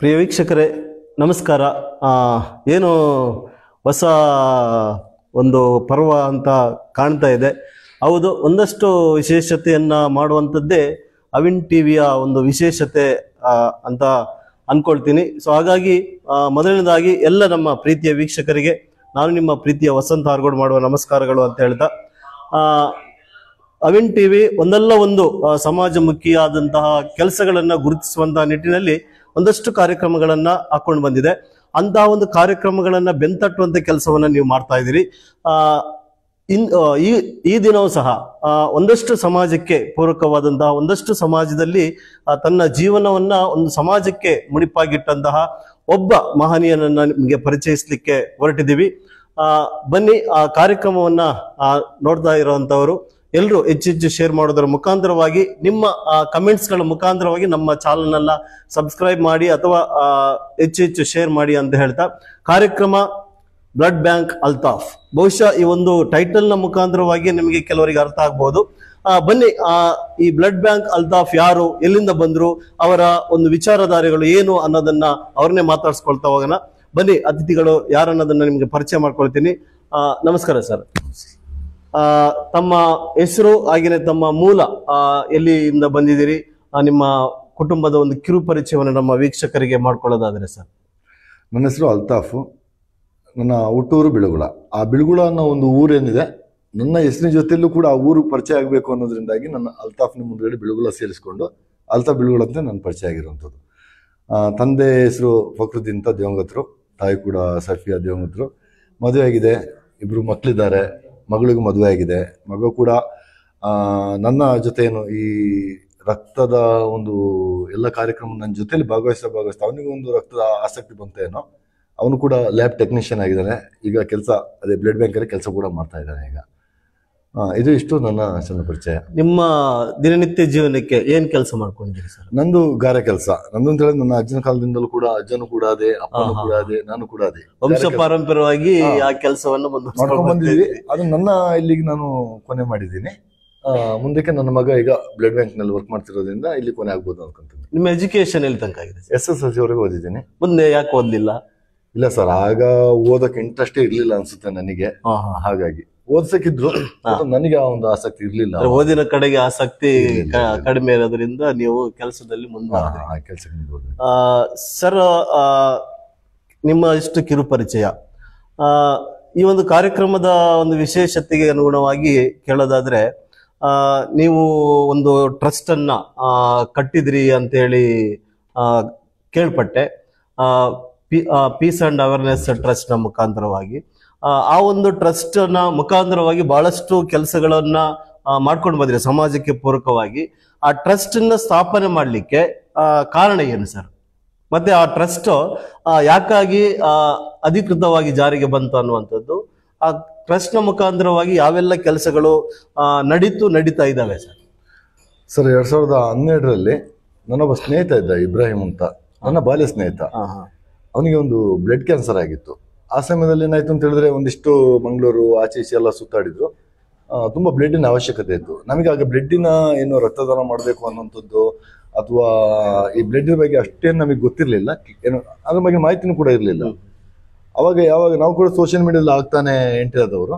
ಪ್ರಿಯ ವೀಕ್ಷಕರೇ ನಮಸ್ಕಾರ. ಏನು ಹೊಸ ಒಂದು ಪರ್ವ ಅಂತ ಕಾಣ್ತಾ ಇದೆ. ಹೌದು, ಒಂದಷ್ಟು ವಿಶೇಷತೆಯನ್ನು ಮಾಡುವಂಥದ್ದೇ ಅವಿನ್ ಟಿವಿಯ ಒಂದು ವಿಶೇಷತೆ ಅಂತ ಅಂದ್ಕೊಳ್ತೀನಿ. ಸೊ ಹಾಗಾಗಿ ಮೊದಲನೇದಾಗಿ ಎಲ್ಲ ನಮ್ಮ ಪ್ರೀತಿಯ ವೀಕ್ಷಕರಿಗೆ ನಾನು ನಿಮ್ಮ ಪ್ರೀತಿಯ ವಸಂತ ಆರ್ಗೋಡ್ ಮಾಡುವ ನಮಸ್ಕಾರಗಳು ಅಂತ ಹೇಳ್ತಾ, ಅವಿನ್ ಟಿವಿ ಒಂದಲ್ಲ ಒಂದು ಸಮಾಜಮುಖಿಯಾದಂತಹ ಕೆಲಸಗಳನ್ನು ಗುರುತಿಸುವಂತಹ ನಿಟ್ಟಿನಲ್ಲಿ ಒಂದಷ್ಟು ಕಾರ್ಯಕ್ರಮಗಳನ್ನ ಹಾಕೊಂಡು ಬಂದಿದೆ. ಅಂತಹ ಒಂದು ಕಾರ್ಯಕ್ರಮಗಳನ್ನ ಬೆಂತಟ್ಟುವಂತ ಕೆಲಸವನ್ನ ನೀವು ಮಾಡ್ತಾ ಇದ್ದೀರಿ. ಈ ದಿನವೂ ಸಹ ಒಂದಷ್ಟು ಸಮಾಜಕ್ಕೆ ಪೂರಕವಾದಂತಹ ಒಂದಷ್ಟು ಸಮಾಜದಲ್ಲಿ ತನ್ನ ಜೀವನವನ್ನ ಒಂದು ಸಮಾಜಕ್ಕೆ ಮುಡಿಪಾಗಿಟ್ಟಂತಹ ಒಬ್ಬ ಮಹನೀಯನನ್ನ ನಿಮಗೆ ಪರಿಚಯಿಸಲಿಕ್ಕೆ ಹೊರಟಿದ್ದೀವಿ. ಬನ್ನಿ, ಆ ಕಾರ್ಯಕ್ರಮವನ್ನ ನೋಡ್ತಾ ಇರುವಂತವರು ಎಲ್ಲರೂ ಹೆಚ್ಚೆಚ್ಚು ಶೇರ್ ಮಾಡೋದರ ಮುಖಾಂತರವಾಗಿ, ನಿಮ್ಮ ಕಮೆಂಟ್ಸ್ಗಳ ಮುಖಾಂತರವಾಗಿ ನಮ್ಮ ಚಾನಲ್ನೆಲ್ಲ ಸಬ್ಸ್ಕ್ರೈಬ್ ಮಾಡಿ ಅಥವಾ ಹೆಚ್ಚೆಚ್ಚು ಶೇರ್ ಮಾಡಿ ಅಂತ ಹೇಳ್ತಾ, ಕಾರ್ಯಕ್ರಮ ಬ್ಲಡ್ ಬ್ಯಾಂಕ್ ಅಲ್ತಾಫ್. ಬಹುಶಃ ಈ ಒಂದು ಟೈಟಲ್ನ ಮುಖಾಂತರವಾಗಿ ನಿಮಗೆ ಕೆಲವರಿಗೆ ಅರ್ಥ ಆಗ್ಬಹುದು. ಬನ್ನಿ, ಈ ಬ್ಲಡ್ ಬ್ಯಾಂಕ್ ಅಲ್ತಾಫ್ ಯಾರು, ಎಲ್ಲಿಂದ ಬಂದ್ರು, ಅವರ ಒಂದು ವಿಚಾರಧಾರೆಗಳು ಏನು ಅನ್ನೋದನ್ನ ಅವ್ರನ್ನೇ ಮಾತಾಡ್ಸ್ಕೊಳ್ತಾ ಹೋಗೋಣ. ಬನ್ನಿ, ಅತಿಥಿಗಳು ಯಾರು ಅನ್ನೋದನ್ನ ನಿಮ್ಗೆ ಪರಿಚಯ ಮಾಡ್ಕೊಳ್ತೀನಿ. ನಮಸ್ಕಾರ ಸರ್. ತಮ್ಮ ಹೆಸರು ಹಾಗೆಯೇ ತಮ್ಮ ಮೂಲ ಎಲ್ಲಿಂದ ಬಂದಿದ್ದೀರಿ, ನಿಮ್ಮ ಕುಟುಂಬದ ಒಂದು ಕಿರು ಪರಿಚಯವನ್ನು ನಮ್ಮ ವೀಕ್ಷಕರಿಗೆ ಮಾಡ್ಕೊಳ್ಳೋದಾದ್ರೆ ಸರ್. ನನ್ನ ಹೆಸರು ಅಲ್ತಾಫು. ನನ್ನ ಹುಟ್ಟೂರು ಬಿಳುಗುಳ. ಆ ಬಿಳುಗುಳ ಅನ್ನೋ ಒಂದು ಊರೇನಿದೆ, ನನ್ನ ಹೆಸರಿನ ಜೊತೆಯಲ್ಲೂ ಕೂಡ ಆ ಊರು ಪರಿಚಯ ಆಗಬೇಕು ಅನ್ನೋದ್ರಿಂದಾಗಿ ನನ್ನ ಅಲ್ತಾಫ್ನ ಮುಂದುಗಡೆ ಬಿಳುಗುಳ ಸೇರಿಸ್ಕೊಂಡು ಅಲ್ತಾಫ್ ಬಿಳುಗುಳ ಅಂತ ನನ್ನ ಪರಿಚಯ ಆಗಿರುವಂಥದ್ದು. ತಂದೆ ಹೆಸರು ಫಕ್ರುದ್ದೀನ್ ಅಂತ ದಿವಂಗತರು, ತಾಯಿ ಕೂಡ ಸಫಿಯಾ ದಿವಂಗತರು. ಮದುವೆ ಆಗಿದೆ, ಇಬ್ಬರು ಮಕ್ಕಳಿದ್ದಾರೆ. ಮಗಳಿಗೂ ಮದುವೆ ಆಗಿದೆ. ಮಗ ಕೂಡ ನನ್ನ ಜೊತೆ ಏನು ಈ ರಕ್ತದ ಒಂದು ಎಲ್ಲ ಕಾರ್ಯಕ್ರಮ ನನ್ನ ಜೊತೆಲಿ ಭಾಗವಹಿಸ್ತಾ ಅವನಿಗೂ ಒಂದು ರಕ್ತದ ಆಸಕ್ತಿ ಬಂತೇನೋ, ಅವನು ಕೂಡ ಲ್ಯಾಬ್ ಟೆಕ್ನಿಷಿಯನ್ ಆಗಿದ್ದಾನೆ. ಈಗ ಕೆಲಸ ಅದೇ ಬ್ಲಡ್ ಬ್ಯಾಂಕಲ್ಲಿ ಕೆಲಸ ಕೂಡ ಮಾಡ್ತಾ ಇದ್ದಾನೆ ಈಗ. ಇದು ಇಷ್ಟು ನನ್ನ ಸಣ್ಣ ಪರಿಚಯ. ನಿಮ್ಮ ದಿನನಿತ್ಯ ಜೀವನಕ್ಕೆ ಏನ್ ಕೆಲಸ ಮಾಡ್ಕೊಂಡಿದ್ದೀರಿ ಸರ್? ನಂದು ಗಾರೆ ಕೆಲಸ. ನಂದು ಅಂತ ಹೇಳಿದ್ರೆ ನನ್ನ ಅಜ್ಜನ ಕಾಲದಿಂದಲೂ ಕೂಡ, ಅಜ್ಜನು ಕೂಡ ಅದೇ, ಅಪ್ಪನು ಕೂಡ ಅದೇ, ನಾನು ಕೂಡ ಅದೇ ವಂಶ ಪಾರಂಪರ್ಯವಾಗಿ ಆ ಕೆಲಸವನ್ನು ಮಾಡ್ಕೊಂಡು ಬಂದಿದ್ದೀವಿ. ಅದು ನನ್ನ ಇಲ್ಲಿಗೆ ನಾನು ಕೊನೆ ಮಾಡಿದ್ದೀನಿ. ಮುಂದಕ್ಕೆ ನನ್ನ ಮಗ ಈಗ ಬ್ಲಡ್ ಬ್ಯಾಂಕ್ ನಲ್ಲಿ ವರ್ಕ್ ಮಾಡ್ತಿರೋದ್ರಿಂದ ಇಲ್ಲಿ ಕೊನೆ ಆಗ್ಬೋದು ಅನ್ಕೊಂತೀನಿ. ನಿಮ್ಮ ಎಜುಕೇಶನ್ ಎಲ್ಲಿ ತನಕ ಆಗಿದೆ? SSLC ವರೆಗೂ ಓದಿದ್ದೀನಿ. ಮುಂದೆ ಯಾಕೆ ಓದ್ಲಿಲ್ಲ? ಇಲ್ಲ ಸರ್, ಆಗ ಓದಕ್ಕೆ ಇಂಟ್ರೆಸ್ಟೇ ಇರ್ಲಿಲ್ಲ ಅನ್ಸುತ್ತೆ ನನಗೆ. ಹಾಗಾಗಿ ಓದ್ಸಕ್ಕಿದ್ರು, ನನಗೆ ಆ ಒಂದು ಆಸಕ್ತಿ ಇರ್ಲಿಲ್ಲ. ಓದಿನ ಕಡೆಗೆ ಆಸಕ್ತಿ ಕಡಿಮೆ ಇರೋದ್ರಿಂದ ನೀವು ಕೆಲಸದಲ್ಲಿ ಮುಂದೆ ಸರ್. ನಿಮ್ಮ ಇಷ್ಟು ಕಿರು ಪರಿಚಯ. ಈ ಒಂದು ಕಾರ್ಯಕ್ರಮದ ಒಂದು ವಿಶೇಷತೆಗೆ ಅನುಗುಣವಾಗಿ ಕೇಳೋದಾದ್ರೆ, ನೀವು ಒಂದು ಟ್ರಸ್ಟ್ ಅನ್ನ ಕಟ್ಟಿದ್ರಿ ಅಂತೇಳಿ ಕೇಳ್ಪಟ್ಟೆ. ಪೀಸ್ ಅಂಡ್ ಅವೇರ್ನೆಸ್ ಟ್ರಸ್ಟ್ ನ ಮುಖಾಂತರವಾಗಿ, ಆ ಒಂದು ಟ್ರಸ್ಟ್ ನ ಮುಖಾಂತರವಾಗಿ ಬಹಳಷ್ಟು ಕೆಲಸಗಳನ್ನ ಮಾಡ್ಕೊಂಡು ಬಂದ್ರಿ ಸಮಾಜಕ್ಕೆ ಪೂರಕವಾಗಿ. ಆ ಟ್ರಸ್ಟ್ ನ ಸ್ಥಾಪನೆ ಮಾಡ್ಲಿಕ್ಕೆ ಕಾರಣ ಏನು ಸರ್? ಮತ್ತೆ ಆ ಟ್ರಸ್ಟ್ ಯಾಕಾಗಿ ಅಧಿಕೃತವಾಗಿ ಜಾರಿಗೆ ಬಂತು ಅನ್ನುವಂಥದ್ದು, ಆ ಟ್ರಸ್ಟ್ ನ ಮುಖಾಂತರವಾಗಿ ಯಾವೆಲ್ಲ ಕೆಲಸಗಳು ನಡೀತಾ ಇದ್ದಾವೆ ಸರ್? ಸರ್, 2012ರಲ್ಲಿ ನನ್ನೊಬ್ಬ ಸ್ನೇಹಿತ ಇದ್ದ, ಇಬ್ರಾಹಿಂ ಅಂತ, ನನ್ನ ಬಾಲ್ಯ ಸ್ನೇಹಿತ. ಅವನಿಗೆ ಒಂದು ಬ್ಲಡ್ ಕ್ಯಾನ್ಸರ್ ಆಗಿತ್ತು. ಆ ಸಮಯದಲ್ಲಿ ಏನಾಯ್ತು ಅಂತ ಹೇಳಿದ್ರೆ, ಒಂದಿಷ್ಟು ಮಂಗಳೂರು ಆಚೆ ಈಚೆ ಎಲ್ಲ ಸುತ್ತಾಡಿದ್ರು. ತುಂಬಾ ಬ್ಲಡ್ಡಿನ ಅವಶ್ಯಕತೆ ಇತ್ತು ನಮಗೆ. ಆಗ ಬ್ಲಡ್ಡಿನ ಏನು ರಕ್ತದಾನ ಮಾಡಬೇಕು ಅನ್ನೋಂಥದ್ದು ಅಥವಾ ಈ ಬ್ಲಡ್ ಬಗ್ಗೆ ಅಷ್ಟೇನು ನಮಗೆ ಗೊತ್ತಿರಲಿಲ್ಲ, ಏನು ಅದ್ರ ಬಗ್ಗೆ ಮಾಹಿತಿನೂ ಕೂಡ ಇರಲಿಲ್ಲ. ಯಾವಾಗ ನಾವು ಕೂಡ ಸೋಷಿಯಲ್ ಮೀಡಿಯಾದಲ್ಲಿ ಆಗ್ತಾನೆ ಎಂಟ್ರಿ ಆದವರು.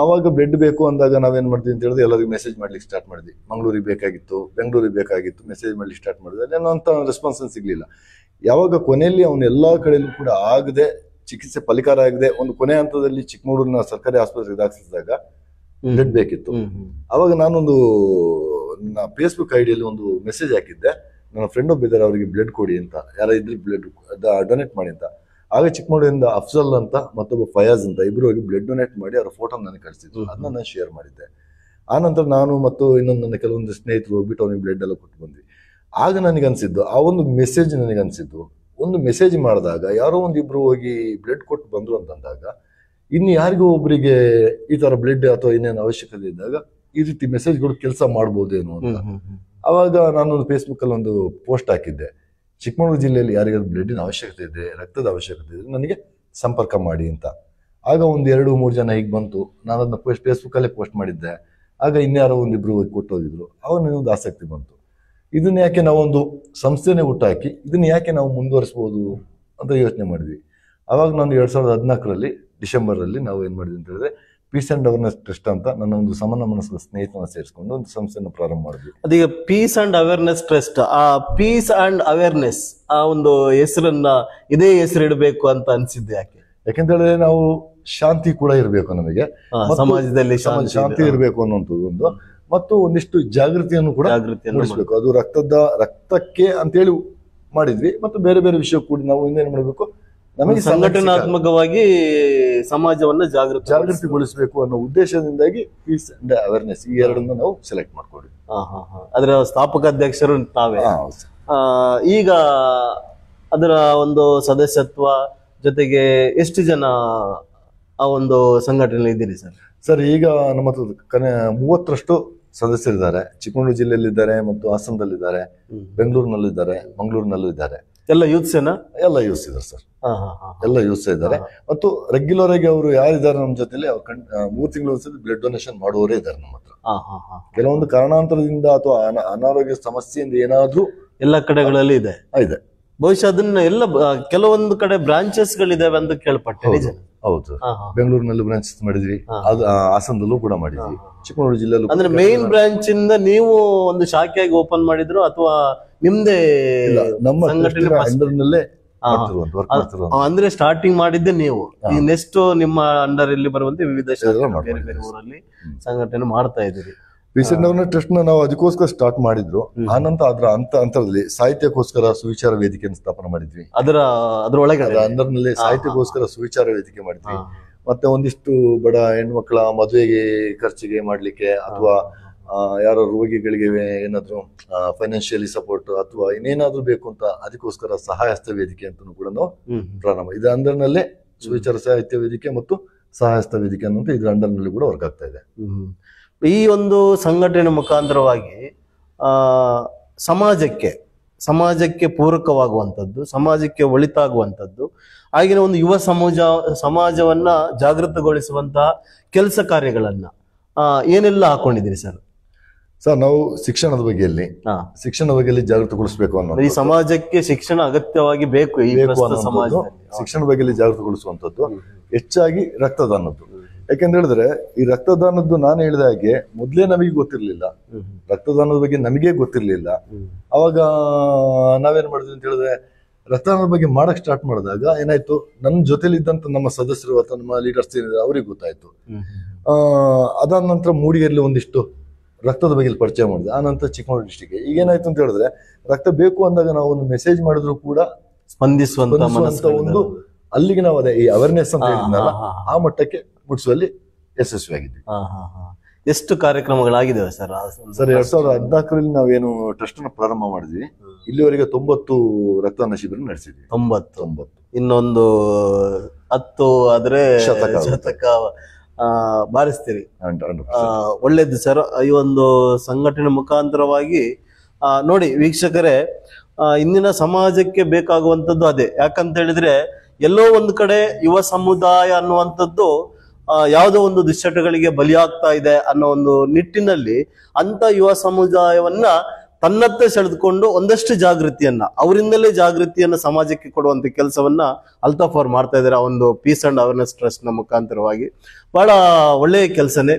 ಅವಾಗ ಬ್ಲಡ್ ಬೇಕು ಅಂದಾಗ ನಾವೇನ್ ಮಾಡ್ತೀವಿ ಅಂತ ಹೇಳಿದ್ರೆ ಎಲ್ಲರಿಗೂ ಮೆಸೇಜ್ ಮಾಡ್ಲಿಕ್ಕೆ ಸ್ಟಾರ್ಟ್ ಮಾಡಿದ್ವಿ. ಮಂಗಳೂರಿಗೆ ಬೇಕಾಗಿತ್ತು, ಬೆಂಗಳೂರಿಗೆ ಬೇಕಾಗಿತ್ತು, ಮೆಸೇಜ್ ಮಾಡ್ಲಿಕ್ಕೆ ಸ್ಟಾರ್ಟ್ ಮಾಡಿದ್ವಿ. ಅಲ್ಲೇನೋ ಅಂತ ರೆಸ್ಪಾನ್ಸ್ ಸಿಗ್ಲಿಲ್ಲ. ಯಾವಾಗ ಕೊನೆಯಲ್ಲಿ ಅವನು ಎಲ್ಲಾ ಕಡೆಯಲ್ಲೂ ಕೂಡ ಆಗದೆ, ಚಿಕಿತ್ಸೆ ಫಲಿಕಾರ ಆಗದೆ, ಒಂದು ಕೊನೆ ಹಂತದಲ್ಲಿ ಚಿಕ್ಕಮಗಳೂರಿನ ಸರ್ಕಾರಿ ಆಸ್ಪತ್ರೆಗೆ ದಾಖಲಿಸಿದಾಗ ಬ್ಲಡ್ ಬೇಕಿತ್ತು. ಅವಾಗ ನಾನೊಂದು ನನ್ನ ಫೇಸ್ಬುಕ್ ಐಡಿಯಲ್ಲಿ ಒಂದು ಮೆಸೇಜ್ ಹಾಕಿದ್ದೆ, ನನ್ನ ಫ್ರೆಂಡ್ ಒಬ್ಬ ಇದ್ದಾರೆ, ಅವರಿಗೆ ಬ್ಲಡ್ ಕೊಡಿ ಅಂತ, ಯಾರ ಇದ್ರಿ ಬ್ಲಡ್ ಡೊನೇಟ್ ಮಾಡಿ ಅಂತ. ಆಗ ಚಿಕ್ಕಮಗಳೂರಿಂದ ಅಫ್ಜಲ್ ಅಂತ ಮತ್ತೊಬ್ಬ ಫಯಾಜ್ ಅಂತ ಇಬ್ರು ಹೋಗಿ ಬ್ಲಡ್ ಡೊನೇಟ್ ಮಾಡಿ ಅವರ ಫೋಟೋ ನನಗೆ ಕಳಿಸಿದ್ರು. ಅದನ್ನ ನಾನು ಶೇರ್ ಮಾಡಿದ್ದೆ. ಆ ನಂತರ ನಾನು ಮತ್ತು ಇನ್ನೊಂದು ನನ್ನ ಕೆಲವೊಂದು ಸ್ನೇಹಿತರು ಹೋಗ್ಬಿಟ್ಟು ಅವನಿಗೆ ಬ್ಲಡ್ ಎಲ್ಲ ಕೊಟ್ಟು ಬಂದ್ವಿ. ಆಗ ನನಗೆ ಅನ್ಸಿದ್ದು, ಆ ಒಂದು ಮೆಸೇಜ್ ನನಗೆ ಅನ್ಸಿದ್ದು, ಒಂದು ಮೆಸೇಜ್ ಮಾಡಿದಾಗ ಯಾರೋ ಒಂದಿಬ್ರು ಹೋಗಿ ಬ್ಲಡ್ ಕೊಟ್ಟು ಬಂದ್ರು ಅಂತಂದಾಗ, ಇನ್ನು ಯಾರಿಗೂ ಒಬ್ಬರಿಗೆ ಈ ತರ ಬ್ಲಡ್ ಅಥವಾ ಇನ್ನೇನು ಅವಶ್ಯಕತೆ ಇದ್ದಾಗ ಈ ರೀತಿ ಮೆಸೇಜ್ಗಳು ಕೆಲಸ ಮಾಡ್ಬೋದೇನೋ ಅಂತ. ಅವಾಗ ನಾನೊಂದು ಫೇಸ್ಬುಕ್ ಅಲ್ಲಿ ಒಂದು ಪೋಸ್ಟ್ ಹಾಕಿದ್ದೆ, ಚಿಕ್ಕಮಗಳೂರು ಜಿಲ್ಲೆಯಲ್ಲಿ ಯಾರಿಗಾದ್ರು ಬ್ಲಡ್ಡಿನ ಅವಶ್ಯಕತೆ ಇದೆ, ರಕ್ತದ ಅವಶ್ಯಕತೆ ಇದೆ, ನನಗೆ ಸಂಪರ್ಕ ಮಾಡಿ ಅಂತ. ಆಗ ಒಂದು 2-3 ಜನ ಹೀಗೆ ಬಂತು. ನಾನು ಅದನ್ನ ಫೇಸ್ಬುಕ್ ಅಲ್ಲೇ ಪೋಸ್ಟ್ ಮಾಡಿದ್ದೆ. ಆಗ ಇನ್ಯಾರೋ ಒಂದಿಬ್ರು ಕೊಟ್ಟು ಹೋಗಿದ್ರು. ಅವಾಗ ನನಗೊಂದು ಆಸಕ್ತಿ ಬಂತು, ಇದನ್ನ ಯಾಕೆ ನಾವೊಂದು ಸಂಸ್ಥೆನೆ ಹುಟ್ಟಾಕಿ ಇದನ್ನ ಯಾಕೆ ನಾವು ಮುಂದುವರಿಸಬಹುದು ಅಂತ ಯೋಚನೆ ಮಾಡಿದ್ವಿ. ಅವಾಗ ನಾನು 2014 ಡಿಸೆಂಬರ್ ಅಲ್ಲಿ ನಾವು ಏನ್ ಮಾಡಿದ್ವಿ ಅಂತ ಹೇಳಿದ್ರೆ ಪೀಸ್ ಅಂಡ್ ಅವೇರ್ನೆಸ್ ಟ್ರಸ್ಟ್ ಅಂತ ನನ್ನ ಒಂದು ಸಮಾನ ಮನಸ್ಸಿನ ಸ್ನೇಹಿತನ ಸೇರಿಸ್ಕೊಂಡು ಒಂದು ಸಂಸ್ಥೆಯನ್ನು ಪ್ರಾರಂಭ ಮಾಡಿದ್ವಿ. ಅದೀಗ ಪೀಸ್ ಅಂಡ್ ಅವೇರ್ನೆಸ್ ಟ್ರಸ್ಟ್, ಆ ಪೀಸ್ ಅಂಡ್ ಅವೇರ್ನೆಸ್ ಆ ಒಂದು ಹೆಸರನ್ನ ಇದೇ ಹೆಸರು ಇಡಬೇಕು ಅಂತ ಅನ್ಸಿದ್ದು ಯಾಕೆ? ಯಾಕೆಂತ ಹೇಳಿದ್ರೆ ನಾವು ಶಾಂತಿ ಕೂಡ ಇರಬೇಕು ನಮಗೆ, ಸಮಾಜದಲ್ಲಿ ಶಾಂತಿ ಇರಬೇಕು ಅನ್ನುವಂಥದ್ದು ಒಂದು, ಮತ್ತು ಒಂದಿಷ್ಟು ಜಾಗೃತಿಯನ್ನು ಕೂಡ ಮೂಡಿಸಬೇಕು. ಅದು ರಕ್ತಕ್ಕೆ ಅಂತೇಳಿ ಮಾಡಿದ್ವಿ, ಮತ್ತು ಬೇರೆ ಬೇರೆ ವಿಷಯ ಕೂಡ ನಾವು ಇನ್ನೇನು ಮಾಡಬೇಕು, ನಮಗೆ ಸಂಘಟನಾತ್ಮಕವಾಗಿ ಸಮಾಜವನ್ನ ಜಾಗೃತಿಗೊಳಿಸಬೇಕು ಅನ್ನೋ ಉದ್ದೇಶದಿಂದಾಗಿ ಪೀಸ್ ಅಂಡ್ ಅವೇರ್ನೆಸ್ ಈ ಎರಡನ್ನ ನಾವು ಸೆಲೆಕ್ಟ್ ಮಾಡ್ಕೊಂಡ್ವಿ. ಅದರ ಸ್ಥಾಪಕ ಅಧ್ಯಕ್ಷರು ತಾವೇ. ಈಗ ಅದರ ಒಂದು ಸದಸ್ಯತ್ವ ಜೊತೆಗೆ ಎಷ್ಟು ಜನ ಆ ಒಂದು ಸಂಘಟನೆ ಇದ್ದೀರಿ ಸರ್? ಸರ್ ಈಗ ನಮ್ಮ 30ರಷ್ಟು ಸದಸ್ಯರಿದ್ದಾರೆ. ಚಿಕ್ಕಮಗಳೂರು ಜಿಲ್ಲೆಯಲ್ಲಿದ್ದಾರೆ, ಮತ್ತು ಹಾಸನದಲ್ಲಿದ್ದಾರೆ, ಬೆಂಗಳೂರಿನಲ್ಲಿದ್ದಾರೆ, ಮಂಗಳೂರಿನಲ್ಲೂ ಇದ್ದಾರೆ. ಎಲ್ಲ ಯೂತ್ಸ್ ಎಲ್ಲ ಯೂತ್ಸ್ ಇದ್ದಾರೆ ಸರ್, ಎಲ್ಲ ಯೂತ್ಸ್ ಇದ್ದಾರೆ. ಮತ್ತು ರೆಗ್ಯುಲರ್ ಆಗಿ ಅವರು ಯಾರಿದ್ದಾರೆ ನಮ್ಮ ಜೊತೆಲಿ ಅವ್ರು 3 ತಿಂಗಳು ಒಂದ್ಸತಿ ಬ್ಲಡ್ ಡೊನೇಷನ್ ಮಾಡುವವರೇ ಇದ್ದಾರೆ ನಮ್ಮ ಹತ್ರ. ಕೆಲವೊಂದು ಕಾರಣಾಂತರದಿಂದ ಅಥವಾ ಅನಾರೋಗ್ಯ ಸಮಸ್ಯೆಯಿಂದ ಏನಾದ್ರೂ ಎಲ್ಲ ಕಡೆಗಳಲ್ಲಿ ಇದೆ. ಬಹುಶಃ ಅದನ್ನ ಎಲ್ಲ ಕೆಲವೊಂದು ಕಡೆ ಬ್ರಾಂಚಸ್ ಗಳಿದಾವೆ ಅಂತ ಕೇಳ್ಪಟ್ಟೆ. ನಿಜ? ಹೌದು, ಬೆಂಗಳೂರಿನಲ್ಲೂ ಬ್ರಾಂಚಸ್ ಮಾಡಿದ್ವಿ, ಹಾಸನದಲ್ಲೂ ಕೂಡ ಮಾಡಿದ್ವಿ, ಚಿಕ್ಕಮಗಳೂರು ಜಿಲ್ಲೆಯಲ್ಲೂ. ಅಂದ್ರೆ ಮೇನ್ ಬ್ರಾಂಚ್ ಇಂದ ನೀವು ಒಂದು ಶಾಖೆಯಾಗಿ ಓಪನ್ ಮಾಡಿದ್ರು ಅಥವಾ ನಿಮ್ದೇ ನಮ್ಮ ಅಂಡರ್ನಲ್ಲೇ? ಅಂದ್ರೆ ಸ್ಟಾರ್ಟಿಂಗ್ ಮಾಡಿದ್ದೆ ನೀವು, ಈ ನೆಕ್ಸ್ಟ್ ನಿಮ್ಮ ಅಂಡರ್ ಇಲ್ಲಿ ಬರುವಂತೆ ವಿವಿಧ ಬೇರೆ ಬೇರೆ ಊರಲ್ಲಿ ಸಂಘಟನೆ ಮಾಡ್ತಾ ಇದ್ದೀರಿ. ಪೀಸ್ ಅಂಡ್ ಅವೇರ್ನೆಸ್ ಟ್ರಸ್ಟ್ ನಾವು ಅದಕ್ಕೋಸ್ಕರ ಸ್ಟಾರ್ಟ್ ಮಾಡಿದ್ರು. ಆನಂತರ ಅದರ ಅಂತರದಲ್ಲಿ ಸಾಹಿತ್ಯಕ್ಕೋಸ್ಕರ ಸುವಿಚಾರ ವೇದಿಕೆಯನ್ನು ಸ್ಥಾಪನೆ ಮಾಡಿದ್ವಿ. ಅದರೊಳಗೆ ಅಂದರ್ನಲ್ಲಿ ಸಾಹಿತ್ಯಕ್ಕೋಸ್ಕರ ಸುವಿಚಾರ ವೇದಿಕೆ ಮಾಡಿದ್ವಿ. ಮತ್ತೆ ಒಂದಿಷ್ಟು ಬಡ ಹೆಣ್ಮಕ್ಳ ಮದುವೆಗೆ ಖರ್ಚಿಗೆ ಮಾಡ್ಲಿಕ್ಕೆ, ಅಥವಾ ಯಾರೋ ರೋಗಿಗಳಿಗೆ ಏನಾದ್ರು ಫೈನಾನ್ಷಿಯಲಿ ಸಪೋರ್ಟ್ ಅಥವಾ ಇನ್ನೇನಾದ್ರೂ ಬೇಕು ಅಂತ ಅದಕ್ಕೋಸ್ಕರ ಸಹಾಯಸ್ತ ವೇದಿಕೆ ಅಂತ ಕೂಡ ನಾವು ಪ್ರಾರಂಭ. ಇದು ಅಂಡರ್ನಲ್ಲೇ ಸುವಿಚಾರ ಸಾಹಿತ್ಯ ವೇದಿಕೆ ಮತ್ತು ಸಹಾಯಸ್ತ ವೇದಿಕೆ ಅನ್ನೋದು ಇದ್ರ ಅಂಡರ್ನಲ್ಲಿ ಕೂಡ ವರ್ಕ್ ಆಗ್ತಾ ಇದೆ. ಈ ಒಂದು ಸಂಘಟನೆ ಮುಖಾಂತರವಾಗಿ ಸಮಾಜಕ್ಕೆ ಪೂರಕವಾಗುವಂಥದ್ದು, ಸಮಾಜಕ್ಕೆ ಒಳಿತಾಗುವಂಥದ್ದು, ಆಗಿನ ಒಂದು ಯುವ ಸಮಾಜವನ್ನ ಜಾಗೃತಗೊಳಿಸುವಂತಹ ಕೆಲಸ ಕಾರ್ಯಗಳನ್ನ ಏನೆಲ್ಲ ಹಾಕೊಂಡಿದ್ದೀರಿ ಸರ್? ಸರ್ ನಾವು ಶಿಕ್ಷಣದ ಬಗ್ಗೆಯಲ್ಲಿ ಜಾಗೃತಗೊಳಿಸಬೇಕು ಅನ್ನೋದು, ಈ ಸಮಾಜಕ್ಕೆ ಶಿಕ್ಷಣ ಅಗತ್ಯವಾಗಿ ಬೇಕು. ಶಿಕ್ಷಣ ಬಗ್ಗೆಯಲ್ಲಿ ಜಾಗೃತಗೊಳಿಸುವಂಥದ್ದು, ಹೆಚ್ಚಾಗಿ ರಕ್ತದಾನದ್ದು. ಯಾಕೆಂತ ಹೇಳಿದ್ರೆ ಈ ರಕ್ತದಾನದ್ದು ನಾನು ಹೇಳಿದ ಹಾಗೆ ಮೊದ್ಲೇ ನಮಗೆ ಗೊತ್ತಿರ್ಲಿಲ್ಲ, ರಕ್ತದಾನದ ಬಗ್ಗೆ ನಮಗೆ ಗೊತ್ತಿರ್ಲಿಲ್ಲ. ಅವಾಗ ನಾವೇನ್ ಮಾಡಿದ್ವಿ ಅಂತ ಹೇಳಿದ್ರೆ ರಕ್ತದಾನದ ಬಗ್ಗೆ ಮಾಡಕ್ ಸ್ಟಾರ್ಟ್ ಮಾಡಿದಾಗ ಏನಾಯ್ತು, ನನ್ನ ಜೊತೆಲಿ ಇದ್ದಂತ ನಮ್ಮ ಸದಸ್ಯರು ಅಥವಾ ನಮ್ಮ ಲೀಡರ್ಸ್ ಏನಿದೆ ಅವ್ರಿಗೆ ಗೊತ್ತಾಯ್ತು. ಅದಾದ ನಂತರ ಮೂಡಿಗೆರೆಯಲ್ಲಿ ಒಂದಿಷ್ಟು ರಕ್ತದ ಬಗ್ಗೆ ಪರಿಚಯ ಮಾಡಿದೆ. ಆ ನಂತರ ಚಿಕ್ಕಮಗಳೂರು ಡಿಸ್ಟಿಕ್. ಈಗ ಏನಾಯ್ತು ಅಂತ ಹೇಳಿದ್ರೆ ರಕ್ತ ಬೇಕು ಅಂದಾಗ ನಾವು ಒಂದು ಮೆಸೇಜ್ ಮಾಡಿದ್ರು ಕೂಡ ಸ್ಪಂದಿಸುವಂತ ಒಂದು ಅಲ್ಲಿಗೆ ನಾವು ಅದೇ ಈ ಅವೇರ್ನೆಸ್ ಅಂತ ಹೇಳಿದ್ನಲ್ಲ ಆ ಮಟ್ಟಕ್ಕೆ ಮುಟ್ಟಿಸುವಲ್ಲಿ ಯಶಸ್ವಿಯಾಗಿದ್ವಿ. ಎಷ್ಟು ಕಾರ್ಯಕ್ರಮಗಳಾಗಿದ್ದಾವೆ ಸರ್? ಸರ್ 2014 ನಾವೇನು ಟ್ರಸ್ಟ್ ನ ಪ್ರಾರಂಭ ಮಾಡಿದ್ವಿ, ಇಲ್ಲಿವರೆಗೆ 90 ರಕ್ತದಾನ ಶಿಬಿರ ನಡೆಸಿದ್ವಿ. 90. ಇನ್ನೊಂದು 10 ಆದ್ರೆ ಶತಕ ಬಾರಿಸ್ತೀರಿ. ಒಳ್ಳೇದು ಸರ್. ಈ ಒಂದು ಸಂಘಟನೆ ಮುಖಾಂತರವಾಗಿ ನೋಡಿ ವೀಕ್ಷಕರೇ, ಇಂದಿನ ಸಮಾಜಕ್ಕೆ ಬೇಕಾಗುವಂಥದ್ದು ಅದೇ. ಯಾಕಂತ ಹೇಳಿದ್ರೆ ಎಲ್ಲೋ ಒಂದು ಕಡೆ ಯುವ ಸಮುದಾಯ ಅನ್ನುವಂಥದ್ದು ಯಾವುದೋ ಒಂದು ದುಶ್ಚಟಗಳಿಗೆ ಬಲಿಯಾಗ್ತಾ ಇದೆ ಅನ್ನೋ ಒಂದು ನಿಟ್ಟಿನಲ್ಲಿ ಅಂತ ಯುವ ಸಮುದಾಯವನ್ನ ತನ್ನತ್ತ ಸೆಳೆದುಕೊಂಡು ಒಂದಷ್ಟು ಅವರಿಂದಲೇ ಜಾಗೃತಿಯನ್ನ ಸಮಾಜಕ್ಕೆ ಕೊಡುವಂತ ಕೆಲಸವನ್ನ ಅಲ್ತಾಫ್ ಅವ್ರು ಮಾಡ್ತಾ ಇದ್ದಾರೆ. ಆ ಒಂದು ಪೀಸ್ ಅಂಡ್ ಅವೇರ್ನೆಸ್ ಟ್ರಸ್ಟ್ ನ ಮುಖಾಂತರವಾಗಿ ಬಹಳ ಒಳ್ಳೆಯ ಕೆಲಸನೇ.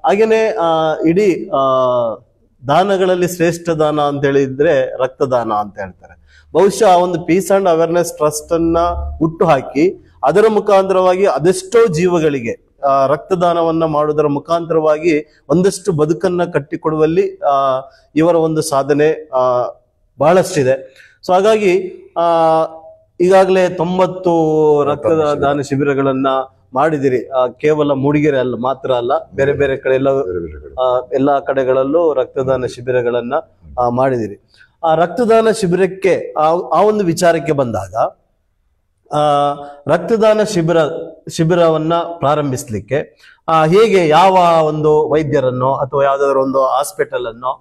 ಹಾಗೇನೆ ಇಡೀ ದಾನಗಳಲ್ಲಿ ಶ್ರೇಷ್ಠ ದಾನ ಅಂತ ಹೇಳಿದ್ರೆ ರಕ್ತದಾನ ಅಂತ ಹೇಳ್ತಾರೆ. ಬಹುಶಃ ಆ ಒಂದು ಪೀಸ್ ಅಂಡ್ ಅವೇರ್ನೆಸ್ ಟ್ರಸ್ಟ್ ಅನ್ನ ಹುಟ್ಟು ಹಾಕಿ ಅದರ ಮುಖಾಂತರವಾಗಿ ಅದೆಷ್ಟೋ ಜೀವಗಳಿಗೆ ರಕ್ತದಾನವನ್ನ ಮಾಡುವುದರ ಮುಖಾಂತರವಾಗಿ ಒಂದಷ್ಟು ಬದುಕನ್ನ ಕಟ್ಟಿಕೊಡುವಲ್ಲಿ ಇವರ ಒಂದು ಸಾಧನೆ ಬಹಳಷ್ಟಿದೆ. ಸೊ ಹಾಗಾಗಿ ಈಗಾಗಲೇ 90 ರಕ್ತದಾನ ಶಿಬಿರಗಳನ್ನ ಮಾಡಿದಿರಿ. ಕೇವಲ ಮೂಡಿಗೆರೆ ಮಾತ್ರ ಅಲ್ಲ, ಬೇರೆ ಬೇರೆ ಕಡೆ ಎಲ್ಲಾ ಕಡೆಗಳಲ್ಲೂ ರಕ್ತದಾನ ಶಿಬಿರಗಳನ್ನ ಮಾಡಿದಿರಿ. ಆ ರಕ್ತದಾನ ಶಿಬಿರಕ್ಕೆ ಆ ಒಂದು ವಿಚಾರಕ್ಕೆ ಬಂದಾಗ ರಕ್ತದಾನ ಶಿಬಿರವನ್ನ ಪ್ರಾರಂಭಿಸ್ಲಿಕ್ಕೆ ಹೇಗೆ ಯಾವ ಒಂದು ವೈದ್ಯರನ್ನೋ ಅಥವಾ ಯಾವ್ದಾದ್ರು ಒಂದು ಹಾಸ್ಪಿಟಲ್ ಅನ್ನೋ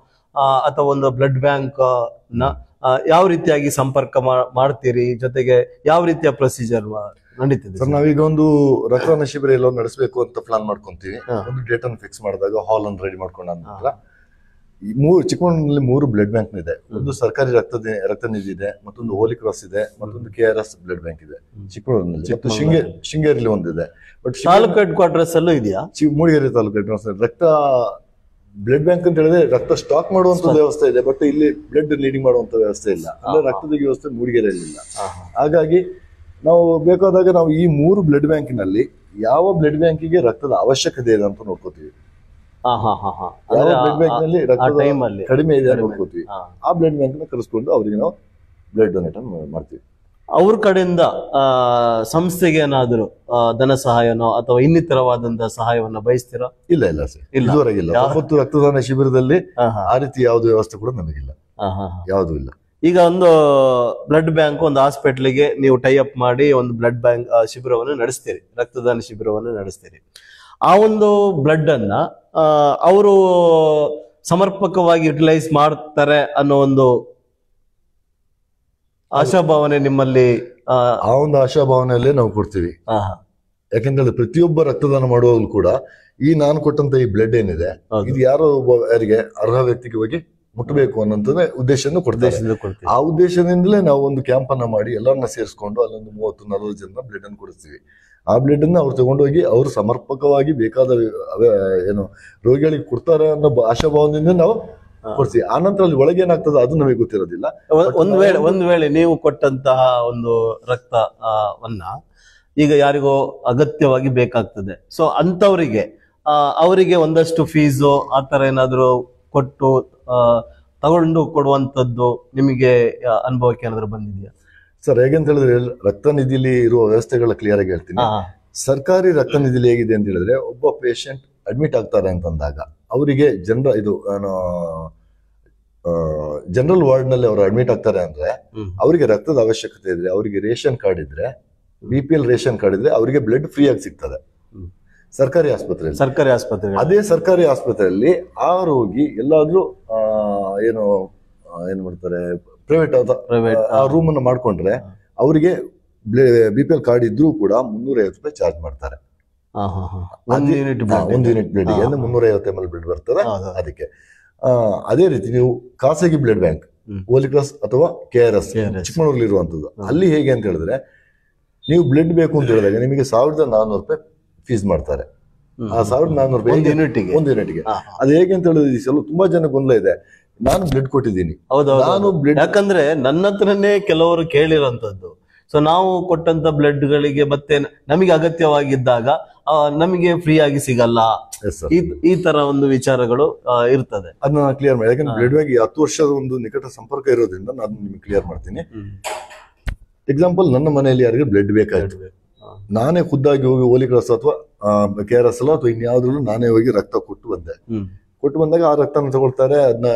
ಅಥವಾ ಒಂದು ಬ್ಲಡ್ ಬ್ಯಾಂಕ್ ನ ಯಾವ ರೀತಿಯಾಗಿ ಸಂಪರ್ಕ ಮಾಡ್ತೀರಿ, ಜೊತೆಗೆ ಯಾವ ರೀತಿಯ ಪ್ರೊಸೀಜರ್ ನಡೀತಿದೆ ಸರ್? ನಾವೀಗ ಒಂದು ರಕ್ತದಾನ ಶಿಬಿರ ಎಲ್ಲ ನಡೆಸಬೇಕು ಅಂತ ಪ್ಲಾನ್ ಮಾಡ್ಕೊಂತೀವಿ. ಒಂದು ಡೇಟ್ ಅನ್ನು ಫಿಕ್ಸ್ ಮಾಡಿದಾಗ ಹಾಲ್ ಅನ್ನು ರೆಡಿ ಮಾಡ್ಕೊಂಡ ನಂತರ ಚಿಕ್ಕಮಗಳೂರಿನಲ್ಲಿ 3 ಬ್ಲಡ್ ಬ್ಯಾಂಕ್ ಇದೆ. ಒಂದು ಸರ್ಕಾರಿ ರಕ್ತನಿಧಿ ಇದೆ, ಮತ್ತೊಂದು ಹೋಲಿ ಕ್ರಾಸ್ ಇದೆ, ಮತ್ತೊಂದು KRS ಬ್ಲಡ್ ಬ್ಯಾಂಕ್ ಇದೆ ಚಿಕ್ಕಮಗಳೂರಿನಲ್ಲಿ, ಮತ್ತು ಶೃಂಗೇರಿಲಿ ಒಂದಿದೆ. ಬಟ್ ತಾಲೂಕು ಹೆಡ್ ಕ್ವಾರ್ಟರ್ಸ್ ಅಲ್ಲೂ ಇದೆಯಾ? ಮೂಡಿಗೆರೆ ತಾಲೂಕು ಹೆಡ್ ಕ್ವಾರ್ಟರ್ಸ್ ರಕ್ತ ಬ್ಲಡ್ ಬ್ಯಾಂಕ್ ಅಂತ ಹೇಳಿದ್ರೆ ರಕ್ತ ಸ್ಟಾಕ್ ಮಾಡುವಂತ ವ್ಯವಸ್ಥೆ ಇದೆ, ಬಟ್ ಇಲ್ಲಿ ಬ್ಲಡ್ ಲೀಡಿಂಗ್ ಮಾಡುವಂತ ವ್ಯವಸ್ಥೆ ಇಲ್ಲ. ಅಂದ್ರೆ ರಕ್ತದ ವ್ಯವಸ್ಥೆ ಮೂಡಿಗೆರೆಯಲ್ಲಿ ಇಲ್ಲ. ಹಾಗಾಗಿ ನಾವು ಬೇಕಾದಾಗ ನಾವು ಈ 3 ಬ್ಲಡ್ ಬ್ಯಾಂಕಿನಲ್ಲಿ ಯಾವ ಬ್ಲಡ್ ಬ್ಯಾಂಕಿಗೆ ರಕ್ತದ ಅವಶ್ಯಕತೆ ಇದೆ ಅಂತ ನೋಡ್ಕೋತೀವಿ. ಯಾವ ಬ್ಲಡ್ ಬ್ಯಾಂಕ್ ನಲ್ಲಿ ರಕ್ತದ ಕಡಿಮೆ ಇದೆ ಅಂತ ನೋಡ್ಕೋತೀವಿ. ಆ ಬ್ಲಡ್ ಬ್ಯಾಂಕ್ ನ ಕರೆಸ್ಕೊಂಡು ಅವರಿಗೆ ನಾವು ಬ್ಲಡ್ ಡೊನೇಟ್ ಮಾಡ್ತೀವಿ. ಅವ್ರ ಕಡೆಯಿಂದ ಸಂಸ್ಥೆಗೆ ಏನಾದ್ರು ಧನ ಸಹಾಯನೋ ಅಥವಾ ಇನ್ನಿತರವಾದಂತಹ ಸಹಾಯವನ್ನ ಬಯಸ್ತೀರಾ? ಇಲ್ಲ ಇಲ್ಲ ಸರ್, ಇದುವರೆಗಿಲ್ಲ. ಯಾವತ್ತು ರಕ್ತದಾನ ಶಿಬಿರದಲ್ಲಿ ಆ ರೀತಿ ಯಾವ್ದು ವ್ಯವಸ್ಥೆ ಕೂಡ ನಮಗಿಲ್ಲ, ಯಾವ್ದು ಇಲ್ಲ. ಈಗ ಒಂದು ಬ್ಲಡ್ ಬ್ಯಾಂಕ್, ಒಂದು ಹಾಸ್ಪಿಟ್ಲಿಗೆ ನೀವು ಟೈ ಅಪ್ ಮಾಡಿ ಒಂದು ಬ್ಲಡ್ ಬ್ಯಾಂಕ್ ಶಿಬಿರವನ್ನು ನಡೆಸ್ತೀರಿ, ರಕ್ತದಾನ ಶಿಬಿರವನ್ನು ನಡೆಸ್ತೀರಿ. ಆ ಒಂದು ಬ್ಲಡ್ ಅನ್ನ ಅವರು ಸಮರ್ಪಕವಾಗಿ ಯುಟಿಲೈಸ್ ಮಾಡ್ತಾರೆ ಅನ್ನೋ ಒಂದು ಆಶಾಭಾವನೆ ನಿಮ್ಮಲ್ಲಿ? ಆ ಒಂದು ಆಶಾಭಾವನೆಯಲ್ಲೇ ನಾವು ಕೊಡ್ತೀವಿ. ಯಾಕೆಂದ್ರೆ ಪ್ರತಿಯೊಬ್ಬ ರಕ್ತದಾನ ಮಾಡುವಾಗಲೂ ಕೂಡ ಈ ನಾನು ಕೊಟ್ಟಂತ ಈ ಬ್ಲಡ್ ಏನಿದೆ, ಇದು ಯಾರೋ ಯಾರಿಗೆ ಅರ್ಹ ವ್ಯಕ್ತಿಗೆ ಹೋಗಿ ಮುಟ್ಟಬೇಕು ಅನ್ನೋಂಥದ್ದೇ ಉದ್ದೇಶನೂ ಕೊಡ್ತೇವೆ. ಆ ಉದ್ದೇಶದಿಂದಲೇ ನಾವು ಒಂದು ಕ್ಯಾಂಪ್ ಅನ್ನ ಮಾಡಿ ಎಲ್ಲರನ್ನ ಸೇರಿಸ್ಕೊಂಡು ಅಲ್ಲೊಂದು 30-40 ಜನ ಬ್ಲಡ್ ಅನ್ನು ಕೊಡಿಸ್ತೀವಿ. ಆ ಬ್ಲಡ್ ಅನ್ನ ಅವ್ರು ತಗೊಂಡೋಗಿ ಅವರು ಸಮರ್ಪಕವಾಗಿ ಬೇಕಾದ ಏನು ರೋಗಿಗಳಿಗೆ ಕೊಡ್ತಾರೆ ಅನ್ನೋ ಆಶಾಭಾವದಿಂದ ನಾವು ಕೊಡ್ತೀವಿ. ಆ ನಂತರ ಅಲ್ಲಿ ಒಳಗೆ ಏನಾಗ್ತದೆ ಅದು ನಮಗೆ ಗೊತ್ತಿರೋದಿಲ್ಲ. ಒಂದ್ ವೇಳೆ ನೀವು ಕೊಟ್ಟಂತಹ ಒಂದು ರಕ್ತವನ್ನ ಈಗ ಯಾರಿಗೋ ಅಗತ್ಯವಾಗಿ ಬೇಕಾಗ್ತದೆ, ಸೊ ಅಂತವರಿಗೆ ಅವರಿಗೆ ಒಂದಷ್ಟು ಫೀಸು ಆತರ ಏನಾದ್ರು ಕೊಟ್ಟು ತಗೊಂಡು ಕೊಡುವಂತದ್ದು ನಿಮಗೆ ಅನುಭವಕ್ಕೆ ಏನಾದ್ರು ಬಂದಿದೆಯಾ? ಸರ್, ಹೇಗಂತ ಹೇಳಿದ್ರೆ ರಕ್ತ ನಿಧಿಲಿ ಇರುವ ವ್ಯವಸ್ಥೆಗಳ ಕ್ಲಿಯರ್ ಆಗಿ ಹೇಳ್ತೀನಿ. ಸರ್ಕಾರಿ ರಕ್ತ ನಿಧಿಲಿ ಹೇಗಿದೆ ಅಂತ ಹೇಳಿದ್ರೆ, ಒಬ್ಬ ಪೇಷಂಟ್ ಅಡ್ಮಿಟ್ ಆಗ್ತಾರೆ ಅಂತಂದಾಗ ಅವರಿಗೆ ಜನರಲ್ ವಾರ್ಡ್ ನಲ್ಲಿ ಅವರು ಅಡ್ಮಿಟ್ ಆಗ್ತಾರೆ ಅಂದ್ರೆ ಅವರಿಗೆ ರಕ್ತದ ಅವಶ್ಯಕತೆ ಇದ್ರೆ, ಅವರಿಗೆ ರೇಷನ್ ಕಾರ್ಡ್ ಇದ್ರೆ, BPL ರೇಷನ್ ಕಾರ್ಡ್ ಇದ್ರೆ ಅವರಿಗೆ ಬ್ಲಡ್ ಫ್ರೀ ಆಗಿ ಸಿಗ್ತದೆ ಸರ್ಕಾರಿ ಆಸ್ಪತ್ರೆ. ಅದೇ ಸರ್ಕಾರಿ ಆಸ್ಪತ್ರೆಯಲ್ಲಿ ಆ ರೋಗಿ ಎಲ್ಲಾದ್ರೂ ಏನ್ ಮಾಡ್ತಾರೆ, ಪ್ರೈವೇಟ್ ಆ ರೂಮ್ ಅನ್ನು ಮಾಡ್ಕೊಂಡ್ರೆ ಅವರಿಗೆ BPL ಕಾರ್ಡ್ ಇದ್ರೂ ಕೂಡ 350 ರೂಪಾಯಿ ಚಾರ್ಜ್ ಮಾಡ್ತಾರೆ. ಒಂದು ಯೂನಿಟ್ ಬ್ಲಡ್ ಗೆ 350 ml ಬ್ಲಡ್ ಬರ್ತದೆ ಅದಕ್ಕೆ. ಅದೇ ರೀತಿ ನೀವು ಖಾಸಗಿ ಬ್ಲಡ್ ಬ್ಯಾಂಕ್, ಹೋಲಿ ಕ್ರಾಸ್ ಅಥವಾ KRS ಚಿಕ್ಕಮಗಳೂರಲ್ಲಿ ಇರುವಂತದ್ದು, ಅಲ್ಲಿ ಹೇಗೆ ಅಂತ ಹೇಳಿದ್ರೆ, ನೀವು ಬ್ಲಡ್ ಬೇಕು ಅಂತ ಹೇಳಿದಾಗ ನಿಮಗೆ 1400 ರೂಪಾಯಿ ಫೀಸ್ ಮಾಡ್ತಾರೆ. ಆ 1400 ರೂಪಾಯಿ ಒಂದು ಯೂನಿಟ್ಗೆ. ಅದು ಹೇಗೆ ಅಂತ ಹೇಳಿದ್ರೆ ತುಂಬಾ ಜನ ಗೊಂದಲ ಇದೆ. ನಾನು ಬ್ಲಡ್ ಕೊಟ್ಟಿದ್ದೀನಿ, ನಾನು ಬ್ಲಡ್, ಯಾಕಂದ್ರೆ ನನ್ನ ಹತ್ರನೇ ಕೆಲವರು ಕೇಳಿರೋಂಥದ್ದು. ಸೊ ನಾವು ಕೊಟ್ಟಂತ ಬ್ಲಡ್ ಗಳಿಗೆ ಮತ್ತೆ ನಮಗೆ ಅಗತ್ಯವಾಗಿದ್ದಾಗ ನಮಗೆ ಫ್ರೀ ಆಗಿ ಸಿಗಲ್ಲ, ಈ ತರ ಒಂದು ವಿಚಾರಗಳು ಇರ್ತದೆ. ಅದನ್ನ ಕ್ಲಿಯರ್ ಮಾಡಿ. ಯಾಕಂದ್ರೆ ಬ್ಲಡ್ ಬ್ಯಾಂಕ್ 10 ವರ್ಷದ ಒಂದು ನಿಕಟ ಸಂಪರ್ಕ ಇರೋದ್ರಿಂದ ನಾನು ನಿಮ್ಗೆ ಕ್ಲಿಯರ್ ಮಾಡ್ತೀನಿ. ಎಕ್ಸಾಂಪಲ್, ನನ್ನ ಮನೆಯಲ್ಲಿ ಯಾರಿಗೆ ಬ್ಲಡ್ ಬೇಕಾಯ್ತು, ನಾನೇ ಖುದ್ದಾಗಿ ಹೋಗಿ ಹೋಲಿ ಕ್ರಾಸ್ ಅಥವಾ KRS ಅಲ್ಲ ಅಥವಾ ಇನ್ಯಾವ್ದ್ರಲ್ಲೂ ನಾನೇ ಹೋಗಿ ರಕ್ತ ಕೊಟ್ಟು ಬಂದಾಗ ಆ ರಕ್ತನ ತಗೊಳ್ತಾರೆ. ಅದನ್ನ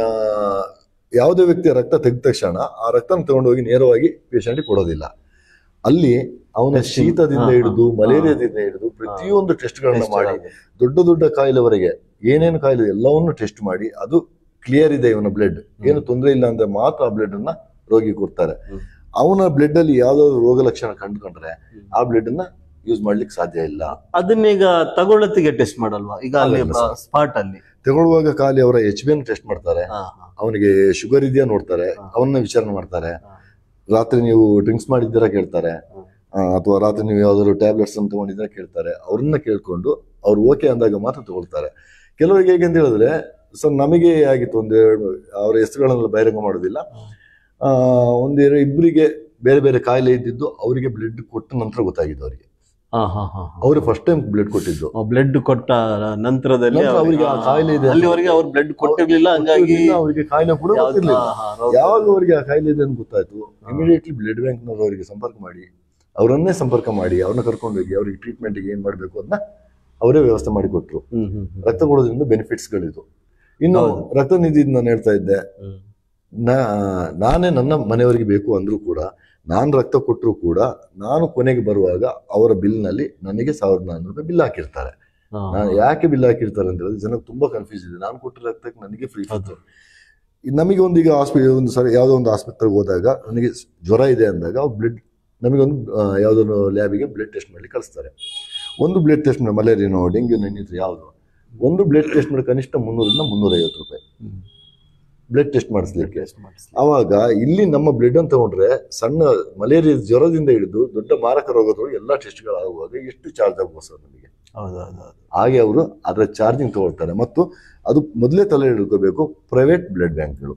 ಯಾವುದೇ ವ್ಯಕ್ತಿಯ ರಕ್ತ ತೆಗೆದ ತಕ್ಷಣ ಆ ರಕ್ತನ ತಗೊಂಡೋಗಿ ನೇರವಾಗಿ ಪೇಷಂಟ್ ಕೊಡೋದಿಲ್ಲ. ಅಲ್ಲಿ ಅವನ ಶೀತದಿಂದ ಹಿಡಿದು ಮಲೇರಿಯಾದಿಂದ ಹಿಡಿದು ಪ್ರತಿಯೊಂದು ಟೆಸ್ಟ್ ಗಳನ್ನ ಮಾಡಿ, ದೊಡ್ಡ ಕಾಯಿಲೆವರೆಗೆ ಏನೇನು ಕಾಯಿಲೆ ಎಲ್ಲವನ್ನೂ ಟೆಸ್ಟ್ ಮಾಡಿ ಅದು ಕ್ಲಿಯರ್ ಇದೆ, ಇವನ ಬ್ಲಡ್ ಏನು ತೊಂದರೆ ಇಲ್ಲ ಅಂದ್ರೆ ಮಾತ್ರ ಆ ಬ್ಲಡ್ ಅನ್ನ ರೋಗಿ ಕೊಡ್ತಾರೆ. ಅವನ ಬ್ಲಡ್ ಅಲ್ಲಿ ಯಾವ್ದಾದ್ರು ರೋಗ ಲಕ್ಷಣ ಕಂಡುಕೊಂಡ್ರೆ ಆ ಬ್ಲಡ್ ಅನ್ನ ಯೂಸ್ ಮಾಡ್ಲಿಕ್ಕೆ ಸಾಧ್ಯ ಇಲ್ಲ. ಅದನ್ನೀಗ ತಗೊಳ್ಳತಿಗೆ ಟೆಸ್ಟ್ ಮಾಡಲ್ವಾ? ಈಗ ಅಲ್ಲಿ ಸ್ಪಾಟ್ ಅಲ್ಲಿ ತಗೊಳ್ಳುವಾಗ ಖಾಲಿ ಅವರ HbN ಟೆಸ್ಟ್ ಮಾಡ್ತಾರೆ, ಅವನಿಗೆ ಶುಗರ್ ಇದೆಯಾ ನೋಡ್ತಾರೆ, ಅವನ್ನ ವಿಚಾರಣೆ ಮಾಡ್ತಾರೆ. ರಾತ್ರಿ ನೀವು ಡ್ರಿಂಕ್ಸ್ ಮಾಡಿದ್ದೀರಾ ಕೇಳ್ತಾರೆ, ಅಥವಾ ರಾತ್ರಿ ನೀವು ಯಾವ್ದಾದ್ರು ಟ್ಯಾಬ್ಲೆಟ್ಸ್ ಅನ್ನು ತಗೊಂಡಿದ್ದೀರಾ ಕೇಳ್ತಾರೆ. ಅವ್ರನ್ನ ಕೇಳ್ಕೊಂಡು ಅವ್ರು ಓಕೆ ಅಂದಾಗ ಮಾತ್ರ ತಗೊಳ್ತಾರೆ. ಕೆಲವರಿಗೆ ಹೇಗೆ ಅಂತ ಹೇಳಿದ್ರೆ, ಸರ್ ನಮಗೆ ಆಗಿತ್ತು, ಒಂದೆರಡು ಅವರ ಹೆಸರುಗಳನ್ನೆಲ್ಲ ಬಹಿರಂಗ ಮಾಡೋದಿಲ್ಲ, ಇಬ್ಬರಿಗೆ ಬೇರೆ ಬೇರೆ ಕಾಯಿಲೆ ಇದ್ದಿದ್ದು ಅವರಿಗೆ ಬ್ಲಡ್ ಕೊಟ್ಟ ನಂತರ ಗೊತ್ತಾಗಿದ್ದು ಅವರಿಗೆ. ಅವ್ರಿಗೆ ಫಸ್ಟ್ ಟೈಮ್ ಬ್ಲಡ್ ಕೊಟ್ಟಿದ್ದು. ಬ್ಲಡ್ ಕೊಟ್ಟ ನಂತರದಲ್ಲಿ ಅವರಿಗೆ ಆ ಕಾಯಿಲೆ ಇದೆ, ಅಲ್ಲಿವರೆಗೆ ಅವ್ರು ಬ್ಲಡ್ ಕೊಟ್ಟಿರ್ಲಿಲ್ಲ, ಹಂಗಾಗಿ ಅವರಿಗೆ ಕಾಯಿಲೆ ಕೂಡ ಗೊತ್ತಿರ್ಲಿಲ್ಲ. ಯಾವಾಗ ಅವರಿಗೆ ಆ ಕಾಯಿಲೆ ಇದೆ ಅಂತ ಗೊತ್ತಾಯ್ತು, ಇಮಿಡಿಯೇಟ್ಲಿ ಬ್ಲಡ್ ಬ್ಯಾಂಕ್ ನವರು ಅವರಿಗೆ ಅವರನ್ನೇ ಸಂಪರ್ಕ ಮಾಡಿ ಅವ್ರನ್ನ ಕರ್ಕೊಂಡು ಹೋಗಿ ಅವ್ರಿಗೆ ಟ್ರೀಟ್ಮೆಂಟ್ ಏನ್ ಮಾಡ್ಬೇಕು ಅದನ್ನ ಅವರೇ ವ್ಯವಸ್ಥೆ ಮಾಡಿ ಕೊಟ್ರು. ರಕ್ತ ಕೊಡೋದ್ರಿಂದ ಬೆನಿಫಿಟ್ಸ್ ಗಳಿದು. ಇನ್ನು ರಕ್ತ ನಿಧಿ ನಾನು ಹೇಳ್ತಾ ಇದ್ದೆ, ನಾನೇ ನನ್ನ ಮನೆಯವರಿಗೆ ಬೇಕು ಅಂದ್ರೂ ಕೂಡ, ನಾನು ರಕ್ತ ಕೊಟ್ಟರು ಕೂಡ ನಾನು ಕೊನೆಗೆ ಬರುವಾಗ ಅವರ ಬಿಲ್ ನಲ್ಲಿ ನನಗೆ 1400 ರೂಪಾಯಿ ಬಿಲ್ ಹಾಕಿರ್ತಾರೆ. ನಾನು ಯಾಕೆ ಬಿಲ್ ಹಾಕಿರ್ತಾರೆ ಅಂತ ಹೇಳಿದ್ರೆ ಜನಕ್ಕೆ ತುಂಬಾ ಕನ್ಫ್ಯೂಸ್ ಇದೆ. ನಾನು ಕೊಟ್ಟ ರಕ್ತಕ್ಕೆ ನನಗೆ ಫ್ರೀ ಇತ್ತು. ನಮಗೆ ಒಂದೀಗ ಒಂದು ಸರಿ ಯಾವುದೋ ಒಂದು ಆಸ್ಪತ್ರೆಗೆ ಹೋದಾಗ ನನಗೆ ಜ್ವರ ಇದೆ ಅಂದಾಗ ಬ್ಲಡ್ ನಮಗೊಂದು ಯಾವುದೋ ಲ್ಯಾಬಿಗೆ ಬ್ಲಡ್ ಟೆಸ್ಟ್ ಮಾಡಿ ಕಳಿಸ್ತಾರೆ. ಒಂದು ಬ್ಲಡ್ ಟೆಸ್ಟ್ ಮಾಡಿ ಮಲೇರಿಯಾನೋ ಡೆಂಗ್ಯೂನೋ ಇನ್ನಿತರ ಯಾವುದು ಒಂದು ಬ್ಲಡ್ ಟೆಸ್ಟ್ ಮಾಡಿ ಕನಿಷ್ಠ 300 ರಿಂದ 350 ರೂಪಾಯಿ. ಬ್ಲಡ್ ಟೆಸ್ಟ್ ಮಾಡಿಸ್ಲಿಕ್ಕೆ. ಅವಾಗ ಇಲ್ಲಿ ನಮ್ಮ ಬ್ಲಡ್ ಅಂತ ತಗೊಂಡ್ರೆ ಸಣ್ಣ ಮಲೇರಿಯಾ ಜ್ವರದಿಂದ ಹಿಡಿದು ದೊಡ್ಡ ಮಾರಕ ರೋಗದೊಳಗೆ ಎಲ್ಲಾ ಟೆಸ್ಟ್ಗಳಾಗುವಾಗ ಎಷ್ಟು ಚಾರ್ಜ್ ಆಗ್ಬೋದು ಸರ್ ನಮಗೆ. ಹಾಗೆ ಅವರು ಅದರ ಚಾರ್ಜಿಂಗ್ ತಗೊಳ್ತಾರೆ. ಮತ್ತು ಅದು ಮೊದಲೇ ತಲೆ ಹಿಡ್ಕೋಬೇಕು ಪ್ರೈವೇಟ್ ಬ್ಲಡ್ ಬ್ಯಾಂಕ್ಗಳು.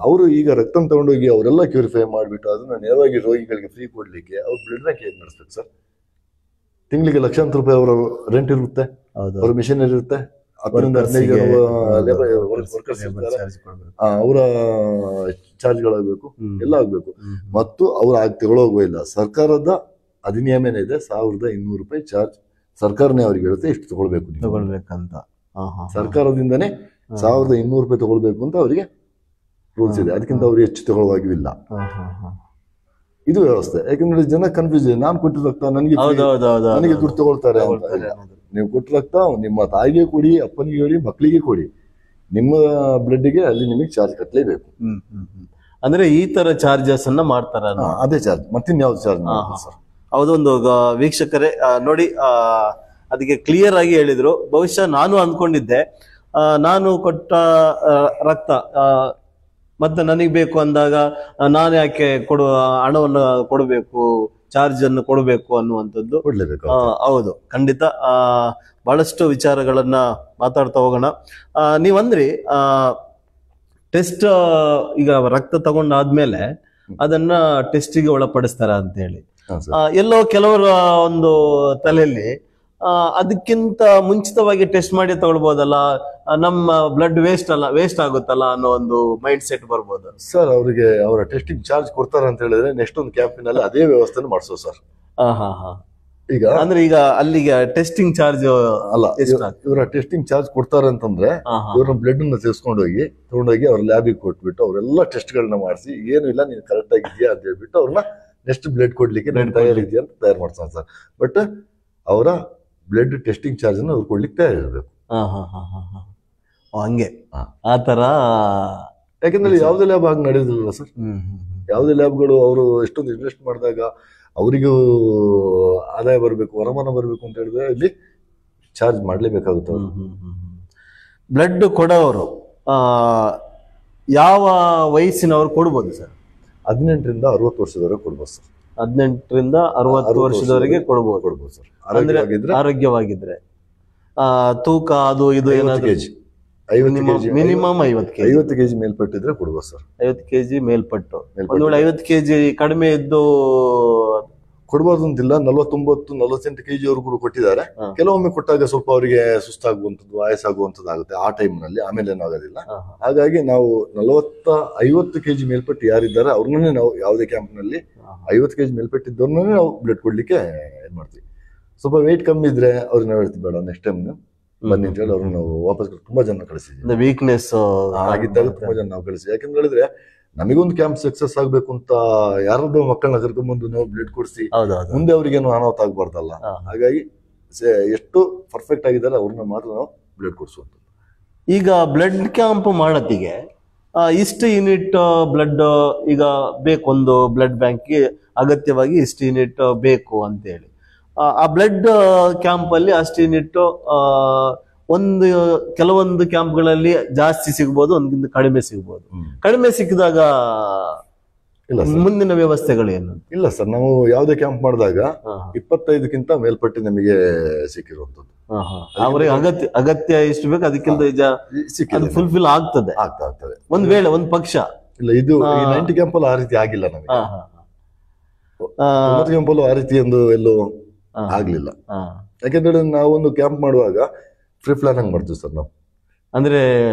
ಅವರು ಈಗ ರಕ್ತ ತಗೊಂಡೋಗಿ ಅವರೆಲ್ಲ ಕ್ಯೂರಿಫೈ ಮಾಡಿಬಿಟ್ಟು ಅದನ್ನ ನೇರವಾಗಿ ರೋಗಿಗಳಿಗೆ ಫ್ರೀ ಕೊಡ್ಲಿಕ್ಕೆ ಅವ್ರು ಬ್ಲಡ್ ಬ್ಯಾಂಕ್ ಹೇಗೆ ನಡೆಸ್ಬೇಕು ಸರ್? ತಿಂಗಳಿಗೆ ಲಕ್ಷಾಂತರ ರೂಪಾಯಿ ಅವರ ರೆಂಟ್ ಇರುತ್ತೆ, ಅವ್ರ ಮಿಷನರಿ ಇರುತ್ತೆ, 10-15 ವರ್ಕರ್ಸ್ ಇರ್ತಾರೆ, ಅವರ ಚಾರ್ಜ್ಗಳಾಗಬೇಕು, ಎಲ್ಲ ಆಗ್ಬೇಕು. ಮತ್ತು ಅವ್ರು ತಗೊಳ್ಳೋಗುವ ಇಲ್ಲ. ಸರ್ಕಾರದ ಅಧಿನಿಯಮ ಇದೆ, 1200 ರೂಪಾಯಿ ಚಾರ್ಜ್ ಸರ್ಕಾರನೇ ಅವ್ರಿಗೆ ಹೇಳುತ್ತೆ ಇಷ್ಟು ತಗೊಳ್ಬೇಕಂತ. ಸರ್ಕಾರದಿಂದನೇ 1200 ರೂಪಾಯಿ ತಗೊಳ್ಬೇಕು ಅಂತ ಅವರಿಗೆ ರೂಲ್ಸ್ ಇದೆ. ಅದಕ್ಕಿಂತ ಅವ್ರು ಹೆಚ್ಚು ತಗೊಳ್ಳುವಾಗಿಲ್ಲ. ಇದು ವ್ಯವಸ್ಥೆ. ಯಾಕಂದ್ರೆ ಜನ ಕನ್ಫ್ಯೂಸ್ ಇದೆ, ನಾನು ಕೊಟ್ಟಿರೋ ರಕ್ತ ನನಗೆ ದುಡ್ಡು ತಗೊಳ್ತಾರೆ ಅಂತ. ನೀವು ಕೊಟ್ಟ ರಕ್ತ ನಿಮ್ಮ ತಾಯಿಗೆ ಕೊಡಿ, ಅಪ್ಪನಿಗೆ ಕೊಡಿ, ಮಕ್ಕಳಿಗೆ ಕೊಡಿ, ನಿಮ್ಮ ಬ್ಲಡ್ಗೆ ಅಲ್ಲಿ ನಿಮಗೆ ಚಾರ್ಜ್ ಕಟ್ಟಲೇಬೇಕು. ಅಂದ್ರೆ ಈ ತರ ಚಾರ್ಜಸ್ ಅನ್ನ ಮಾಡ್ತಾರ? ಅದೇ ಚಾರ್ಜ್, ಮತ್ತಿನ್ಯಾವ್ದು ಚಾರ್ಜ್ ಸರ್? ಹೌದೊಂದು ವೀಕ್ಷಕರೇ ನೋಡಿ, ಅದಕ್ಕೆ ಕ್ಲಿಯರ್ ಆಗಿ ಹೇಳಿದ್ರು. ಬಹುಶಃ ನಾನು ಅಂದ್ಕೊಂಡಿದ್ದೆ, ನಾನು ಕೊಟ್ಟ ರಕ್ತ ಮತ್ತೆ ನನಗೆ ಬೇಕು ಅಂದಾಗ ನಾನು ಯಾಕೆ ಹಣವನ್ನು ಕೊಡಬೇಕು, ಚಾರ್ಜ್ ಅನ್ನು ಕೊಡಬೇಕು ಅನ್ನುವಂಥದ್ದು. ಹೌದು, ಖಂಡಿತ. ಬಹಳಷ್ಟು ವಿಚಾರಗಳನ್ನ ಮಾತಾಡ್ತಾ ಹೋಗೋಣ. ನೀವಂದ್ರಿ ಟೆಸ್ಟ್, ಈಗ ರಕ್ತ ತಗೊಂಡಾದ್ಮೇಲೆ ಅದನ್ನ ಟೆಸ್ಟಿಗೆ ಒಳಪಡಿಸ್ತಾರ ಅಂತ ಹೇಳಿ. ಎಲ್ಲೋ ಕೆಲವರ ಒಂದು ತಲೆಯಲ್ಲಿ ಅದಕ್ಕಿಂತ ಮುಂಚಿತವಾಗಿ ಟೆಸ್ಟ್ ಮಾಡಿ ತಗೊಳ್ಬೋದಲ್ಲ, ನಮ್ಮ ಬ್ಲಡ್ ವೇಸ್ಟ್ ಆಗುತ್ತಲ್ಲ ಅನ್ನೋ ಒಂದು ಮೈಂಡ್ ಸೆಟ್ ಬರ್ಬೋದು ಸರ್. ಅವರಿಗೆ ಅವರ ಟೆಸ್ಟಿಂಗ್ ಚಾರ್ಜ್ ಕೊಡ್ತಾರ ಅಂತ ಹೇಳಿದ್ರೆ ನೆಕ್ಸ್ಟ್ ಒಂದು ಕ್ಯಾಂಪಿನಲ್ಲಿ ಅದೇ ವ್ಯವಸ್ಥೆ ಮಾಡಿಸೋ ಸರ್. ಈಗ ಅಂದ್ರೆ ಈಗ ಅಲ್ಲಿಗೆ ಟೆಸ್ಟಿಂಗ್ ಚಾರ್ಜ್ ಅಲ್ಲ, ಇವರ ಟೆಸ್ಟಿಂಗ್ ಚಾರ್ಜ್ ಕೊಡ್ತಾರೆ ಅಂತಂದ್ರೆ ಇವ್ರ ಬ್ಲಡ್ ನ ತಗೊಂಡೋಗಿ ಅವ್ರ ಲ್ಯಾಬಿಗೆ ಕೊಟ್ಬಿಟ್ಟು ಅವರೆಲ್ಲ ಟೆಸ್ಟ್ ಗಳನ್ನ ಮಾಡಿಸಿ ಏನು ಇಲ್ಲ ನೀನು ಕರೆಕ್ಟ್ ಆಗಿದ್ಯಾ ಅಂತ ಹೇಳ್ಬಿಟ್ಟು ಅವ್ರನ್ನ ನೆಕ್ಸ್ಟ್ ಬ್ಲಡ್ ಕೊಡ್ಲಿಕ್ಕೆ ತಯಾರಿದ್ಯಾ ಅಂತ ತಯಾರು ಮಾಡ್ತಾನೆ ಸರ್. ಬಟ್ ಅವರ ಬ್ಲಡ್ ಟೆಸ್ಟಿಂಗ್ ಚಾರ್ಜ್ ಅನ್ನು ಅವ್ರು ಕೊಡ್ಲಿಕ್ಕೆ ತಯಾರಿರ್ಬೇಕು. ಹಂಗೆ ಆತರ. ಯಾಕಂದ್ರೆ ಯಾವುದೇ ಲ್ಯಾಬ್ ಹಾಗೆ ನಡೆಯೋದಿಲ್ಲ ಸರ್. ಯಾವುದೇ ಲ್ಯಾಬ್ಗಳು ಅವರು ಎಷ್ಟೊಂದು ಇನ್ವೆಸ್ಟ್ ಮಾಡಿದಾಗ ಅವರಿಗೂ ಆದಾಯ ಬರಬೇಕು, ವರಮಾನ ಬರಬೇಕು ಅಂತ ಹೇಳಿದ್ರೆ ಇಲ್ಲಿ ಚಾರ್ಜ್ ಮಾಡ್ಲೇಬೇಕಾಗುತ್ತೆ. ಬ್ಲಡ್ ಕೊಡೋರು ಯಾವ ವಯಸ್ಸಿನವ್ರು ಕೊಡ್ಬೋದು ಸರ್? 18ರಿಂದ 60 ವರ್ಷದವರೆಗೆ ಕೊಡ್ಬೋದು ಸರ್. 18ರಿಂದ 60 ವರ್ಷದವರೆಗೆ ಕೊಡ್ಬೋದು ಸರ್. ಆರೋಗ್ಯವಾಗಿದ್ರೆ ತೂಕ ಅದು ಇದು ಏನಾದ್ರು ಮಿನಿಮಮ್ 50 ಕೆಜಿ ಮೇಲ್ಪಟ್ಟಿದ್ರೆ ಕೊಡ್ಬೋದು ಸರ್. 50 ಕೆಜಿ ಮೇಲ್ಪಟ್ಟು. ಒಂದ್ ವೇಳೆ 50 ಕೆಜಿ ಕಡಿಮೆ ಇದ್ದು ಕೊಡ್ಬಾರ್ದು ಅಂತಿಲ್ಲ. 49-48 ಕೆಜಿ ಅವರು ಕೂಡ ಕೊಟ್ಟಿದ್ದಾರೆ. ಕೆಲವೊಮ್ಮೆ ಕೊಟ್ಟಾಗ ಸ್ವಲ್ಪ ಅವರಿಗೆ ಸುಸ್ತಾಗುವಂಥದ್ದು, ಆಯಾಸಾಗುವಂಥದ್ದು ಆಗುತ್ತೆ ಆ ಟೈಮ್ ನಲ್ಲಿ. ಆಮೇಲೆ ಏನಾಗೋದಿಲ್ಲ. ಹಾಗಾಗಿ ನಾವು 50 ಕೆಜಿ ಮೇಲ್ಪಟ್ಟು ಯಾರಿದ್ದಾರೆ ಅವ್ರನ್ನೇ ನಾವು ಯಾವುದೇ ಕ್ಯಾಂಪ್ ನಲ್ಲಿ 50 ಕೆಜಿ ಮೇಲ್ಪಟ್ಟಿದ್ದವ್ರನ್ನೇ ನಾವು ಬ್ಲಡ್ ಕೊಡ್ಲಿಕ್ಕೆ ಏನ್ ಮಾಡ್ತೀವಿ. ಸ್ವಲ್ಪ ವೆಯ್ಟ್ ಕಮ್ಮಿ ಇದ್ರೆ ಅವ್ರಿಗೆ ನಾವು ಹೇಳ್ತೀವಿ ಬೇಡ ನೆಕ್ಸ್ಟ್ ಟೈಮ್ ಬನ್ನಿ ಅಂತ ಹೇಳಿ ಅವ್ರನ್ನ ನಾವು ವಾಪಸ್ ತುಂಬಾ ಜನ ಕಳಿಸಿದ್ವಿ. ವೀಕ್ನೆಸ್ ಆಗಿದ್ದಾಗ ತುಂಬಾ ಜನ ನಾವು ಕಳಿಸಿದ್ವಿ. ಯಾಕಂದ್ರೆ ಹೇಳಿದ್ರೆ ನಮಗೊಂದು ಕ್ಯಾಂಪ್ ಸಕ್ಸಸ್ ಆಗ್ಬೇಕು ಅಂತ ಯಾರದ್ದು ಮಕ್ಕಳನ್ನ ಕರ್ಕೊಂಡ್ಬಂದು ನಾವು ಬ್ಲಡ್ ಕೊಡಿಸಿ ಮುಂದೆ ಅವ್ರಿಗೇನು ಅನಾಹುತ ಆಗ್ಬಾರ್ದಲ್ಲ. ಹಾಗಾಗಿ ಎಷ್ಟು ಪರ್ಫೆಕ್ಟ್ ಆಗಿದ್ದಾರೆ ಅವ್ರನ್ನ ಮಾತ್ರ ನಾವು ಬ್ಲಡ್ ಕೊಡಿಸುವಂತ. ಈಗ ಬ್ಲಡ್ ಕ್ಯಾಂಪ್ ಮಾಡತ್ತಿಗೆ ಇಷ್ಟು ಯೂನಿಟ್ ಬ್ಲಡ್ ಈಗ ಬೇಕು, ಒಂದು ಬ್ಲಡ್ ಬ್ಯಾಂಕ್ಗೆ ಅಗತ್ಯವಾಗಿ ಇಷ್ಟು ಯೂನಿಟ್ ಬೇಕು ಅಂತ ಹೇಳಿ ಆ ಬ್ಲಡ್ ಕ್ಯಾಂಪ್ ಅಲ್ಲಿ ಅಷ್ಟು ಯೂನಿಟ್ ಕೆಲವೊಂದು ಕ್ಯಾಂಪ್ಗಳಲ್ಲಿ ಜಾಸ್ತಿ ಸಿಗ್ಬೋದು, ಒಂದ್ಕಿಂತ ಕಡಿಮೆ ಸಿಗ್ಬೋದು. ಕಡಿಮೆ ಸಿಕ್ಕಿದಾಗ ಮುಂದಿನ ವ್ಯವಸ್ಥೆಗಳೇನು? ಇಲ್ಲ ಸರ್, ನಾವು ಯಾವುದೇ ಕ್ಯಾಂಪ್ ಮಾಡಿದಾಗ 25ಕ್ಕಿಂತ ಮೇಲ್ಪಟ್ಟು ನಮಗೆ ಸಿಕ್ಕಿರುವಂತದ್ದು. ಅವ್ರಿಗೆ ಅಗತ್ಯ ಎಷ್ಟು ಬೇಕು ಅದಕ್ಕಿಂತ ಫುಲ್ಫಿಲ್ ಆಗ್ತದೆ. ಒಂದ್ ವೇಳೆ ಒಂದ್ ಪಕ್ಷ ಇಲ್ಲ, ಇದು 90 ಕ್ಯಾಂಪಲ್ಲಿ ಆ ರೀತಿ ಆಗಿಲ್ಲ ನಮಗೆ. 90 ಕ್ಯಾಂಪಲ್ಲೂ ಆ ರೀತಿ ಒಂದು ಎಲ್ಲೋ ಆಗ್ಲಿಲ್ಲ. ಯಾಕೆಂದ್ರೆ ನಾವೊಂದು ಕ್ಯಾಂಪ್ ಮಾಡುವಾಗ ಫ್ರೀ ಪ್ಲಾನ್ ಹಂಗ್ ಮಾಡ್ತೀವಿ ಸರ್ ನಾವು. ಅಂದ್ರೆ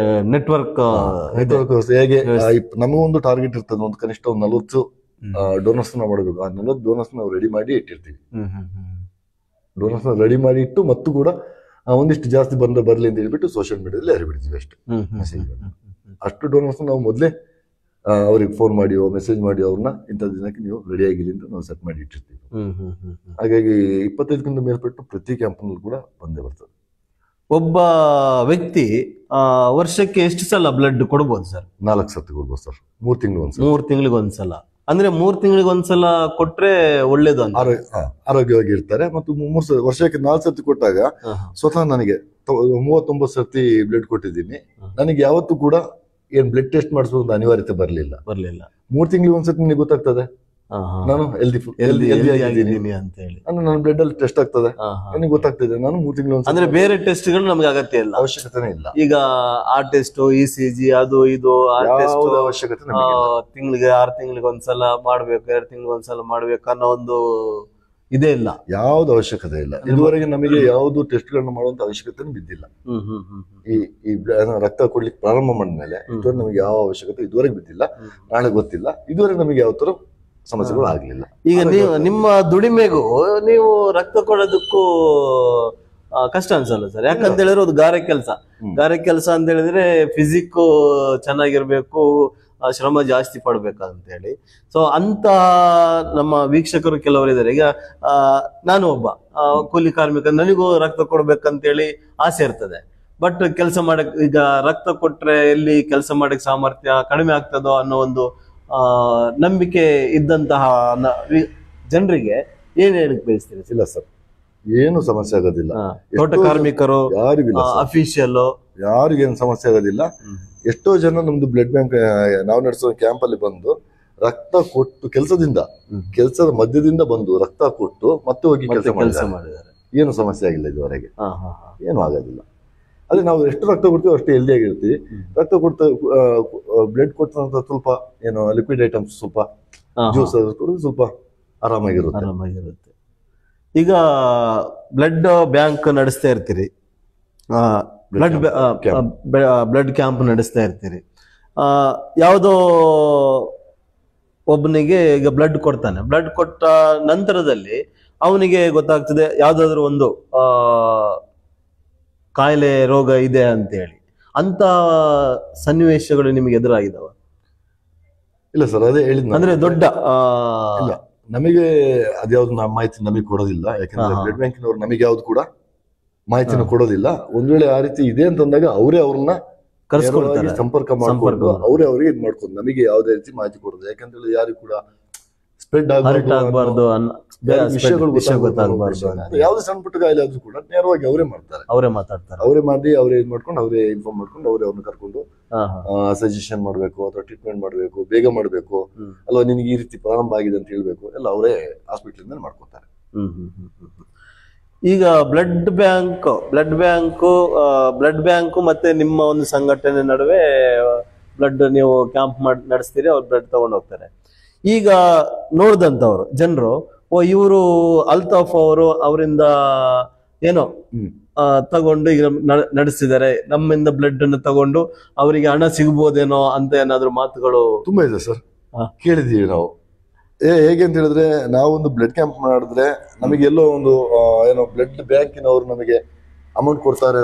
ನೆಟ್ವರ್ಕ್ ಹೇಗೆ ನಮಗೊಂದು ಟಾರ್ಗೆಟ್ ಇರ್ತದೆ, ಒಂದು ಕನಿಷ್ಠ 40 ಡೋನರ್ಸ್ ನಾವು ಮಾಡಬೇಕು. ಆ 40 ಡೋನರ್ಸ್ ನಾವು ರೆಡಿ ಮಾಡಿ ಇಟ್ಟಿರ್ತೀವಿ. ಡೋನರ್ಸ್ ರೆಡಿ ಮಾಡಿ ಇಟ್ಟು ಮತ್ತು ಕೂಡ ಒಂದಿಷ್ಟು ಜಾಸ್ತಿ ಬರ್ಲಿ ಅಂತ ಹೇಳ್ಬಿಟ್ಟು ಸೋಷಿಯಲ್ ಮೀಡಿಯಾದಲ್ಲಿ ಹರಿಬಿಡ್ತೀವಿ ಅಷ್ಟೇ. ಅಷ್ಟು ಡೋನರ್ಸ್ ನಾವು ಮೊದಲೇ ಅವ್ರಿಗೆ ಫೋನ್ ಮಾಡಿ ಮೆಸೇಜ್ ಮಾಡಿ ಅವ್ರನ್ನ ಇಂಥ ದಿನಕ್ಕೆ ನೀವು ರೆಡಿ ಆಗಿರಿ ಅಂತ ನಾವು ಸೆಟ್ ಮಾಡಿ ಇಟ್ಟಿರ್ತೀವಿ. ಹಾಗಾಗಿ 25ಕ್ಕಿಂತ ಮೇಲ್ಪಟ್ಟು ಪ್ರತಿ ಕ್ಯಾಂಪ್ನಲ್ಲಿ ಕೂಡ ಬಂದೇ ಬರ್ತದೆ. ಒಬ್ಬ ವ್ಯಕ್ತಿ ವರ್ಷಕ್ಕೆ ಎಷ್ಟು ಸಲ ಬ್ಲಡ್ ಕೊಡ್ಬೋದು ಸರ್? 4 ಸತಿ ಕೊಡ್ಬೋದು ಸರ್. 3 ತಿಂಗಳಿಗೆ 3 ತಿಂಗಳಿಗೆ ಒಂದ್ಸಲ. ಅಂದ್ರೆ 3 ತಿಂಗಳಿಗೆ ಒಂದ್ಸಲ ಕೊಟ್ರೆ ಒಳ್ಳೇದು ಅಂತ. ಆರೋಗ್ಯವಾಗಿ ಇರ್ತಾರೆ. ಮತ್ತು ವರ್ಷಕ್ಕೆ 4 ಸತಿ ಕೊಟ್ಟಾಗ ಸ್ವತಃ ನನಗೆ 39 ಸತಿ ಬ್ಲಡ್ ಕೊಟ್ಟಿದ್ದೀನಿ. ನನಗೆ ಯಾವತ್ತೂ ಕೂಡ ಏನ್ ಬ್ಲಡ್ ಟೆಸ್ಟ್ ಮಾಡಿಸುವ ಒಂದು ಅನಿವಾರ್ಯತೆ ಬರ್ಲಿಲ್ಲ. 3 ತಿಂಗಳಿಗೆ ಒಂದ್ಸತಿ ನಿನಗೆ ಗೊತ್ತಾಗ್ತದೆ ನಾನು ಹೆಲ್ದಿ ಅಂತ ಹೇಳಿ, ನನ್ನ ಬ್ಲಡ್ ಅಲ್ಲಿ ಟೆಸ್ಟ್ ಆಗ್ತದೆ, ನನಗೆ ಗೊತ್ತಾಗ್ತದೆ ನಾನು 3 ತಿಂಗಳು ಅಂದ್ರೆ ಬೇರೆ ಟೆಸ್ಟ್ಗಳು ನಮ್ಗೆ ಅಗತ್ಯ ಇಲ್ಲ, ಅವಶ್ಯಕತೆನೇ ಇಲ್ಲ. ಈಗ ಆ ಟೆಸ್ಟ್ ECG ಅದು ಇದು ಅವಶ್ಯಕತೆ ತಿಂಗಳಿಗೆ 6 ತಿಂಗಳಿಗೆ ಒಂದ್ಸಲ ಮಾಡ್ಬೇಕು, 2 ತಿಂಗಳಿಗೆ ಒಂದ್ಸಲ ಮಾಡ್ಬೇಕು ಅನ್ನೋ ಒಂದು ಇದೇ ಇಲ್ಲ, ಯಾವ್ದು ಅವಶ್ಯಕತೆ ಇಲ್ಲ. ಇದುವರೆಗೆ ನಮಗೆ ಯಾವ್ದು ಟೆಸ್ಟ್ ಗಳನ್ನ ಮಾಡುವಂತ ಅವಶ್ಯಕತೆ ಬಿದ್ದಿಲ್ಲ. ಈ ರಕ್ತ ಕೊಡ್ಲಿಕ್ಕೆ ಪ್ರಾರಂಭ ಮಾಡಿದ್ಮೇಲೆ ಇದುವರೆಗೆ ನಮಗೆ ಯಾವ ಅವಶ್ಯಕತೆ ಇದುವರೆಗೆ ಬಿದ್ದಿಲ್ಲ, ನಾಳೆ ಗೊತ್ತಿಲ್ಲ. ಇದುವರೆಗೆ ನಮಗೆ ಯಾವ ತರ ಸಮಸ್ಯೆಗಳು ಆಗ್ಲಿಲ್ಲ. ಈಗ ನೀವು ನಿಮ್ಮ ದುಡಿಮೆಗೂ ನೀವು ರಕ್ತ ಕೊಡೋದಕ್ಕೂ ಕಷ್ಟ ಅನ್ಸಲ್ಲ ಸರ್? ಯಾಕಂತ ಹೇಳಿದ್ರೆ ಅದು ಗಾರೆ ಕೆಲಸ ಅಂತ ಹೇಳಿದ್ರೆ ಫಿಸಿಕ್ ಚೆನ್ನಾಗಿರ್ಬೇಕು, ಶ್ರಮ ಜಾಸ್ತಿ ಪಡ್ಬೇಕಂತ ಹೇಳಿ. ಸೊ ಅಂತ ನಮ್ಮ ವೀಕ್ಷಕರು ಕೆಲವರು ಇದ್ದಾರೆ. ಈಗ ನಾನು ಒಬ್ಬ ಕೂಲಿ ಕಾರ್ಮಿಕ, ನನಗೂ ರಕ್ತ ಕೊಡ್ಬೇಕಂತೇಳಿ ಆಸೆ ಇರ್ತದೆ. ಬಟ್ ಕೆಲಸ ಮಾಡಕ್, ಈಗ ರಕ್ತ ಕೊಟ್ರೆ ಎಲ್ಲಿ ಕೆಲಸ ಮಾಡಕ್ ಸಾಮರ್ಥ್ಯ ಕಡಿಮೆ ಆಗ್ತದೋ ಅನ್ನೋ ಒಂದು ನಂಬಿಕೆ ಇದ್ದಂತಹ ಜನರಿಗೆ ಏನ್ ಹೇಳಕ್ ಬಯಸ್ತೀರಿ? ಇಲ್ಲ ಸರ್, ಏನು ಸಮಸ್ಯೆ ಆಗೋದಿಲ್ಲ. ತೋಟ ಕಾರ್ಮಿಕರು, ಯಾರಿಗಿಲ್ಲ, ಅಫಿಷಿಯಲ್ ಯಾರಿಗೇನು ಸಮಸ್ಯೆ ಆಗೋದಿಲ್ಲ. ಎಷ್ಟೋ ಜನ ನಮ್ದು ಬ್ಲಡ್ ಬ್ಯಾಂಕ್ ನಾವು ನಡೆಸೋ ಕ್ಯಾಂಪ್ ಅಲ್ಲಿ ಬಂದು ರಕ್ತ ಕೊಟ್ಟು ಕೆಲಸದ ಮಧ್ಯದಿಂದ ಬಂದು ರಕ್ತ ಕೊಟ್ಟು ಮತ್ತೆ ಹೋಗಿ ಕೆಲಸ ಮಾಡಿದ್ದಾರೆ. ಏನು ಸಮಸ್ಯೆ ಆಗಿಲ್ಲ ಇದುವರೆಗೆ, ಏನು ಆಗೋದಿಲ್ಲ. ಅದೇ ನಾವು ಎಷ್ಟು ರಕ್ತ ಕೊಡ್ತೀವಿ ಅಷ್ಟು ಹೆಲ್ದಿ ಆಗಿರ್ತೀವಿ. ರಕ್ತ ಕೊಡ್ತಾ ಬ್ಲಡ್ ಕೊಟ್ಟಂತ ಸ್ವಲ್ಪ ಏನು ಲಿಕ್ವಿಡ್ ಐಟಮ್ಸ್, ಸ್ವಲ್ಪ ಜ್ಯೂಸ್ ಸ್ವಲ್ಪ ಆರಾಮಾಗಿರುತ್ತೆ. ಈಗ ಬ್ಲಡ್ ಬ್ಯಾಂಕ್ ನಡೆಸ್ತಾ ಇರ್ತೀರಿ, ಬ್ಲಡ್ ಕ್ಯಾಂಪ್ ನಡೆಸ್ತಾ ಇರ್ತೀರಿ. ಯಾವುದೋ ಒಬ್ಬನಿಗೆ ಈಗ ಬ್ಲಡ್ ಕೊಡ್ತಾನೆ, ಬ್ಲಡ್ ಕೊಟ್ಟ ನಂತರದಲ್ಲಿ ಅವನಿಗೆ ಗೊತ್ತಾಗ್ತದೆ ಯಾವ್ದಾದ್ರು ಒಂದು ಕಾಯಿಲೆ ರೋಗ ಇದೆ ಅಂತ ಹೇಳಿ. ಅಂತ ಸನ್ನಿವೇಶಗಳು ನಿಮಗೆ ಎದುರಾಗಿದ್ದಾವ? ಇಲ್ಲ ಸರ್, ಅದೇ ಹೇಳಿದ್ ಅಂದ್ರೆ ದೊಡ್ಡ ಇಲ್ಲ, ನಮಗೆ ಅದ್ಯಾವ್ದು ಮಾಹಿತಿ ನಮಗೆ ಕೊಡೋದಿಲ್ಲ. ಯಾಕಂದ್ರೆ ಬ್ಲಡ್ ಬ್ಯಾಂಕಿನವ್ರು ನಮಗೆ ಯಾವ್ದು ಕೂಡ ಮಾಹಿತಿನ ಕೊಡೋದಿಲ್ಲ. ಒಂದ್ ವೇಳೆ ಆ ರೀತಿ ಇದೆ ಅಂತಂದಾಗ ಅವರೇ ಅವ್ರನ್ನ ಕರ್ಸ್ಕೊಳ್ತಾರೆ, ಸಂಪರ್ಕ ಮಾಡ್ಕೊಂಡು ಅವ್ರಿಗೆ ಇದ್ ಮಾಡ್ಕೊಂಡು ನಮಗೆ ಯಾವುದೇ ರೀತಿ ಮಾಹಿತಿ ಕೊಡೋದು. ಯಾಕಂದ್ರೆ ಯಾರಿಗೂ ಕೂಡ ಸ್ಪ್ರೆಡ್ ಆಗಬಾರ್ದು, ವಿಷಯಗಳು ಗೊತ್ತಾಗಬಾರ್ದು. ಯಾವ್ದು ಸಣ್ಣ ಪುಟ್ಟ ಕಾಯಿಲೆ ಆದ್ರೂ ಕೂಡ ನೇರವಾಗಿ ಅವರೇ ಮಾತಾಡ್ತಾರೆ, ಅವರೇ ಮಾಡಿ ಅವರೇ ಇದ್ ಮಾಡ್ಕೊಂಡು ಅವರೇ ಇನ್ಫಾರ್ಮ್ ಮಾಡ್ಕೊಂಡು ಅವ್ರನ್ನ ಕರ್ಕೊಂಡು ಸಜೆಷನ್ ಮಾಡ್ಬೇಕು ಅಥವಾ ಟ್ರೀಟ್ಮೆಂಟ್ ಮಾಡ್ಬೇಕು, ಬೇಗ ಮಾಡ್ಬೇಕು, ಅಲ್ವಾ ನಿನ್ಗೆ ಈ ರೀತಿ ಪ್ರಾರಂಭ ಆಗಿದೆ ಅಂತ ಹೇಳ್ಬೇಕು, ಎಲ್ಲ ಅವರೇ ಹಾಸ್ಪಿಟಲ್ ಮೇಲೆ ಮಾಡ್ಕೊತಾರೆ. ಈಗ ಬ್ಲಡ್ ಬ್ಯಾಂಕು ಮತ್ತೆ ನಿಮ್ಮ ಒಂದು ಸಂಘಟನೆ ನಡುವೆ ಬ್ಲಡ್ ನೀವು ಕ್ಯಾಂಪ್ ನಡೆಸ್ತೀರಿ, ಅವ್ರು ಬ್ಲಡ್ ತಗೊಂಡು ಹೋಗ್ತಾರೆ. ಈಗ ನೋಡಿದಂತವ್ರು ಜನರು, ಇವರು ಅಲ್ತಾಫ್ ಅವರು ಅವರಿಂದ ಏನೋ ತಗೊಂಡು ಈಗ ನಡೆಸಿದ್ದಾರೆ, ನಮ್ಮಿಂದ ಬ್ಲಡ್ ಅನ್ನು ತಗೊಂಡು ಅವರಿಗೆ ಹಣ ಸಿಗ್ಬೋದೇನೋ ಅಂತ ಏನಾದ್ರು ಮಾತುಗಳು ತುಂಬಾ ಇದೆ ಸರ್, ಕೇಳಿದೀವಿ ನಾವು. ಹೇಗೆ ಅಂತ ಹೇಳಿದ್ರೆ, ನಾವೊಂದು ಬ್ಲಡ್ ಕ್ಯಾಂಪ್ ಮಾಡಿದ್ರೆ ನಮಗೆ ಎಲ್ಲೋ ಒಂದು ಏನೋ ಬ್ಲಡ್ ಬ್ಯಾಂಕಿನವರು ನಮಗೆ ಅಮೌಂಟ್ ಕೊಡ್ತಾರೆ,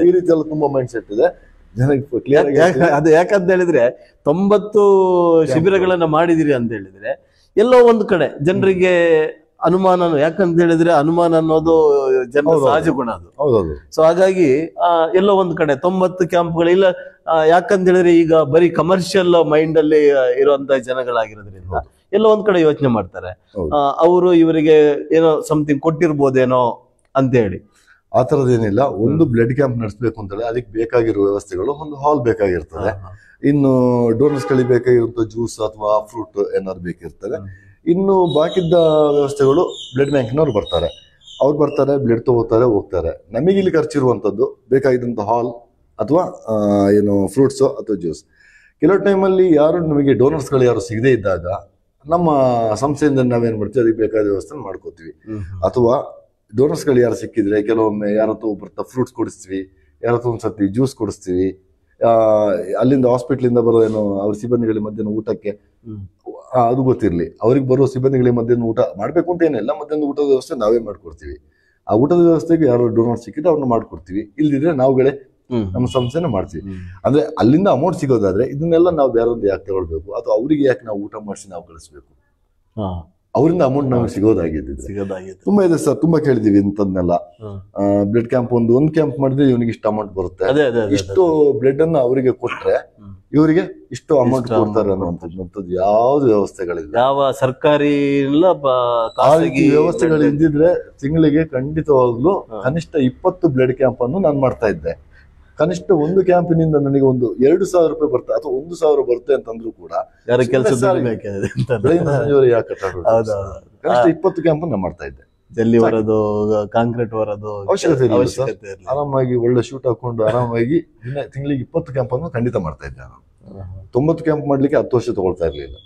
ಈ ರೀತಿ ಎಲ್ಲ ತುಂಬಾ ಮೈಂಡ್ ಸೆಟ್ ಇದೆ ಜನಕ್ಕೆ ಕ್ಲಿಯರ್ ಆಗಿ. ಅದು ಯಾಕಂತ ಹೇಳಿದ್ರೆ 90 ಶಿಬಿರಗಳನ್ನ ಮಾಡಿದಿರಿ ಅಂತ ಹೇಳಿದ್ರೆ ಎಲ್ಲೋ ಒಂದು ಕಡೆ ಜನರಿಗೆ ಅನುಮಾನ, ಯಾಕಂತ ಹೇಳಿದ್ರೆ ಅನುಮಾನ ಅನ್ನೋದು ಜನರ ಸಹಜ ಗುಣ ಅದು. ಸೊ ಹಾಗಾಗಿ ಎಲ್ಲೋ ಒಂದ್ ಕಡೆ 90 ಕ್ಯಾಂಪ್ಗಳಿಲ್ಲ. ಯಾಕಂತ ಹೇಳಿದ್ರೆ ಈಗ ಬರೀ ಕಮರ್ಷಿಯಲ್ ಮೈಂಡ್ ಅಲ್ಲಿ ಇರುವಂತ ಜನಗಳಾಗಿರೋದ್ರಿಂದ ಎಲ್ಲೋ ಒಂದ್ ಕಡೆ ಯೋಚನೆ ಮಾಡ್ತಾರೆ, ಅವರು ಇವರಿಗೆ ಏನೋ ಸಮಥಿಂಗ್ ಕೊಟ್ಟಿರ್ಬೋದೇನೋ ಅಂತ ಹೇಳಿ. ಆ ತರದೇನಿಲ್ಲ. ಒಂದು ಬ್ಲಡ್ ಕ್ಯಾಂಪ್ ನಡೆಸಬೇಕು ಅಂತೇಳಿ ಅದಕ್ಕೆ ಬೇಕಾಗಿರೋ ವ್ಯವಸ್ಥೆಗಳು, ಒಂದು ಹಾಲ್ ಬೇಕಾಗಿರ್ತದೆ, ಇನ್ನು ಡೋನರ್ಸ್ ಗಳಿಗೆ ಬೇಕಾಗಿರುವಂತ ಜ್ಯೂಸ್ ಅಥವಾ ಫ್ರೂಟ್ ಏನಾದ್ರು ಬೇಕಿರ್ತದೆ. ಇನ್ನು ಬಾಕಿದ್ದ ವ್ಯವಸ್ಥೆಗಳು ಬ್ಲಡ್ ಬ್ಯಾಂಕಿನವ್ರು ಬರ್ತಾರೆ, ಅವ್ರು ಬರ್ತಾರೆ, ಬ್ಲಡ್ ತಗೋತಾರೆ, ಹೋಗ್ತಾರೆ. ನಮಗೆ ಇಲ್ಲಿ ಖರ್ಚಿರುವಂತದ್ದು ಬೇಕಾಗಿದ್ದಂತ ಹಾಲ್ ಅಥವಾ ಏನು ಫ್ರೂಟ್ಸ್ ಅಥವಾ ಜ್ಯೂಸ್. ಕೆಲವು ಟೈಮಲ್ಲಿ ಯಾರು ನಮಗೆ ಡೋನರ್ಸ್ಗಳು ಯಾರು ಸಿಗದೇ ಇದ್ದಾಗ ನಮ್ಮ ಸಂಸ್ಥೆಯಿಂದ ನಾವೇನ್ ಮಾಡ್ತೀವಿ, ಅದಕ್ಕೆ ಬೇಕಾದ ವ್ಯವಸ್ಥೆ ಮಾಡ್ಕೋತೀವಿ. ಅಥವಾ ಡೋನರ್ಸ್ಗಳು ಯಾರು ಸಿಕ್ಕಿದ್ರೆ ಕೆಲವೊಮ್ಮೆ ಯಾರತ್ತೂ ಬರ್ತಾ ಫ್ರೂಟ್ಸ್ ಕೊಡಿಸ್ತೀವಿ, ಯಾರತ್ತೂ ಒಂದ್ಸತಿ ಜ್ಯೂಸ್ ಕೊಡಿಸ್ತೀವಿ. ಅಲ್ಲಿಂದ ಹಾಸ್ಪಿಟ್ಲಿಂದ ಬರೋ ಏನೋ ಅವ್ರ ಸಿಬ್ಬಂದಿಗಳಿಗೆ ಮಧ್ಯಾಹ್ನ ಊಟಕ್ಕೆ ಅದು ಗೊತ್ತಿರ್ಲಿ, ಅವ್ರಿಗೆ ಬರೋ ಸಿಬ್ಬಂದಿಗಳಿಗೆ ಮಧ್ಯಾಹ್ನ ಊಟ ಮಾಡ್ಬೇಕು ಅಂತ ಏನಿಲ್ಲ, ಮಧ್ಯಾಹ್ನ ಊಟದ ವ್ಯವಸ್ಥೆ ನಾವೇ ಮಾಡ್ಕೊಡ್ತೀವಿ. ಆ ಊಟದ ವ್ಯವಸ್ಥೆಗೆ ಯಾರು ಡೋನರ್ ಸಿಕ್ಕಿದ್ರೆ ಅವ್ರನ್ನ ಮಾಡ್ಕೊಡ್ತೀವಿ, ಇಲ್ದಿದ್ರೆ ನಾವುಗಳೇ ನಮ್ಮ ಸಂಸ್ಥೆನ ಮಾಡ್ತೀವಿ. ಅಂದ್ರೆ ಅಲ್ಲಿಂದ ಅಮೌಂಟ್ ಸಿಗೋದಾದ್ರೆ ಇದನ್ನೆಲ್ಲ ನಾವು ಬೇರೊಂದು ಯಾಕೆ ತಗೊಳ್ಬೇಕು, ಅಥವಾ ಅವ್ರಿಗೆ ಯಾಕೆ ನಾವು ಊಟ ಮಾಡಿಸಿ ನಾವು ಕಳಿಸ್ಬೇಕು, ಅವರಿಂದ ಅಮೌಂಟ್ ನಮಗೆ ಸಿಗೋದಾಗಿದ್ದು ತುಂಬಾ ಇದೆ ಸರ್. ತುಂಬಾ ಕೇಳಿದೀವಿ ಇಂಥದ್ನೆಲ್ಲ. ಬ್ಲಡ್ ಕ್ಯಾಂಪ್ ಒಂದು ಕ್ಯಾಂಪ್ ಮಾಡಿದ್ರೆ ಇವನಿಗೆ ಇಷ್ಟು ಅಮೌಂಟ್ ಬರುತ್ತೆ, ಇಷ್ಟು ಬ್ಲಡ್ ಅನ್ನ ಅವರಿಗೆ ಕೊಟ್ರೆ ಇವರಿಗೆ ಇಷ್ಟು ಅಮೌಂಟ್ ಕೊಡ್ತಾರೆ ಅನ್ನುವಂಥದ್ದು ಯಾವ್ದು ವ್ಯವಸ್ಥೆಗಳಿಲ್ಲ. ಯಾವ ಸರ್ಕಾರಿ ವ್ಯವಸ್ಥೆಗಳು ಇದ್ದಿದ್ರೆ ತಿಂಗಳಿಗೆ ಖಂಡಿತವಾಗ್ಲೂ ಕನಿಷ್ಠ 20 ಬ್ಲಡ್ ಕ್ಯಾಂಪ್ ಅನ್ನು ನಾನು ಮಾಡ್ತಾ ಇದ್ದೆ. ಕನಿಷ್ಠ ಒಂದು ಕ್ಯಾಂಪಿನಿಂದ ನನಗೆ ಒಂದು 2,000 ರೂಪಾಯಿ ಬರ್ತದೆ ಅಥವಾ 1,000 ಬರುತ್ತೆ ಅಂತಂದ್ರು ಕೂಡ ಯಾರ ಕೆಲಸ ಬೆಳಗಿನ ಸಂಜೆವರೆಗೆ ಯಾಕೆ ಕಟ್ಟಾಡ ಕನಿಷ್ಠ 20 ಕ್ಯಾಂಪ್ ನಾನು ಮಾಡ್ತಾ ಇದ್ದೆ. ಜಲ್ಲಿ ಹೊರದು, ಕಾಂಕ್ರೀಟ್ ಹೊರದು ಅವಶ್ಯಕತೆ ಇರಲಿಲ್ಲ. ಆರಾಮಾಗಿ ಒಳ್ಳೆ ಶೂಟ್ ಹಾಕೊಂಡು ಆರಾಮಾಗಿ ತಿಂಗಳಿಗೆ 20 ಕ್ಯಾಂಪ್ ಅನ್ನು ಖಂಡಿತ ಮಾಡ್ತಾ ಇದ್ದೆ ನಾನು. 90 ಕ್ಯಾಂಪ್ ಮಾಡ್ಲಿಕ್ಕೆ 10 ವರ್ಷ ತಗೊಳ್ತಾ ಇರ್ಲಿಲ್ಲ.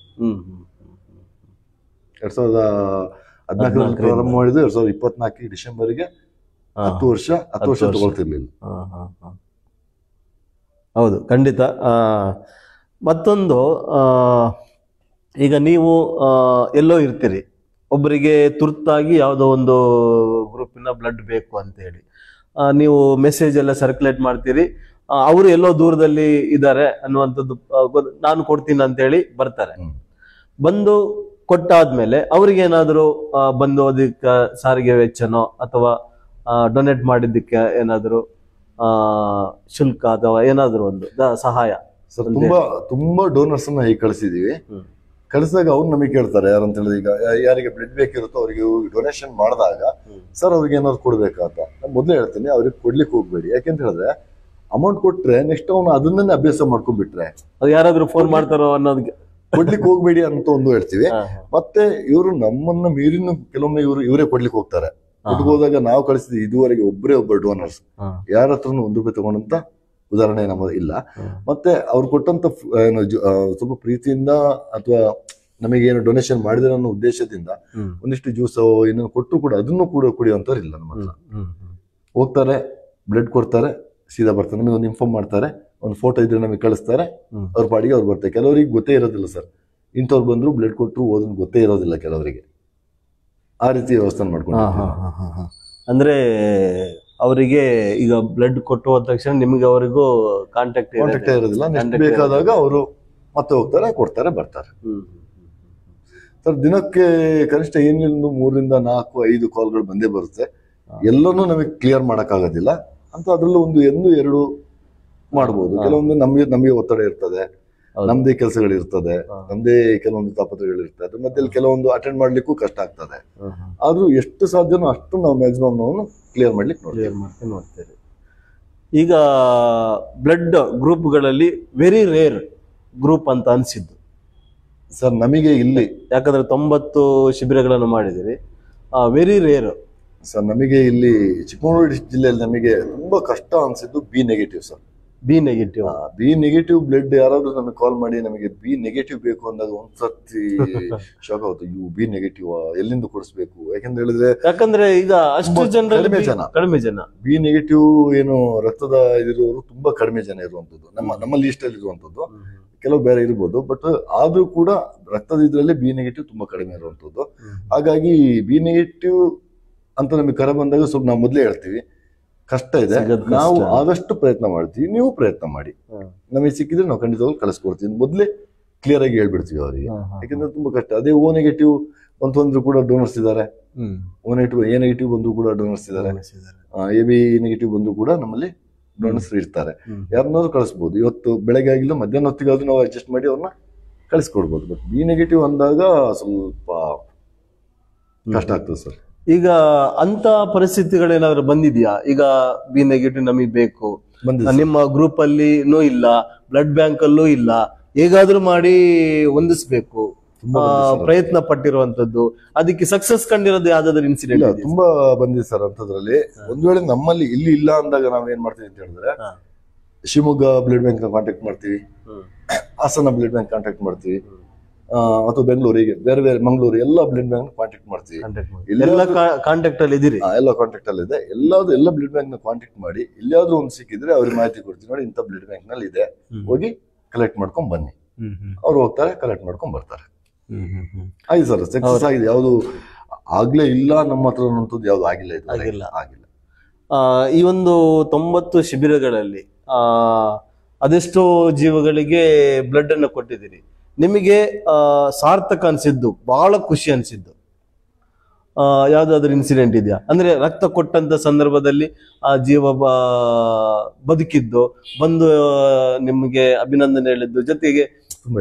2014 ಪ್ರಾರಂಭ ಮಾಡಿದ್ದು 2024 ಡಿಸೆಂಬರ್ಗೆ 10 ವರ್ಷ ತಗೊಳ್ತಿರ್ಲಿಲ್ಲ. ಹೌದು, ಖಂಡಿತ. ಮತ್ತೊಂದು, ಈಗ ನೀವು ಎಲ್ಲೋ ಇರ್ತೀರಿ, ಒಬ್ಬರಿಗೆ ತುರ್ತಾಗಿ ಯಾವುದೋ ಒಂದು ಗ್ರೂಪಿನ ಬ್ಲಡ್ ಬೇಕು ಅಂತ ಹೇಳಿ ನೀವು ಮೆಸೇಜ್ ಎಲ್ಲ ಸರ್ಕ್ಯುಲೇಟ್ ಮಾಡ್ತೀರಿ. ಅವರು ಎಲ್ಲೋ ದೂರದಲ್ಲಿ ಇದ್ದಾರೆ ಅನ್ನುವಂಥದ್ದು ನಾನು ಕೊಡ್ತೀನಿ ಅಂತ ಹೇಳಿ ಬರ್ತಾರೆ. ಬಂದು ಕೊಟ್ಟಾದ್ಮೇಲೆ ಅವ್ರಿಗೆ ಏನಾದ್ರು ಬಂದು ಅದಕ್ಕೆ ಸಾರಿಗೆ ವೆಚ್ಚನೋ ಅಥವಾ ಡೊನೇಟ್ ಮಾಡಿದ್ದಕ್ಕೆ ಏನಾದ್ರು ಶುಲ್ಕ ಅಥವಾ ಏನಾದ್ರು ಒಂದು ಸಹಾಯ? ಸರ್, ತುಂಬಾ ಡೋನರ್ಸ್ ಅನ್ನ ಈಗ ಕಳಿಸಿದೀವಿ. ಕಳಿಸಿದಾಗ ಅವ್ರು ನಮಗೆ ಕೇಳ್ತಾರೆ, ಯಾರಂತ ಹೇಳಿದ್ರೆ ಈಗ ಯಾರಿಗೆ ಬ್ಲಡ್ ಬೇಕಿರುತ್ತೋ ಅವರಿಗೆ ಡೊನೇಷನ್ ಮಾಡಿದಾಗ ಸರ್ ಅವ್ರಿಗೆ ಏನಾದ್ರು ಕೊಡ್ಬೇಕಾ ಅಂತ ನಾನು ಮೊದಲೇ ಹೇಳ್ತೀನಿ. ಅವ್ರಿಗೆ ಕೊಡ್ಲಿಕ್ಕೆ ಹೋಗ್ಬೇಡಿ. ಯಾಕೆಂತ ಹೇಳಿದ್ರೆ ಅಮೌಂಟ್ ಕೊಟ್ರೆ ನೆಕ್ಸ್ಟ್ ಅವನು ಅದನ್ನೇ ಅಭ್ಯಾಸ ಮಾಡ್ಕೊಂಡ್ಬಿಟ್ರೆ ಅದು ಯಾರಾದ್ರೂ ಫೋನ್ ಮಾಡ್ತಾರೋ ಅನ್ನೋದಕ್ಕೆ ಕೊಡ್ಲಿಕ್ಕೆ ಹೋಗ್ಬೇಡಿ ಅಂತ ಒಂದು ಹೇಳ್ತೀವಿ. ಮತ್ತೆ ಇವರು ನಮ್ಮನ್ನ ಮೀರಿನ ಕೆಲವೊಮ್ಮೆ ಇವರೇ ಕೊಡ್ಲಿಕ್ಕೆ ಹೋಗ್ತಾರೆ. ಹೋದಾಗ ನಾವು ಕಳಿಸಿದ್ವಿ ಇದುವರೆಗೆ ಒಬ್ಬರು ಡೋನರ್ಸ್ ಯಾರ ಹತ್ರನು 1 ರೂಪಾಯಿ ತಗೊಂಡಂತ ಉದಾಹರಣೆ ನಮ್ಮ ಇಲ್ಲ. ಮತ್ತೆ ಅವ್ರು ಕೊಟ್ಟಂತ ಸ್ವಲ್ಪ ಪ್ರೀತಿಯಿಂದ ಅಥವಾ ನಮಗೇನು ಡೊನೇಷನ್ ಮಾಡಿದ್ರೆ ಅನ್ನೋ ಉದ್ದೇಶದಿಂದ ಒಂದಿಷ್ಟು ಜ್ಯೂಸ್ ಏನೇನು ಕೊಟ್ಟು ಕೂಡ ಅದನ್ನು ಕೂಡ ಕುಡಿಯುವಂತವ್ರು ಇಲ್ಲ. ನಮ್ಮ ಹತ್ರ ಹೋಗ್ತಾರೆ, ಬ್ಲಡ್ ಕೊಡ್ತಾರೆ, ಸೀದಾ ಬರ್ತಾರೆ, ನಮಗೆ ಒಂದು ಇನ್ಫಾರ್ಮ್ ಮಾಡ್ತಾರೆ, ಒಂದು ಫೋಟೋ ಇದ್ರೆ ನಮಗೆ ಕಳಿಸ್ತಾರೆ, ಅವ್ರ ಪಾಡಿಗೆ ಅವ್ರು ಬರ್ತಾರೆ. ಕೆಲವರಿಗೆ ಗೊತ್ತೇ ಇರೋದಿಲ್ಲ ಸರ್, ಇಂಥವ್ರು ಬಂದ್ರು ಬ್ಲಡ್ ಕೊಟ್ಟರು ಓದನ್ ಗೊತ್ತೇ ಇರೋದಿಲ್ಲ ಕೆಲವರಿಗೆ. ಆ ರೀತಿ ವ್ಯವಸ್ಥೆ ಮಾಡ್ಕೊಂಡು ಅಂದ್ರೆ ಅವರಿಗೆ ಈಗ ಬ್ಲಡ್ ಕೊಟ್ಟು ಹೋದ ತಕ್ಷಣ ನಿಮಗೆ ಅವರಿಗೂ ಕಾಂಟ್ಯಾಕ್ಟ್ ಇರೋದಿಲ್ಲ. ನೆಕ್ಸ್ಟ್ ಬೇಕಾದಾಗ ಅವರು ಮತ್ತೆ ಹೋಗ್ತಾರೆ, ಕೊಡ್ತಾರೆ, ಬರ್ತಾರೆ. ಸರ್, ದಿನಕ್ಕೆ ಕನಿಷ್ಠ ಏನಿಲ್ಲ 3 ರಿಂದ 4, 5 ಕಾಲ್ಗಳು ಬಂದೇ ಬರುತ್ತೆ. ಎಲ್ಲನೂ ನಮಗೆ ಕ್ಲಿಯರ್ ಮಾಡಕ್ ಆಗೋದಿಲ್ಲ ಅಂತ ಅದ್ರಲ್ಲೂ 1, 2 ಮಾಡ್ಬೋದು. ಕೆಲವೊಂದು ನಮಗೆ ಒತ್ತಡ ಇರ್ತದೆ, ನಮ್ದೇ ಕೆಲಸಗಳಿರ್ತದೆ, ನಮ್ದೇ ಕೆಲವೊಂದು ತಾಪತ್ರಗಳಿರ್ತದೆ, ಮಧ್ಯದಲ್ಲಿ ಕೆಲವೊಂದು ಅಟೆಂಡ್ ಮಾಡ್ಲಿಕ್ಕೂ ಕಷ್ಟ ಆಗ್ತದೆ. ಆದ್ರೂ ಎಷ್ಟು ಸಾಧ್ಯನೋ ಅಷ್ಟು ನಾವು ಮ್ಯಾಕ್ಸಿಮಮ್ ನಾವು ಕ್ಲಿಯರ್ ಮಾಡ್ಲಿಕ್ಕೆ ನೋಡ್ತೇವೆ. ಈಗ ಬ್ಲಡ್ ಗ್ರೂಪ್ಗಳಲ್ಲಿ ವೆರಿ ರೇರ್ ಗ್ರೂಪ್ ಅಂತ ಅನ್ಸಿದ್ದು ಸರ್ ನಮಗೆ ಇಲ್ಲಿ, ಯಾಕಂದ್ರೆ 90 ಶಿಬಿರಗಳನ್ನು ಮಾಡಿದಿರಿ, ವೆರಿ ರೇರ್ ಸರ್. ನಮಗೆ ಇಲ್ಲಿ ಚಿಕ್ಕಮಗಳೂರು ಜಿಲ್ಲೆಯಲ್ಲಿ ನಮಗೆ ತುಂಬಾ ಕಷ್ಟ ಅನ್ಸಿದ್ದು B negative sir. B negative blood ಯಾರಾದ್ರೂ ನಮಗೆ ಕಾಲ್ ಮಾಡಿ ನಮಗೆ ಬಿ ನೆಗೆಟಿವ್ ಬೇಕು ಅಂದಾಗ ಒಂದ್ಸತಿ ಶಾಕ್ ಆಗುತ್ತೆ. ಇವು ಬಿ ನೆಗೆಟಿವ್ ಎಲ್ಲಿಂದ ಕೊಡಿಸ್ಬೇಕು? ಯಾಕಂದ್ರೆ ಈಗ ಅಷ್ಟು ಕಡಿಮೆ ಜನ ಬಿ ನೆಗೆಟಿವ್ ಏನು ರಕ್ತದ ಇದಿರುವವರು ತುಂಬಾ ಕಡಿಮೆ ಜನ ಇರುವಂತದ್ದು ನಮ್ಮ ಲೀಸ್ಟ್ ಅಲ್ಲಿ ಇರುವಂತದ್ದು. ಕೆಲವು ಬೇರೆ ಇರ್ಬೋದು, ಬಟ್ ಆದ್ರೂ ಕೂಡ ರಕ್ತದ ಇದ್ರಲ್ಲಿ ಬಿ ನೆಗೆಟಿವ್ ತುಂಬಾ ಕಡಿಮೆ ಇರುವಂತದ್ದು. ಹಾಗಾಗಿ ಬಿ ನೆಗೆಟಿವ್ ಅಂತ ನಮಗೆ ಕರೆ ಬಂದಾಗ ಸ್ವಲ್ಪ ನಾವು ಮೊದಲೇ ಹೇಳ್ತೀವಿ, ಕಷ್ಟ ಇದೆ, ನಾವು ಆದಷ್ಟು ಪ್ರಯತ್ನ ಮಾಡ್ತೀವಿ, ನೀವು ಪ್ರಯತ್ನ ಮಾಡಿ, ನಮಗೆ ಸಿಕ್ಕಿದ್ರೆ ನಾವು ಖಂಡಿತವಾಗ್ಲೂ ಕಳಿಸ್ಕೊಡ್ತೀವಿ ಮೊದಲೇ ಕ್ಲಿಯರ್ ಆಗಿ ಹೇಳ್ಬಿಡ್ತೀವಿ ಅವರಿಗೆ. ಯಾಕಂದ್ರೆ ತುಂಬಾ ಕಷ್ಟ. ಅದೇ ಓ ನೆಗೆಟಿವ್ ಬಂದ್ರು ಕೂಡ ಡೋನರ್ಸ್ ಇದ್ದಾರೆ, ಓ ನೆಗೆಟಿವ್ ಎ ನೆಗೆಟಿವ್ ಬಂದ್ರು ಕೂಡ ಡೋನರ್ಸ್ ಇದ್ದಾರೆ, ಎ ಬಿ ನೆಗೆಟಿವ್ ಬಂದ್ರು ಕೂಡ ನಮ್ಮಲ್ಲಿ ಡೋನರ್ಸ್ ಇರ್ತಾರೆ. ಯಾರನ್ನಾದ್ರೂ ಕಳಿಸ್ಬೋದು. ಇವತ್ತು ಬೆಳಗ್ಗೆ ಆಗಿಲ್ಲ ಮಧ್ಯಾಹ್ನ ಹೊತ್ತಿಗಾದ್ರೂ ನಾವು ಅಡ್ಜಸ್ಟ್ ಮಾಡಿ ಅವ್ರನ್ನ ಕಳಿಸ್ಕೊಡ್ಬೋದು. ಬಟ್ ಬಿ ನೆಗೆಟಿವ್ ಅಂದಾಗ ಸ್ವಲ್ಪ ಕಷ್ಟ ಆಗ್ತದೆ ಸರ್. ಈಗ ಅಂತ ಪರಿಸ್ಥಿತಿಗಳೇನಾದ್ರು ಬಂದಿದ್ಯಾ? ಈಗ ಬಿ ನೆಗೆಟಿವ್ ನಮಗೆ ಬೇಕು, ನಿಮ್ಮ ಗ್ರೂಪ್ ಅಲ್ಲಿನೂ ಇಲ್ಲ, ಬ್ಲಡ್ ಬ್ಯಾಂಕ್ ಅಲ್ಲೂ ಇಲ್ಲ, ಹೇಗಾದ್ರೂ ಮಾಡಿ ಹೊಂದಿಸ್ಬೇಕು ಪ್ರಯತ್ನ ಪಟ್ಟಿರುವಂತದ್ದು, ಅದಕ್ಕೆ ಸಕ್ಸಸ್ ಕಂಡಿರೋದು ಯಾವ್ದಾದ್ರು ಇನ್ಸಿಡೆಂಟ್? ತುಂಬಾ ಬಂದಿದೆ ಸರ್ ಅಂತದ್ರಲ್ಲಿ. ಒಂದ್ ವೇಳೆ ನಮ್ಮಲ್ಲಿ ಇಲ್ಲಿ ಇಲ್ಲ ಅಂದಾಗ ನಾವ್ ಏನ್ ಮಾಡ್ತೀವಿ ಅಂತ ಹೇಳಿದ್ರೆ, ಶಿವಮೊಗ್ಗ ಬ್ಲಡ್ ಬ್ಯಾಂಕ್ ನ ಕಾಂಟ್ಯಾಕ್ಟ್ ಮಾಡ್ತೀವಿ, ಹಾಸನ ಬ್ಲಡ್ ಬ್ಯಾಂಕ್ ಕಾಂಟ್ಯಾಕ್ಟ್ ಮಾಡ್ತೀವಿ, ಅಥವಾ ಬೆಂಗಳೂರಿಗೆ ಬೇರೆ ಬೇರೆ ಮಂಗಳೂರು ಎಲ್ಲ ಬ್ಲಡ್ ಬ್ಯಾಂಕ್ ಕಾಂಟ್ಯಾಕ್ಟ್ ಮಾಡ್ತೀವಿ. ಎಲ್ಲ ಕಾಂಟ್ಯಾಕ್ಟ್ ಅಲ್ಲಿ ಇದೆ, ಎಲ್ಲ ಬ್ಲಡ್ ಬ್ಯಾಂಕ್ ನ ಕಾಂಟ್ಯಾಕ್ಟ್ ಮಾಡಿ ಇಲ್ಲಾದ್ರೂ ಒಂದು ಸಿಕ್ಕಿದ್ರೆ ಅವ್ರಿಗೆ ಮಾಹಿತಿ ಕೊಡ್ತೀವಿ, ನೋಡಿ ಇಂಥ ಬ್ಲಡ್ ಬ್ಯಾಂಕ್ ನಲ್ಲಿ ಇದೆ, ಹೋಗಿ ಕಲೆಕ್ಟ್ ಮಾಡ್ಕೊಂಡ್ ಬನ್ನಿ. ಅವ್ರು ಹೋಗ್ತಾರೆ, ಕಲೆಕ್ಟ್ ಮಾಡ್ಕೊಂಡ್ ಬರ್ತಾರೆ. ಆಯ್ತು ಸರ್, ಸಕ್ಸಸ್ ಆಗಿದೆ. ಯಾವ್ದು ಆಗ್ಲೇ ಇಲ್ಲ ನಮ್ಮ ಹತ್ರ ಅನ್ನೋಂಥದ್ದು ಯಾವ್ದು ಆಗಿಲ್ಲ. ಈ ಒಂದು 90 ಶಿಬಿರಗಳಲ್ಲಿ ಅದೆಷ್ಟೋ ಜೀವಗಳಿಗೆ ಬ್ಲಡ್ ಅನ್ನು ಕೊಟ್ಟಿದ್ದೀರಿ. ನಿಮಗೆ ಸಾರ್ಥಕ ಅನ್ಸಿದ್ದು, ಬಹಳ ಖುಷಿ ಅನ್ಸಿದ್ದು ಯಾವ್ದಾದ್ರು ಇನ್ಸಿಡೆಂಟ್ ಇದೆಯಾ? ಅಂದ್ರೆ ರಕ್ತ ಕೊಟ್ಟಂತ ಸಂದರ್ಭದಲ್ಲಿ ಆ ಜೀವ ಬದುಕಿದ್ದು, ಬಂದು ನಿಮ್ಗೆ ಅಭಿನಂದನೆ ಹೇಳಿದ್ದು, ಜೊತೆಗೆ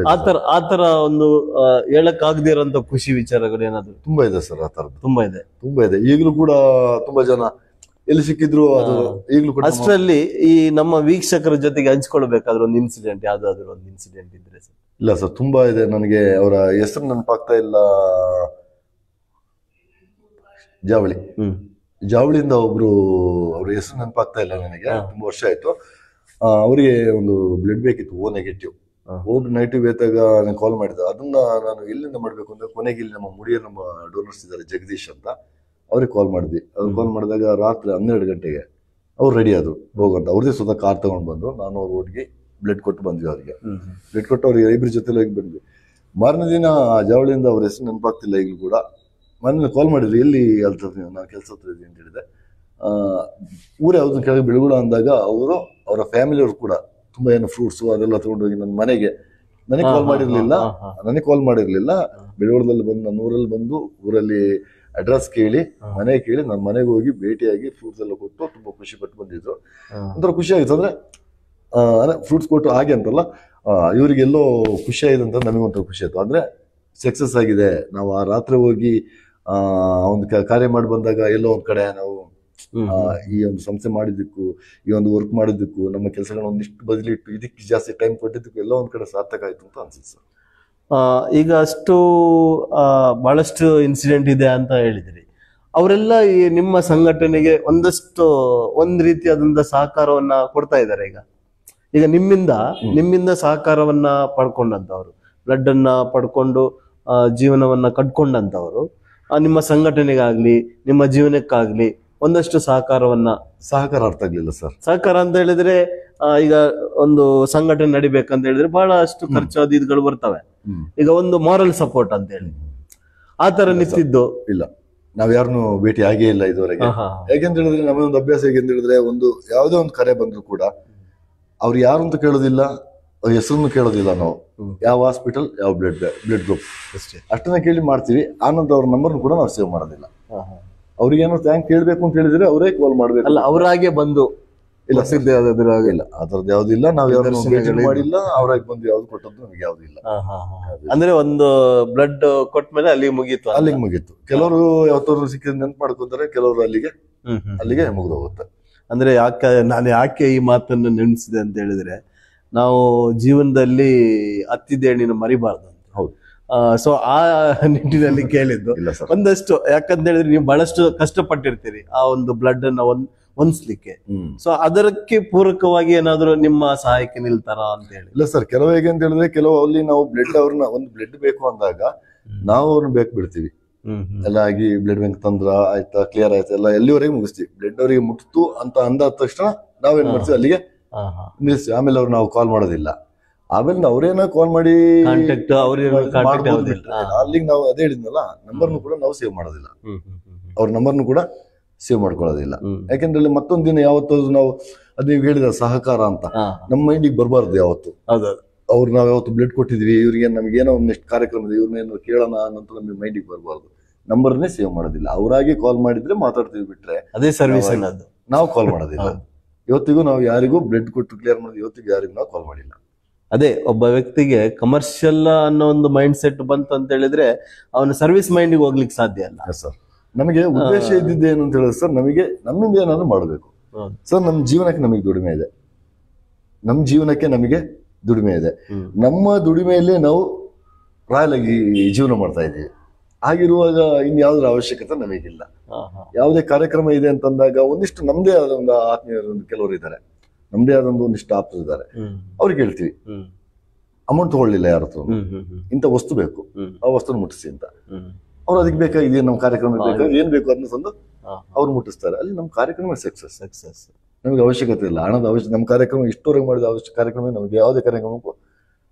ಆತರ ಒಂದು ಹೇಳಕ್ಕಾಗದೇ ಇರೋಂತ ಖುಷಿ ವಿಚಾರಗಳು ಏನಾದ್ರು? ತುಂಬಾ ಇದೆ ಸರ್, ಆ ತರದ್ದು ತುಂಬಾ ಇದೆ. ಈಗಲೂ ಕೂಡ ತುಂಬಾ ಜನ ಎಲ್ಲಿ ಸಿಕ್ಕಿದ್ರು ಅದು ಈಗಲೂ ಕೂಡ ಅಷ್ಟರಲ್ಲಿ ಈ ನಮ್ಮ ವೀಕ್ಷಕರ ಜೊತೆಗೆ ಹಂಚ್ಕೊಳ್ಬೇಕಾದ್ರೆ ಒಂದು ಇನ್ಸಿಡೆಂಟ್, ಯಾವ್ದಾದ್ರು ಒಂದು ಇನ್ಸಿಡೆಂಟ್ ಇದ್ರೆ ಸರ್. ಇಲ್ಲ ಸರ್, ತುಂಬಾ ಇದೆ. ನನಗೆ ಅವರ ಹೆಸರು ನೆನಪಾಗ್ತಾ ಇಲ್ಲ. ಜಾವಳಿ, ಜಾವಳಿಯಿಂದ ಒಬ್ರು, ಅವ್ರ ಹೆಸರು ನೆನಪಾಗ್ತಾ ಇಲ್ಲ ನನಗೆ, ತುಂಬಾ ವರ್ಷ ಆಯ್ತು. ಅವರಿಗೆ ಒಂದು ಬ್ಲಡ್ ಬೇಕಿತ್ತು, ಓ ನೆಗೆಟಿವ್. ನೆಗೆಟಿವ್ ಬೇಕಾಗ ನಾನು ಕಾಲ್ ಮಾಡಿದೆ. ಅದನ್ನ ನಾನು ಎಲ್ಲಿಂದ ಮಾಡ್ಬೇಕು ಅಂದ್ರೆ ಕೊನೆಗೆ ಇಲ್ಲಿ ನಮ್ಮ ಮುಡಿಯ ನಮ್ಮ ಡೋನರ್ಸ್ ಇದ್ದಾರೆ ಜಗದೀಶ್ ಅಂತ, ಅವ್ರಿಗೆ ಕಾಲ್ ಮಾಡಿದ್ವಿ. ಅವ್ರು ಕಾಲ್ ಮಾಡಿದಾಗ ರಾತ್ರಿ 12 ಗಂಟೆಗೆ ಅವ್ರು ರೆಡಿ ಆದ್ರು ಹೋಗಂತ. ಅವ್ರದೇ ಸ್ವತಃ ಕಾರ್ ತಗೊಂಡು ಬಂದ್ರು. ನಾನು ಅವ್ರ ಒಟ್ಟಿಗೆ ಬ್ಲಡ್ ಕೊಟ್ಟು ಬಂದ್ವಿ. ಅವ್ರಿಗೆ ಬ್ಲಡ್ ಕೊಟ್ಟು ಅವ್ರಿಗೆ ಇಬ್ಬರ ಜೊತೆಲಿ ಹೋಗಿ ಬಂದ್ವಿ. ಮಾರನೇ ದಿನ ಜಾವಳಿಯಿಂದ ಅವ್ರ ಹೆಸರು ನೆನಪಾಗ್ತಿಲ್ಲ ಈಗಲೂ ಕೂಡ. ಮನೇಲಿ ಕಾಲ್ ಮಾಡಿದ್ರು, ಎಲ್ಲಿ ಅಲ್ತದೆ ನೀವು, ನಾನು ಕೆಲಸ ಹತ್ರ ಇದ್ದೀನಿ ಅಂತ ಹೇಳಿದೆ. ಊರೇ ಯಾವ್ದು ಕೆಳಗೆ ಬೆಳಗುಳ ಅಂದಾಗ ಅವರು ಅವರ ಫ್ಯಾಮಿಲಿಯವರು ಕೂಡ ತುಂಬಾ ಏನು ಫ್ರೂಟ್ಸು ಅದೆಲ್ಲ ತಗೊಂಡೋಗಿ ನನ್ನ ಮನೆಗೆ ನನಗೆ ಕಾಲ್ ಮಾಡಿರ್ಲಿಲ್ಲ. ಬೆಳಗುಳದಲ್ಲಿ ಬಂದು ನನ್ನ ಊರಲ್ಲಿ ಬಂದು ಊರಲ್ಲಿ ಅಡ್ರೆಸ್ ಕೇಳಿ ಮನೆ ಕೇಳಿ ನನ್ನ ಮನೆಗೆ ಹೋಗಿ ಭೇಟಿಯಾಗಿ ಫ್ರೂಟ್ಸ್ ಎಲ್ಲ ಕೊಟ್ಟು ತುಂಬಾ ಖುಷಿ ಪಟ್ಟು ಬಂದಿದ್ರು. ಒಂಥರ ಖುಷಿ ಆಗಿತ್ತು. ಅಂದ್ರೆ ಫ್ರೂಟ್ಸ್ ಕೊಟ್ಟು ಹಾಗೆ ಅಂತಲ್ಲ, ಇವರಿಗೆಲ್ಲೋ ಖುಷಿ ಆಗಿದೆ ಅಂತ ನಮಗೊಂಥರ ಖುಷಿ ಆಯ್ತು. ಅಂದ್ರೆ ಸಕ್ಸಸ್ ಆಗಿದೆ. ನಾವು ಆ ರಾತ್ರಿ ಹೋಗಿ ಒಂದು ಕಾರ್ಯ ಮಾಡಿ ಬಂದಾಗ ಎಲ್ಲೋ ಒಂದ್ ಕಡೆ ನಾವು ಈ ಒಂದು ಸಂಸ್ಥೆ ಮಾಡಿದ್ದಕ್ಕೂ ಈ ಒಂದು ವರ್ಕ್ ಮಾಡಿದ್ದಕ್ಕೂ ನಮ್ಮ ಕೆಲಸಗಳನ್ನ ಒಂದಿಷ್ಟು ಬದಲಿಟ್ಟು ಇದಕ್ಕೆ ಜಾಸ್ತಿ ಟೈಮ್ ಕೊಟ್ಟಿದ್ದಕ್ಕೂ ಎಲ್ಲ ಒಂದ್ ಕಡೆ ಸಾರ್ಥಕ ಆಯ್ತು ಅಂತ ಅನ್ಸುತ್ತೆ ಸರ್. ಈಗ ಅಷ್ಟು ಬಹಳಷ್ಟು ಇನ್ಸಿಡೆಂಟ್ ಇದೆ ಅಂತ ಹೇಳಿದ್ರಿ. ಅವರೆಲ್ಲ ಈ ನಿಮ್ಮ ಸಂಘಟನೆಗೆ ಒಂದ್ ರೀತಿಯಾದಂತ ಸಹಕಾರವನ್ನ ಕೊಡ್ತಾ ಇದ್ದಾರೆ. ಈಗ ನಿಮ್ಮಿಂದ ಸಹಕಾರವನ್ನ ಪಡ್ಕೊಂಡಂತವ್ರು, ಬ್ಲಡ್ ಅನ್ನ ಪಡ್ಕೊಂಡು ಜೀವನವನ್ನ ಕಟ್ಕೊಂಡಂತವ್ರು ನಿಮ್ಮ ಸಂಘಟನೆಗಾಗ್ಲಿ ನಿಮ್ಮ ಜೀವನಕ್ಕಾಗ್ಲಿ ಒಂದಷ್ಟು ಸಹಕಾರ ಅರ್ಥ ಆಗ್ಲಿಲ್ಲ ಸರ್. ಸಹಕಾರ ಅಂತ ಹೇಳಿದ್ರೆ ಈಗ ಒಂದು ಸಂಘಟನೆ ನಡಿಬೇಕಂತ ಹೇಳಿದ್ರೆ ಬಹಳಷ್ಟು ಖರ್ಚು ಇದ್ಗಳು ಬರ್ತವೆ. ಈಗ ಒಂದು ಮಾರಲ್ ಸಪೋರ್ಟ್ ಅಂತ ಹೇಳಿ ಆತರ ನಿಂತಿದ್ದು ಇಲ್ಲ. ನಾವ್ ಯಾರನ್ನು ಭೇಟಿ ಆಗೇ ಇಲ್ಲ ಇದುವರೆಗೆ. ಯಾಕೆಂತ ಹೇಳಿದ್ರೆ ನಮ್ಮದೊಂದು ಅಭ್ಯಾಸ ಹೇಗೆಂತ ಹೇಳಿದ್ರೆ, ಒಂದು ಯಾವುದೇ ಒಂದು ಕರೆ ಬಂದ್ರು ಕೂಡ ಅವ್ರು ಯಾರು ಅಂತ ಕೇಳೋದಿಲ್ಲ, ಹೆಸರನ್ನು ಕೇಳೋದಿಲ್ಲ. ನಾವು ಯಾವ ಹಾಸ್ಪಿಟಲ್, ಯಾವ ಬ್ಲಡ್ ಗ್ರೂಪ್ ಅಷ್ಟನ್ನ ಕೇಳಿ ಮಾಡ್ತೀವಿ. ಆನಂತರ ಅವ್ರ ನಂಬರ್ನು ಕೂಡ ನಾವು ಸೇವ್ ಮಾಡೋದಿಲ್ಲ. ಅವ್ರಿಗೇನೋ ಥ್ಯಾಂಕ್ ಕೇಳ್ಬೇಕು ಅಂತ ಹೇಳಿದ್ರೆ ಅವರೇ ಕಾಲ್ ಮಾಡ್ಬೇಕು. ಅಲ್ಲ, ಅವರಾಗೆ ಬಂದು ಇಲ್ಲ ಇಲ್ಲ, ಅದ್ರದ್ದು ಯಾವ್ದಿಲ್ಲ. ನಾವ್ ಯಾರು ಮಾಡಿಲ್ಲ, ಅವ್ರಾಗಿ ಬಂದು ಯಾವ್ದು ಕೊಟ್ಟದ್ದು ನಮ್ಗೆ ಯಾವ್ದು ಇಲ್ಲ. ಅಂದ್ರೆ ಒಂದು ಬ್ಲಡ್ ಕೊಟ್ಮೇಲೆ ಅಲ್ಲಿಗೆ ಮುಗೀತು. ಕೆಲವರು ಯಾವತ್ತವ್ರು ಸಿಕ್ಕಿದ್ರೆ ನೆನ್ಪು ಮಾಡ್ಕೊತಾರೆ, ಕೆಲವರು ಅಲ್ಲಿಗೆ ಮುಗಿದೋಗುತ್ತೆ. ಅಂದ್ರೆ ನಾನು ಯಾಕೆ ಈ ಮಾತನ್ನು ನೆನೆಸಿದೆ ಅಂತ ಹೇಳಿದ್ರೆ, ನಾವು ಜೀವನದಲ್ಲಿ ಹತ್ತಿದೇಣಿನ ಮರಿಬಾರ್ದು. ಹೌದು. ಸೊ ಆ ನಿಟ್ಟಿನಲ್ಲಿ ಕೇಳಿದ್ದು ಒಂದಷ್ಟು, ಯಾಕಂತ ಹೇಳಿದ್ರೆ ನೀವು ಬಹಳಷ್ಟು ಕಷ್ಟಪಟ್ಟಿರ್ತೀರಿ ಆ ಒಂದು ಬ್ಲಡ್ ಅನ್ನ ಹೊಂದಿಸ್ಲಿಕ್ಕೆ. ಸೊ ಅದಕ್ಕೆ ಪೂರಕವಾಗಿ ಏನಾದ್ರು ನಿಮ್ಮ ಸಹಾಯಕ್ಕೆ ನಿಲ್ತಾರ ಅಂತ ಹೇಳಿ? ಇಲ್ಲ ಸರ್, ಕೆಲವು ಹೇಗೆ ಅಂತ ಹೇಳಿದ್ರೆ, ಕೆಲವು ಅಲ್ಲಿ ನಾವು ಅವ್ರನ್ನ ಒಂದು ಬ್ಲಡ್ ಬೇಕು ಅಂದಾಗ ನಾವು ಅವ್ರನ್ನ ಬೇಕು ಬಿಡ್ತೀವಿ. ಎಲ್ಲ ಆಗಿ ಬ್ಲಡ್ ಬ್ಯಾಂಕ್ ತಂದ್ರ ಆಯ್ತಾ, ಕ್ಲಿಯರ್ ಆಯ್ತಾ, ಎಲ್ಲ ಎಲ್ಲಿವರೆಗೆ ಮುಗಿಸ್ತೀವಿ. ಬ್ಲಡ್ ಅವರಿಗೆ ಮುಟ್ತು ಅಂತ ಅಂದಾದ ತಕ್ಷಣ ನಾವೇನ್ ಮಾಡ್ತೀವಿ, ಅಲ್ಲಿಗೆ ನಿಲ್ಸ್ತೀವಿ. ಆಮೇಲೆ ಅವ್ರು ನಾವು ಕಾಲ್ ಮಾಡೋದಿಲ್ಲ. ಆಮೇಲೆ ಅವ್ರೇನ ಕಾಲ್ ಮಾಡಿ ಅಲ್ಲಿಗೆ ನಾವು ಅದೇ ಹೇಳಿದ್ನಲ್ಲ, ನಂಬರ್ನು ಕೂಡ ನಾವು ಸೇವ್ ಮಾಡೋದಿಲ್ಲ. ಅವ್ರ ನಂಬರ್ನು ಕೂಡ ಸೇವ್ ಮಾಡ್ಕೊಳ್ಳೋದಿಲ್ಲ. ಯಾಕೆಂದ್ರೆ ಮತ್ತೊಂದ್ ದಿನ ಯಾವತ್ತು ನಾವು ಅದ್ ನೀವು ಹೇಳಿದ ಸಹಕಾರ ಅಂತ ನಮ್ಮ ಮೈಂಡಿಗೆ ಬರಬಾರ್ದು ಯಾವತ್ತು. ಅವ್ರು ನಾವ್ ಯಾವತ್ತು ಬ್ಲಡ್ ಕೊಟ್ಟಿದ್ವಿ, ಇವ್ರಿಗೆ ನಮ್ಗೆ ಏನೋ ಒಂದಿಷ್ಟು ಕಾರ್ಯಕ್ರಮ ಇದೆ, ಇವ್ರನ್ನೇನೋ ಕೇಳೋಣ ಅನ್ನೋದು ನಮಗೆ ಮೈಂಡಿಗೆ ಬರಬಾರ್ದು. ನಂಬರ್ನೇ ಸೇವ್ ಮಾಡೋದಿಲ್ಲ. ಅವ್ರಾಗಿ ಕಾಲ್ ಮಾಡಿದ್ರೆ ಮಾತಾಡ್ತೀವಿ, ಬಿಟ್ರೆ ಅದೇ ಸರ್ವಿಸ್ ನಾವು ಕಾಲ್ ಮಾಡೋದಿಲ್ಲ. ಇವತ್ತಿಗೂ ನಾವು ಯಾರಿಗೂ ಬ್ಲಡ್ ಕೊಟ್ಟು ಕ್ಲಿಯರ್ ಮಾಡೋದು ಇವತ್ತಿಗೂ ಯಾರಿಗೂ ನಾವು ಕಾಲ್ ಮಾಡಿಲ್ಲ. ಅದೇ, ಒಬ್ಬ ವ್ಯಕ್ತಿಗೆ ಕಮರ್ಷಿಯಲ್ ಅನ್ನೋ ಒಂದು ಮೈಂಡ್ ಸೆಟ್ ಬಂತು ಅಂತ ಹೇಳಿದ್ರೆ ಅವನು ಸರ್ವಿಸ್ ಮೈಂಡಿಗೆ ಹೋಗ್ಲಿಕ್ಕೆ ಸಾಧ್ಯ ಅಲ್ಲ ಸರ್. ನಮಗೆ ಉದ್ದೇಶ ಇದ್ದಿದ್ದು ಏನು ಅಂತ ಹೇಳಿದ್ರೆ ಸರ್, ನಮಗೆ ನಮ್ಮಿಂದ ಏನಾದ್ರು ಮಾಡಬೇಕು ಸರ್. ನಮ್ಮ ಜೀವನಕ್ಕೆ ನಮಗೆ ದುಡಿಮೆ ಇದೆ. ನಮ್ಮ ಜೀವನಕ್ಕೆ ನಮಗೆ ದುಡಿಮೆ ಇದೆ. ನಮ್ಮ ದುಡಿಮೆಯಲ್ಲೇ ನಾವು ರಾಯಲ್ ಆಗಿ ಜೀವನ ಮಾಡ್ತಾ ಇದ್ದೀವಿ. ಹಾಗಿರುವಾಗ ಇನ್ಯಾವುದ್ರ ಅವಶ್ಯಕತೆ ನಮಗಿಲ್ಲ. ಯಾವುದೇ ಕಾರ್ಯಕ್ರಮ ಇದೆ ಅಂತಂದಾಗ ಒಂದಿಷ್ಟು ನಮ್ದೇ ಆದ ಒಂದು ಆತ್ಮೀಯರು ಕೆಲವರು ಇದ್ದಾರೆ, ನಮ್ದೇ ಆದ ಒಂದಿಷ್ಟು ಆಪ್ತರು ಇದ್ದಾರೆ. ಅವ್ರಿಗೆ ಹೇಳ್ತೀವಿ, ಅಮೌಂಟ್ ತಗೊಳ್ಳಿಲ್ಲ ಯಾರ ಹತ್ರ, ಇಂಥ ವಸ್ತು ಬೇಕು, ಆ ವಸ್ತುನ ಮುಟ್ಟಿಸಿ ಅಂತ. ಅವ್ರು ಅದಕ್ಕೆ ಬೇಕಾಗಿದೆ, ನಮ್ಮ ಕಾರ್ಯಕ್ರಮ ಬೇಕಾದ್ರೆ ಏನ್ ಬೇಕು ಅದನ್ನ ತಂದು ಅವ್ರು ಮುಟ್ಟಿಸ್ತಾರೆ. ಅಲ್ಲಿ ನಮ್ಮ ಕಾರ್ಯಕ್ರಮ ಸಕ್ಸಸ್. ನಮಗೆ ಅವಶ್ಯಕತೆ ಇಲ್ಲ ಹಣದ ನಮ್ಮ ಕಾರ್ಯಕ್ರಮ ಇಷ್ಟವರೆಗೆ ಮಾಡಿದ ಕಾರ್ಯಕ್ರಮ ನಮಗೆ ಯಾವುದೇ ಕಾರ್ಯಕ್ರಮಕ್ಕೂ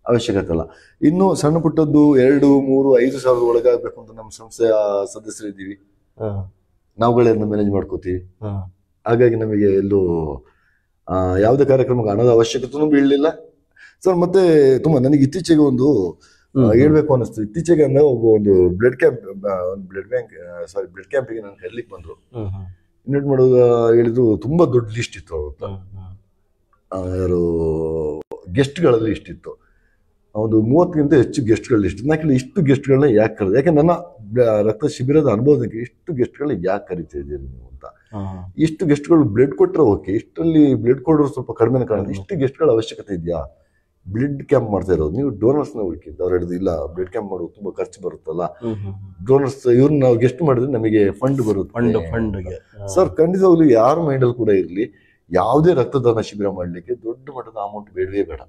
ಅವಶ್ಯಕತೆ ಇಲ್ಲ. ಇನ್ನು ಸಣ್ಣ ಪುಟ್ಟದ್ದು 2, 3, 5 ಸಾವಿರದ ಒಳಗಾಗಬೇಕು ಅಂತ ನಮ್ಮ ಸಂಸ್ಥೆಯ ಸದಸ್ಯರಿದ್ದೀವಿ. ನಾವುಗಳೇ ಮ್ಯಾನೇಜ್ ಮಾಡ್ಕೋತೀವಿ. ಹಾಗಾಗಿ ನಮಗೆ ಎಲ್ಲೂ ಯಾವುದೇ ಕಾರ್ಯಕ್ರಮಕ್ಕೆ ಹಣದ ಅವಶ್ಯಕತೆನೂ ಬೀಳಲಿಲ್ಲ ಸರ್. ಮತ್ತೆ ತುಂಬಾ ನನಗೆ ಇತ್ತೀಚೆಗೆ ಒಂದು ಹೇಳ್ಬೇಕು ಅನ್ನಿಸ್ತು. ಇತ್ತೀಚೆಗೆ ಅಂದ್ರೆ ಒಂದು ಬ್ಲಡ್ ಕ್ಯಾಂಪಿಗೆ ನಾನು ಕರೀಲಿಕ್ಕೆ ಬಂದ್ರು. ಇನ್ವೈಟ್ ಮಾಡೋದು ಹೇಳಿದ್ರು. ತುಂಬಾ ದೊಡ್ಡ ಲಿಸ್ಟ್ ಇತ್ತು ಅವತ್ತು. ಯಾರು ಗೆಸ್ಟ್ಗಳಲ್ಲಿ ಇಷ್ಟಿತ್ತು, ಒಂದು 30ಗಿಂತ ಹೆಚ್ಚು ಗೆಸ್ಟ್ಗಳ ಲಿಸ್ಟ್. ನಾನು ಇಷ್ಟು ಗೆಸ್ಟ್ಗಳನ್ನ ಯಾಕೆ ಕರೆದು, ಯಾಕೆ ನನ್ನ ರಕ್ತ ಶಿಬಿರದ ಅನುಭವಕ್ಕೆ ಇಷ್ಟು ಗೆಸ್ಟ್ಗಳಿಗೆ ಯಾಕೆ ಕರಿತಾ ಇದ್ದೀರಿ ನೀವು ಅಂತ. ಇಷ್ಟು ಗೆಸ್ಟ್ಗಳು ಬ್ಲಡ್ ಕೊಟ್ಟರೆ ಓಕೆ, ಇಷ್ಟರಲ್ಲಿ ಬ್ಲಡ್ ಕೊಡೋರು ಸ್ವಲ್ಪ ಕಡಿಮೆ ಕಾಣುತ್ತೆ. ಇಷ್ಟು ಗೆಸ್ಟ್ಗಳ ಅವಶ್ಯಕತೆ ಇದೆಯಾ? ಬ್ಲಡ್ ಕ್ಯಾಂಪ್ ಮಾಡ್ತಾ ಇರೋದು ನೀವು ಡೋನರ್ಸ್ನ ಹುಡುಕಿದ್ದು. ಅವ್ರು ಹೇಳಿದ್ರು ಇಲ್ಲ, ಬ್ಲಡ್ ಕ್ಯಾಂಪ್ ಮಾಡೋದು ತುಂಬಾ ಖರ್ಚು ಬರುತ್ತಲ್ಲ, ಡೋನರ್ಸ್ ಇವ್ರನ್ನ ನಾವು ಗೆಸ್ಟ್ ಮಾಡಿದ್ರೆ ನಮಗೆ ಫಂಡ್ ಬರುತ್ತೆ. ಸರ್ ಖಂಡಿತವಾಗ್ಲೂ ಯಾರ ಮೈಂಡಲ್ಲಿ ಕೂಡ ಇರಲಿ, ಯಾವುದೇ ರಕ್ತದಾನ ಶಿಬಿರ ಮಾಡ್ಲಿಕ್ಕೆ ದೊಡ್ಡ ಮಟ್ಟದ ಅಮೌಂಟ್ ಬೇಡವೇ ಬೇಡ.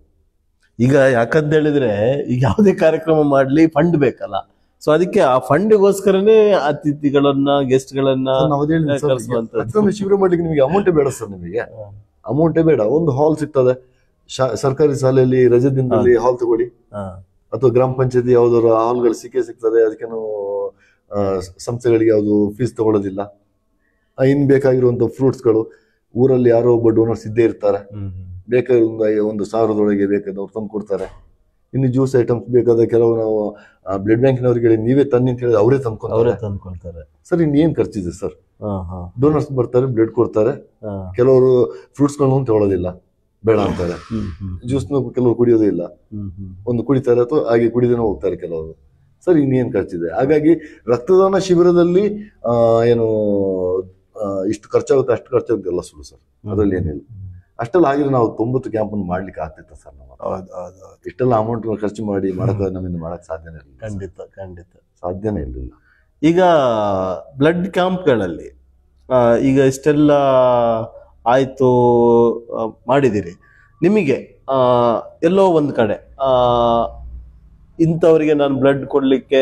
ಈಗ ಯಾಕಂತ ಹೇಳಿದ್ರೆ ಈಗ ಯಾವುದೇ ಕಾರ್ಯಕ್ರಮ ಮಾಡ್ಲಿ ಫಂಡ್ ಬೇಕಲ್ಲ. ಸೊ ಅದಕ್ಕೆ ಆ ಫಂಡ್ಗೋಸ್ಕರನೇ ಅತಿಥಿಗಳನ್ನ ಗೆಸ್ಟ್ಗಳನ್ನ ರಕ್ತದಾನ ಶಿಬಿರ ಮಾಡ್ಲಿಕ್ಕೆ ನಿಮಗೆ ಅಮೌಂಟೇ ಬೇಡ ಸರ್. ನಿಮಗೆ ಅಮೌಂಟೇ ಬೇಡ. ಒಂದು ಹಾಲ್ ಸಿಗ್ತದೆ ಸರ್ಕಾರಿ ಶಾಲೆಯಲ್ಲಿ, ರಜೆ ದಿನದಲ್ಲಿ ಹಾಲ್ ತಗೊಳ್ಳಿ, ಅಥವಾ ಗ್ರಾಮ ಪಂಚಾಯತಿ ಯಾವ್ದಾದ್ರು ಹಾಲ್ಗಳು ಸಿಗ್ತದೆ. ಅದಕ್ಕೇನು ಸಂಸ್ಥೆಗಳಿಗೆ ಯಾವುದು ಫೀಸ್ ತಗೊಳ್ಳೋದಿಲ್ಲ. ಇನ್ ಬೇಕಾಗಿರುವಂತ ಫ್ರೂಟ್ಸ್ಗಳು ಊರಲ್ಲಿ ಯಾರೋ ಒಬ್ಬ ಡೋನರ್ಸ್ ಇದ್ದೇ ಇರ್ತಾರೆ. ಬೇಕಾದ ಒಂದು 1000 ಬೇಕಾದವ್ರು ತಂದು ಕೊಡ್ತಾರೆ. ಇನ್ನು ಜ್ಯೂಸ್ ಐಟಮ್ಸ್ ಬೇಕಾದ ಕೆಲವು ನಾವು ಬ್ಲಡ್ ಬ್ಯಾಂಕ್ನವ್ರಿಗೆ ನೀವೇ ತನ್ನಿ ಅಂತ ಹೇಳಿ ಅವರೇ ತಂದ್ಕೊಳ್ತಾರೆ. ಸರ್ ಇನ್ನೇನ್ ಖರ್ಚಿದೆ ಸರ್? ಡೋನರ್ಸ್ ಬರ್ತಾರೆ, ಬ್ಲಡ್ ಕೊಡ್ತಾರೆ. ಕೆಲವರು ಫ್ರೂಟ್ಸ್ಗಳನ್ನು ತಗೊಳ್ಳೋದಿಲ್ಲ, ಬೇಡ ಅಂತಾರೆ. ಜ್ಯೂಸ್ನ ಕೆಲವರು ಕುಡಿಯೋದೇ ಇಲ್ಲ, ಒಂದು ಕುಡಿತಾರೆ ಅಥವಾ ಹಾಗೆ ಕುಡಿದೇನೋ ಹೋಗ್ತಾರೆ ಕೆಲವರು. ಸರ್ ಇನ್ನೇನ್ ಖರ್ಚಿದೆ? ಹಾಗಾಗಿ ರಕ್ತದಾನ ಶಿಬಿರದಲ್ಲಿ ಏನು ಇಷ್ಟು ಖರ್ಚಾಗುತ್ತೆ ಅಷ್ಟು ಖರ್ಚಾಗುತ್ತೆ ಎಲ್ಲ ಸುಳ್ಳು ಸರ್. ಅದರಲ್ಲಿ ಏನಿಲ್ಲ. ಅಷ್ಟೆಲ್ಲ ಆಗಿದ್ರೆ ನಾವು 90 ಕ್ಯಾಂಪನ್ನು ಮಾಡ್ಲಿಕ್ಕೆ ಆಗ್ತಿತ್ತು ಸರ್. ನಾವು ಇಷ್ಟೆಲ್ಲ ಅಮೌಂಟ್ ಖರ್ಚು ಮಾಡಿ ನಮ್ಮಿಂದ ಮಾಡಕ್ ಸಾಧ್ಯನೇ ಇಲ್ಲ. ಖಂಡಿತ ಸಾಧ್ಯನೇ ಇರಲಿಲ್ಲ. ಈಗ ಬ್ಲಡ್ ಕ್ಯಾಂಪ್ಗಳಲ್ಲಿ ಈಗ ಇಷ್ಟೆಲ್ಲ ಆಯ್ತು ಮಾಡಿದಿರಿ, ನಿಮಗೆ ಎಲ್ಲೋ ಒಂದ್ ಕಡೆ ಇಂಥವರಿಗೆ ನಾನು ಬ್ಲಡ್ ಕೊಡ್ಲಿಕ್ಕೆ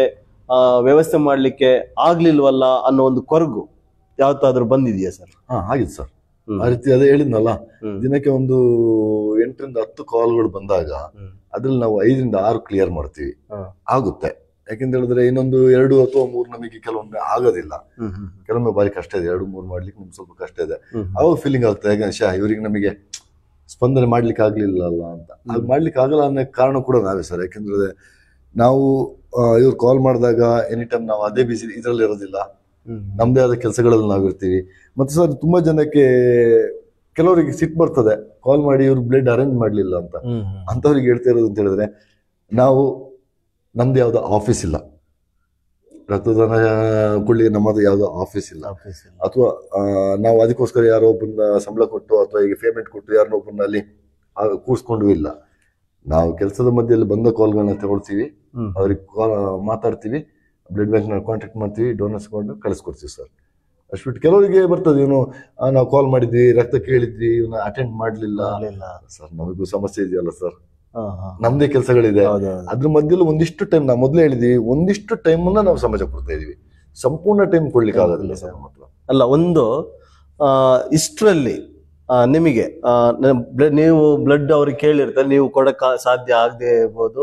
ವ್ಯವಸ್ಥೆ ಮಾಡ್ಲಿಕ್ಕೆ ಆಗ್ಲಿಲ್ವಲ್ಲ ಅನ್ನೋ ಒಂದು ಕೊರಗು ಯಾವತ್ತಾದ್ರೂ ಬಂದಿದೆಯಾ ಸರ್? ಆಗಿತ್ತು ಸರ್. ಆ ರೀತಿ ಅದೇ ಹೇಳಿದ್ನಲ್ಲ, ದಿನಕ್ಕೆ ಒಂದು 8 ರಿಂದ 10 ಕಾಲ್ಗಳು ಬಂದಾಗ ಅದ್ರಲ್ಲಿ ನಾವು 5 ರಿಂದ 6 ಕ್ಲಿಯರ್ ಮಾಡ್ತೀವಿ. ಆಗುತ್ತೆ. ಯಾಕೆಂತ ಹೇಳಿದ್ರೆ ಇನ್ನೊಂದು 2 ಅಥವಾ 3 ನಮಗೆ ಕೆಲವೊಮ್ಮೆ ಆಗೋದಿಲ್ಲ. ಕೆಲವೊಮ್ಮೆ ಬಾರಿ ಕಷ್ಟ ಇದೆ, 2-3 ಮಾಡ್ಲಿಕ್ಕೆ ನಮ್ಗೆ ಸ್ವಲ್ಪ ಕಷ್ಟ ಇದೆ. ಅವಾಗ ಫೀಲಿಂಗ್ ಆಗುತ್ತೆ, ಯಾಕೆ ಇವರಿಗೆ ನಮಗೆ ಸ್ಪಂದನೆ ಮಾಡ್ಲಿಕ್ಕೆ ಆಗ್ಲಿಲ್ಲ ಅಲ್ಲ ಅಂತ. ಅದು ಮಾಡ್ಲಿಕ್ಕೆ ಆಗಲ್ಲ ಅನ್ನೋ ಕಾರಣ ಕೂಡ ನಾವೇ ಸರ್. ಯಾಕೆಂದ್ರೆ ನಾವು ಇವ್ರು ಕಾಲ್ ಮಾಡಿದಾಗ ಎನಿ ಟೈಮ್ ನಾವು ಅದೇ ಬಿಸಿ ಇದ್ರಲ್ಲಿ ಇರೋದಿಲ್ಲ, ನಮ್ದೇ ಆದ ಕೆಲಸಗಳಲ್ಲಿ ನಾವಿರ್ತೀವಿ. ಮತ್ತೆ ಸರ್ ತುಂಬಾ ಜನಕ್ಕೆ ಕೆಲವರಿಗೆ ಸಿಟ್ಟು ಬರ್ತದೆ, ಕಾಲ್ ಮಾಡಿ ಇವ್ರು ಬ್ಲಡ್ ಅರೇಂಜ್ ಮಾಡ್ಲಿಲ್ಲ ಅಂತ. ಅಂತವ್ರಿಗೆ ಹೇಳ್ತಾ ಇರೋದು ಅಂತ ಹೇಳಿದ್ರೆ, ನಮ್ದು ಯಾವ್ದು ಆಫೀಸ್ ಇಲ್ಲ, ರಕ್ತದಾನ ಕೊಡ್ಲಿಕ್ಕೆ ನಮ್ಮದು ಯಾವ್ದು ಆಫೀಸ್ ಇಲ್ಲ, ಅಥವಾ ನಾವು ಅದಕ್ಕೋಸ್ಕರ ಯಾರೋ ಒಬ್ಬನ ಸಂಬಳ ಕೊಟ್ಟು ಅಥವಾ ಈಗ ಪೇಮೆಂಟ್ ಕೊಟ್ಟು ಯಾರನ್ನೋ ಒಬ್ಬನ ಅಲ್ಲಿ ಕೂರ್ಸ್ಕೊಂಡು ಇಲ್ಲ. ನಾವು ಕೆಲಸದ ಮಧ್ಯದಲ್ಲಿ ಬಂದ ಕಾಲ್ಗಳನ್ನ ತಗೊಳ್ತೀವಿ, ಅವ್ರಿಗೆ ಮಾತಾಡ್ತೀವಿ, ಬ್ಲಡ್ ಬ್ಯಾಂಕ್ ನಾವು ಕಾಂಟ್ಯಾಕ್ಟ್ ಮಾಡ್ತೀವಿ, ಡೋನರ್ಸ್ ಕೊಂಡು ಕಳಿಸ್ಕೊಡ್ತೀವಿ ಸರ್. ಅಷ್ಟು ಬಿಟ್ಟು ಕೆಲವರಿಗೆ ಬರ್ತದೆ, ಇವನು ನಾವು ಕಾಲ್ ಮಾಡಿದ್ವಿ, ರಕ್ತ ಕೇಳಿದ್ವಿ, ಇವನ್ನ ಅಟೆಂಡ್ ಮಾಡ್ಲಿಲ್ಲ ಸರ್. ನಮಗೂ ಸಮಸ್ಯೆ ಇದೆಯಲ್ಲ ಸರ್, ನಮ್ದೇ ಕೆಲಸಗಳಿದೆ. ಅದ್ರ ಮಧ್ಯದಲ್ಲಿ ಒಂದಿಷ್ಟು ಟೈಮ್ ನಾವು ಮೊದಲೇ ಹೇಳಿದ್ವಿ, ಒಂದಿಷ್ಟು ಟೈಮ್ ನಾವು ಸಮಾಜ ಕೊಡ್ತಾ ಇದೀವಿ. ಸಂಪೂರ್ಣ ಟೈಮ್ ಕೊಡ್ಲಿಕ್ಕೆ ಆಗೋದಿಲ್ಲ ಸರ್. ಅಲ್ಲ, ಒಂದು ಇಷ್ಟರಲ್ಲಿ ನಿಮಗೆ ನೀವು ಬ್ಲಡ್ ಅವ್ರಿಗೆ ಕೇಳಿರ್ತಾರೆ, ನೀವು ಕೊಡಕ್ ಸಾಧ್ಯ ಆಗದೆ ಇರ್ಬೋದು,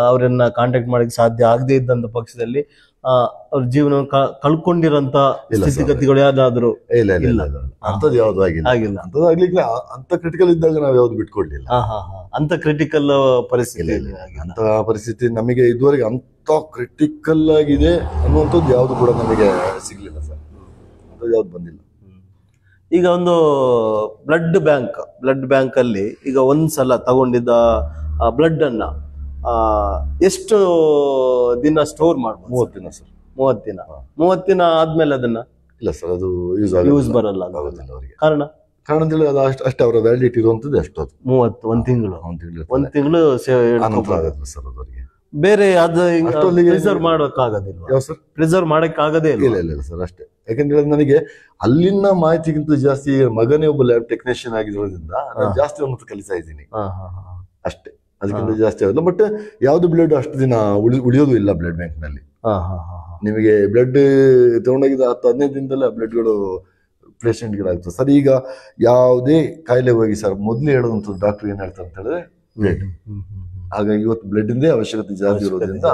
ಅವರನ್ನ ಕಾಂಟ್ಯಾಕ್ಟ್ ಮಾಡಕ್ ಸಾಧ್ಯ ಆಗದೆ ಇದ್ದಂತ ಪಕ್ಷದಲ್ಲಿ ಅವ್ರ ಜೀವನ ಕಳ್ಕೊಂಡಿರೋಂತ ಸ್ಥಿತಿಗತಿಗಳು ಯಾವ್ದಾದ್ರು? ಇಲ್ಲ, ಅಂತದ್ದು ಯಾವ್ದು ಆಗಿಲ್ಲ. ಅಂತದ್ದು ಆಗ್ಲಿಕ್ಕೆ ಅಂತ ಕ್ರಿಟಿಕಲ್ ಇದ್ದಾಗ ನಾವು ಯಾವ್ದು ಬಿಟ್ಕೊಡ್ಲಿಲ್ಲ. ಅಂತ ಕ್ರಿಟಿಕಲ್ ಪರಿಸ್ಥಿತಿ, ಅಂತ ಪರಿಸ್ಥಿತಿ ನಮಗೆ ಇದುವರೆಗೆ ಅಂತ ಕ್ರಿಟಿಕಲ್ ಆಗಿದೆ ಅನ್ನುವಂಥದ್ದು ಯಾವ್ದು ಕೂಡ ನಮಗೆ ಸಿಗ್ಲಿಲ್ಲ ಸರ್. ಅಂತದ್ದು ಯಾವ್ದು ಬಂದಿಲ್ಲ. ಈಗ ಒಂದು ಬ್ಲಡ್ ಬ್ಯಾಂಕ್ ಅಲ್ಲಿ ಈಗ ಒಂದ್ಸಲ ತಗೊಂಡಿದ್ದ ಬ್ಲಡ್ ಅನ್ನ ಎಷ್ಟು ದಿನ ಸ್ಟೋರ್ ಮಾಡ್ಬೋದು? 30 ದಿನ ಸರ್. 30 ದಿನ ಆದ್ಮೇಲೆ ಅದನ್ನ ಇಲ್ಲ ಸರ್, ಅದು ಯೂಸ್ ಬರಲ್ಲ ಅವರಿಗೆ. ಕಾರಣ ಅಂತ ಹೇಳಿ ಅದು ಅಷ್ಟೇ ಅವರ ವ್ಯಾಲಿಡಿಟಿ ಇರುವಂತದ್ದು ಅಷ್ಟು. ಅದು 30 ಒಂದ್ ತಿಂಗಳು ಸರ್. ಅದರಿಗೆ ಬೇರೆ ಪ್ರಿಸರ್ವ್ ಮಾಡೋಕ್ಕಾಗೋದಿಲ್ಲ. ಯಾವ ಸರ್? ಪ್ರಿಸರ್ವ್ ಮಾಡಕ್ ಆಗದೇ ಇಲ್ಲ ಸರ್. ಅಷ್ಟೇ. ಯಾಕಂದ್ರೆ ನನಗೆ ಅಲ್ಲಿನ ಮಾಹಿತಿಗಿಂತ ಜಾಸ್ತಿ ಮಗನೇ ಒಬ್ಬ ಲ್ಯಾಬ್ ಟೆಕ್ನಿಷಿಯನ್ ಆಗಿರೋದ್ರಿಂದ ಜಾಸ್ತಿ ಒಂದು ಕಲಿತಾ ಇದ್ದೀನಿ ಅಷ್ಟೇ. ಅದಕ್ಕಿಂತ ಜಾಸ್ತಿ ಆಗೋದಿಲ್ಲ. ಬಟ್ ಯಾವ್ದು ಬ್ಲಡ್ ಅಷ್ಟು ದಿನ ಉಳಿಯೋದು ಇಲ್ಲ ಬ್ಲಡ್ ಬ್ಯಾಂಕ್ ನಲ್ಲಿ. ನಿಮಗೆ ಬ್ಲಡ್ ತಗೊಂಡೋಗಿದ 10-15 ದಿನದಲ್ಲೇ ಆ ಬ್ಲಡ್ಗಳು ಪೇಷಂಟ್ಗಳಾಗ್ತದೆ ಸರ್. ಈಗ ಯಾವುದೇ ಕಾಯಿಲೆ ಹೋಗಿ ಸರ್, ಮೊದಲು ಹೇಳೋದಂತ ಡಾಕ್ಟರ್ ಏನ್ ಹೇಳ್ತಾರೆ ಅಂತ ಹೇಳಿದ್ರೆ ಬ್ಲಡ್. ಹಾಗಾಗಿ ಇವತ್ತು ಬ್ಲಡ್ ಇಂದೇ ಅವಶ್ಯಕತೆ ಜಾಸ್ತಿ ಇರೋದ್ರಿಂದ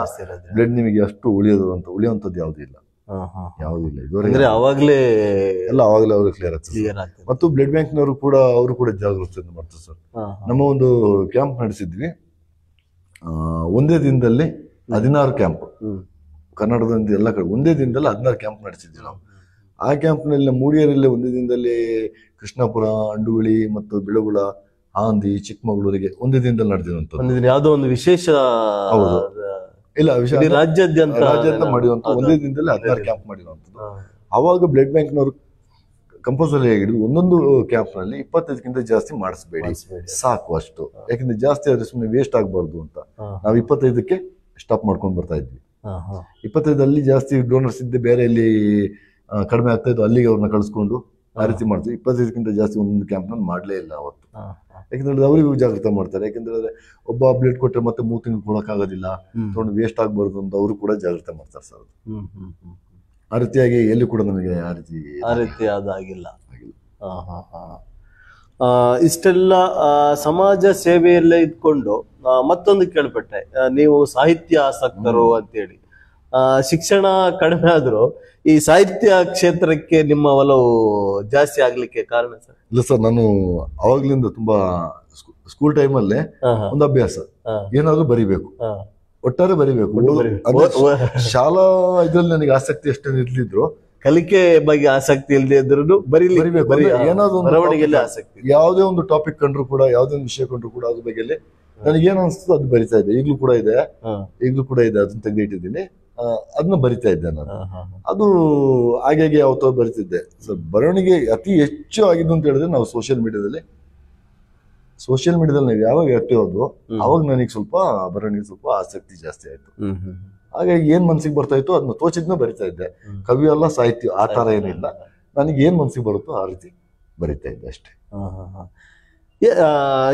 ಬ್ಲಡ್ ನಿಮಗೆ ಅಷ್ಟು ಉಳಿಯುವಂಥದ್ದು ಯಾವುದೂ ಇಲ್ಲ. ಅಂದ್ರೆ ಅವಾಗ್ಲೇ ಅವ್ರಿಗೆ ಕ್ಲಿಯರ್ ಆಗ್ತದೆ. ಮತ್ತು ಬ್ಲಡ್ ಬ್ಯಾಂಕ್ ನವರು ಕೂಡ ಜಾಗೃತಿಯನ್ನು ಮಾಡ್ತಾರೆ ಸರ್. ನಮ್ಮ ಒಂದು ಕ್ಯಾಂಪ್ ನಡೆಸಿದ್ವಿ, ಒಂದೇ ದಿನದಲ್ಲಿ 16 ಕ್ಯಾಂಪ್, ಕರ್ನಾಟಕದಿಂದ ಎಲ್ಲ ಕಡೆ ಒಂದೇ ದಿನದಲ್ಲಿ 16 ಕ್ಯಾಂಪ್ ನಡೆಸಿದ್ವಿ ನಾವು. ಆ ಕ್ಯಾಂಪ್ನಲ್ಲಿ ಮೂಡಿಗೆರೆಯಲ್ಲಿ ಒಂದೇ ದಿನದಲ್ಲಿ ಕೃಷ್ಣಾಪುರ, ಅಂಡುಗುಳಿ ಮತ್ತು ಬೆಳಗುಳ, ಹಾಂದಿ, ಚಿಕ್ಕಮಗಳೂರಿಗೆ ಒಂದೇ ದಿನದಲ್ಲಿ ನಡೆದಿರುವಂತ ಯಾವ್ದೋ ಒಂದು ವಿಶೇಷ ಇಲ್ಲ ವಿಷಯ ರಾಜ್ಯಾದ್ಯಂತ ಮಾಡಿರುವಂತ ಒಂದೇ ದಿನದಲ್ಲಿ 16 ಕ್ಯಾಂಪ್ ಮಾಡಿರುವಂತದ್ದು. ಅವಾಗ ಬ್ಲಡ್ ಬ್ಯಾಂಕ್ನವರು ಕಂಪಲ್ಸರಿ ಆಗಿದ್ದು ಒಂದೊಂದು ಕ್ಯಾಂಪ್ ನಲ್ಲಿ 25ಕ್ಕಿಂತ ಜಾಸ್ತಿ ಮಾಡಿಸ್ಬೇಡಿ, ಸಾಕು ಅಷ್ಟು. ಯಾಕಂದ್ರೆ ಜಾಸ್ತಿ ಆದ್ರೆ ಸುಮ್ಮನೆ ವೇಸ್ಟ್ ಆಗ್ಬಾರ್ದು ಅಂತ ನಾವು 25ಕ್ಕೆ ಸ್ಟಾಪ್ ಮಾಡ್ಕೊಂಡು ಬರ್ತಾ ಇದ್ವಿ. 25 ಜಾಸ್ತಿ ಡೋನರ್ಸ್ ಇದ್ದೆ, ಬೇರೆ ಎಲ್ಲಿ ಕಡಿಮೆ ಆಗ್ತಾ ಇದ್ದು ಅಲ್ಲಿಗೆ ಅವ್ರನ್ನ ಕಳಿಸ್ಕೊಂಡು ಆ ರೀತಿ ಮಾಡ್ತೀವಿ. 25ಕ್ಕಿಂತ ಜಾಸ್ತಿ ಒಂದೊಂದು ಕ್ಯಾಂಪ್ ನಲ್ಲಿ ಮಾಡ್ಲೇ ಇಲ್ಲ ಅವತ್ತು. ಯಾಕಂದ್ರೆ ಅವರಿಗೂ ಜಾಗೃತ ಮಾಡ್ತಾರೆ. ಯಾಕಂದ್ರೆ ಒಬ್ಬ ಬ್ಲಡ್ ಕೊಟ್ಟರೆ ಮತ್ತೆ 3 ತಿಂಗಳು ಕೊಡೋಕ್ಕಾಗೋದಿಲ್ಲ, ತೊಗೊಂಡು ವೇಸ್ಟ್ ಆಗ್ಬಾರ್ದು ಅಂತ ಅವರು ಕೂಡ ಜಾಗೃತ ಮಾಡ್ತಾರೆ ಸರ್. ಆ ರೀತಿಯಾಗಿ ಎಲ್ಲಿ ಕೂಡ ನಮಗೆ ಆ ರೀತಿ ಅದಾಗಿಲ್ಲ. ಇಷ್ಟೆಲ್ಲ ಸಮಾಜ ಸೇವೆಯಲ್ಲೇ ಇದ್ಕೊಂಡು ಮತ್ತೊಂದು ಕೇಳ್ಪಟ್ಟೆ, ನೀವು ಸಾಹಿತ್ಯ ಆಸಕ್ತರು ಅಂತೇಳಿ. ಶಿಕ್ಷಣ ಕಡಿಮೆ ಆದ್ರೂ ಈ ಸಾಹಿತ್ಯ ಕ್ಷೇತ್ರಕ್ಕೆ ನಿಮ್ಮ ಒಲವು ಜಾಸ್ತಿ ಆಗ್ಲಿಕ್ಕೆ ಕಾರಣ ಸರ್? ಇಲ್ಲ ಸರ್, ನಾನು ಅವಾಗ್ಲಿಂದ ತುಂಬಾ ಸ್ಕೂಲ್ ಟೈಮಲ್ಲೇ ಒಂದು ಅಭ್ಯಾಸ, ಏನಾದ್ರೂ ಬರಿಬೇಕು, ಒಟ್ಟಾರೆ ಬರಿಬೇಕು. ಶಾಲಾ ಇದ್ರಲ್ಲಿ ನನಗೆ ಆಸಕ್ತಿ ಎಷ್ಟೇ ಇರ್ಲಿದ್ರು, ಕಲಿಕೆ ಬಗ್ಗೆ ಆಸಕ್ತಿ ಇಲ್ಲದೆ ಇದ್ರು ಬರಿಬೇಕು. ಏನಾದ್ರು ಆಸಕ್ತಿ, ಯಾವುದೇ ಒಂದು ಟಾಪಿಕ್ ಕಂಡ್ರು ಕೂಡ, ಯಾವುದೇ ಒಂದು ವಿಷಯ ಕಂಡ್ರು ಕೂಡ ಅದ್ರ ಬಗ್ಗೆ ನನಗೆ ಏನ್ ಅನ್ಸ್ತೋ ಅದು ಬರಿತಾ ಇದ್ದೆ. ಈಗ್ಲೂ ಕೂಡ ಇದೆ ಅದನ್ನ ತೆಗೆದಿಟ್ಟಿದ್ದೀನಿ, ಅದನ್ನ ಬರಿತಾ ಇದ್ದೆ ನಾನು. ಅದು ಹಾಗೆ ಯಾವತ್ತೋ ಬರಿತಿದ್ದೆ ಸರ್. ಬರವಣಿಗೆ ಅತಿ ಹೆಚ್ಚು ಆಗಿದ್ದು ಅಂತ ಹೇಳಿದ್ರೆ ನಾವು ಸೋಷಿಯಲ್ ಮೀಡಿಯಾದಲ್ಲಿ ನಾವು ಯಾವಾಗ ಆಕ್ಟಿವ್ ಆದ್ವು ಅವಾಗ ನನಗೆ ಸ್ವಲ್ಪ ಬರವಣಿಗೆ ಸ್ವಲ್ಪ ಆಸಕ್ತಿ ಜಾಸ್ತಿ ಆಯ್ತು. ಹಾಗಾಗಿ ಏನ್ ಮನ್ಸಿಗೆ ಬರ್ತಾ ಇತ್ತು ಅದನ್ನ ತೋಚಿದ್ನ ಬರಿತಾ ಇದ್ದೆ. ಕವಿ ಅಲ್ಲ, ಸಾಹಿತ್ಯ ಆ ತರ ಏನಿಲ್ಲ, ನನಗೆ ಏನ್ ಮನ್ಸಿಗೆ ಬರುತ್ತೋ ಆ ರೀತಿ ಬರಿತಾ ಇದ್ದೆ ಅಷ್ಟೇ.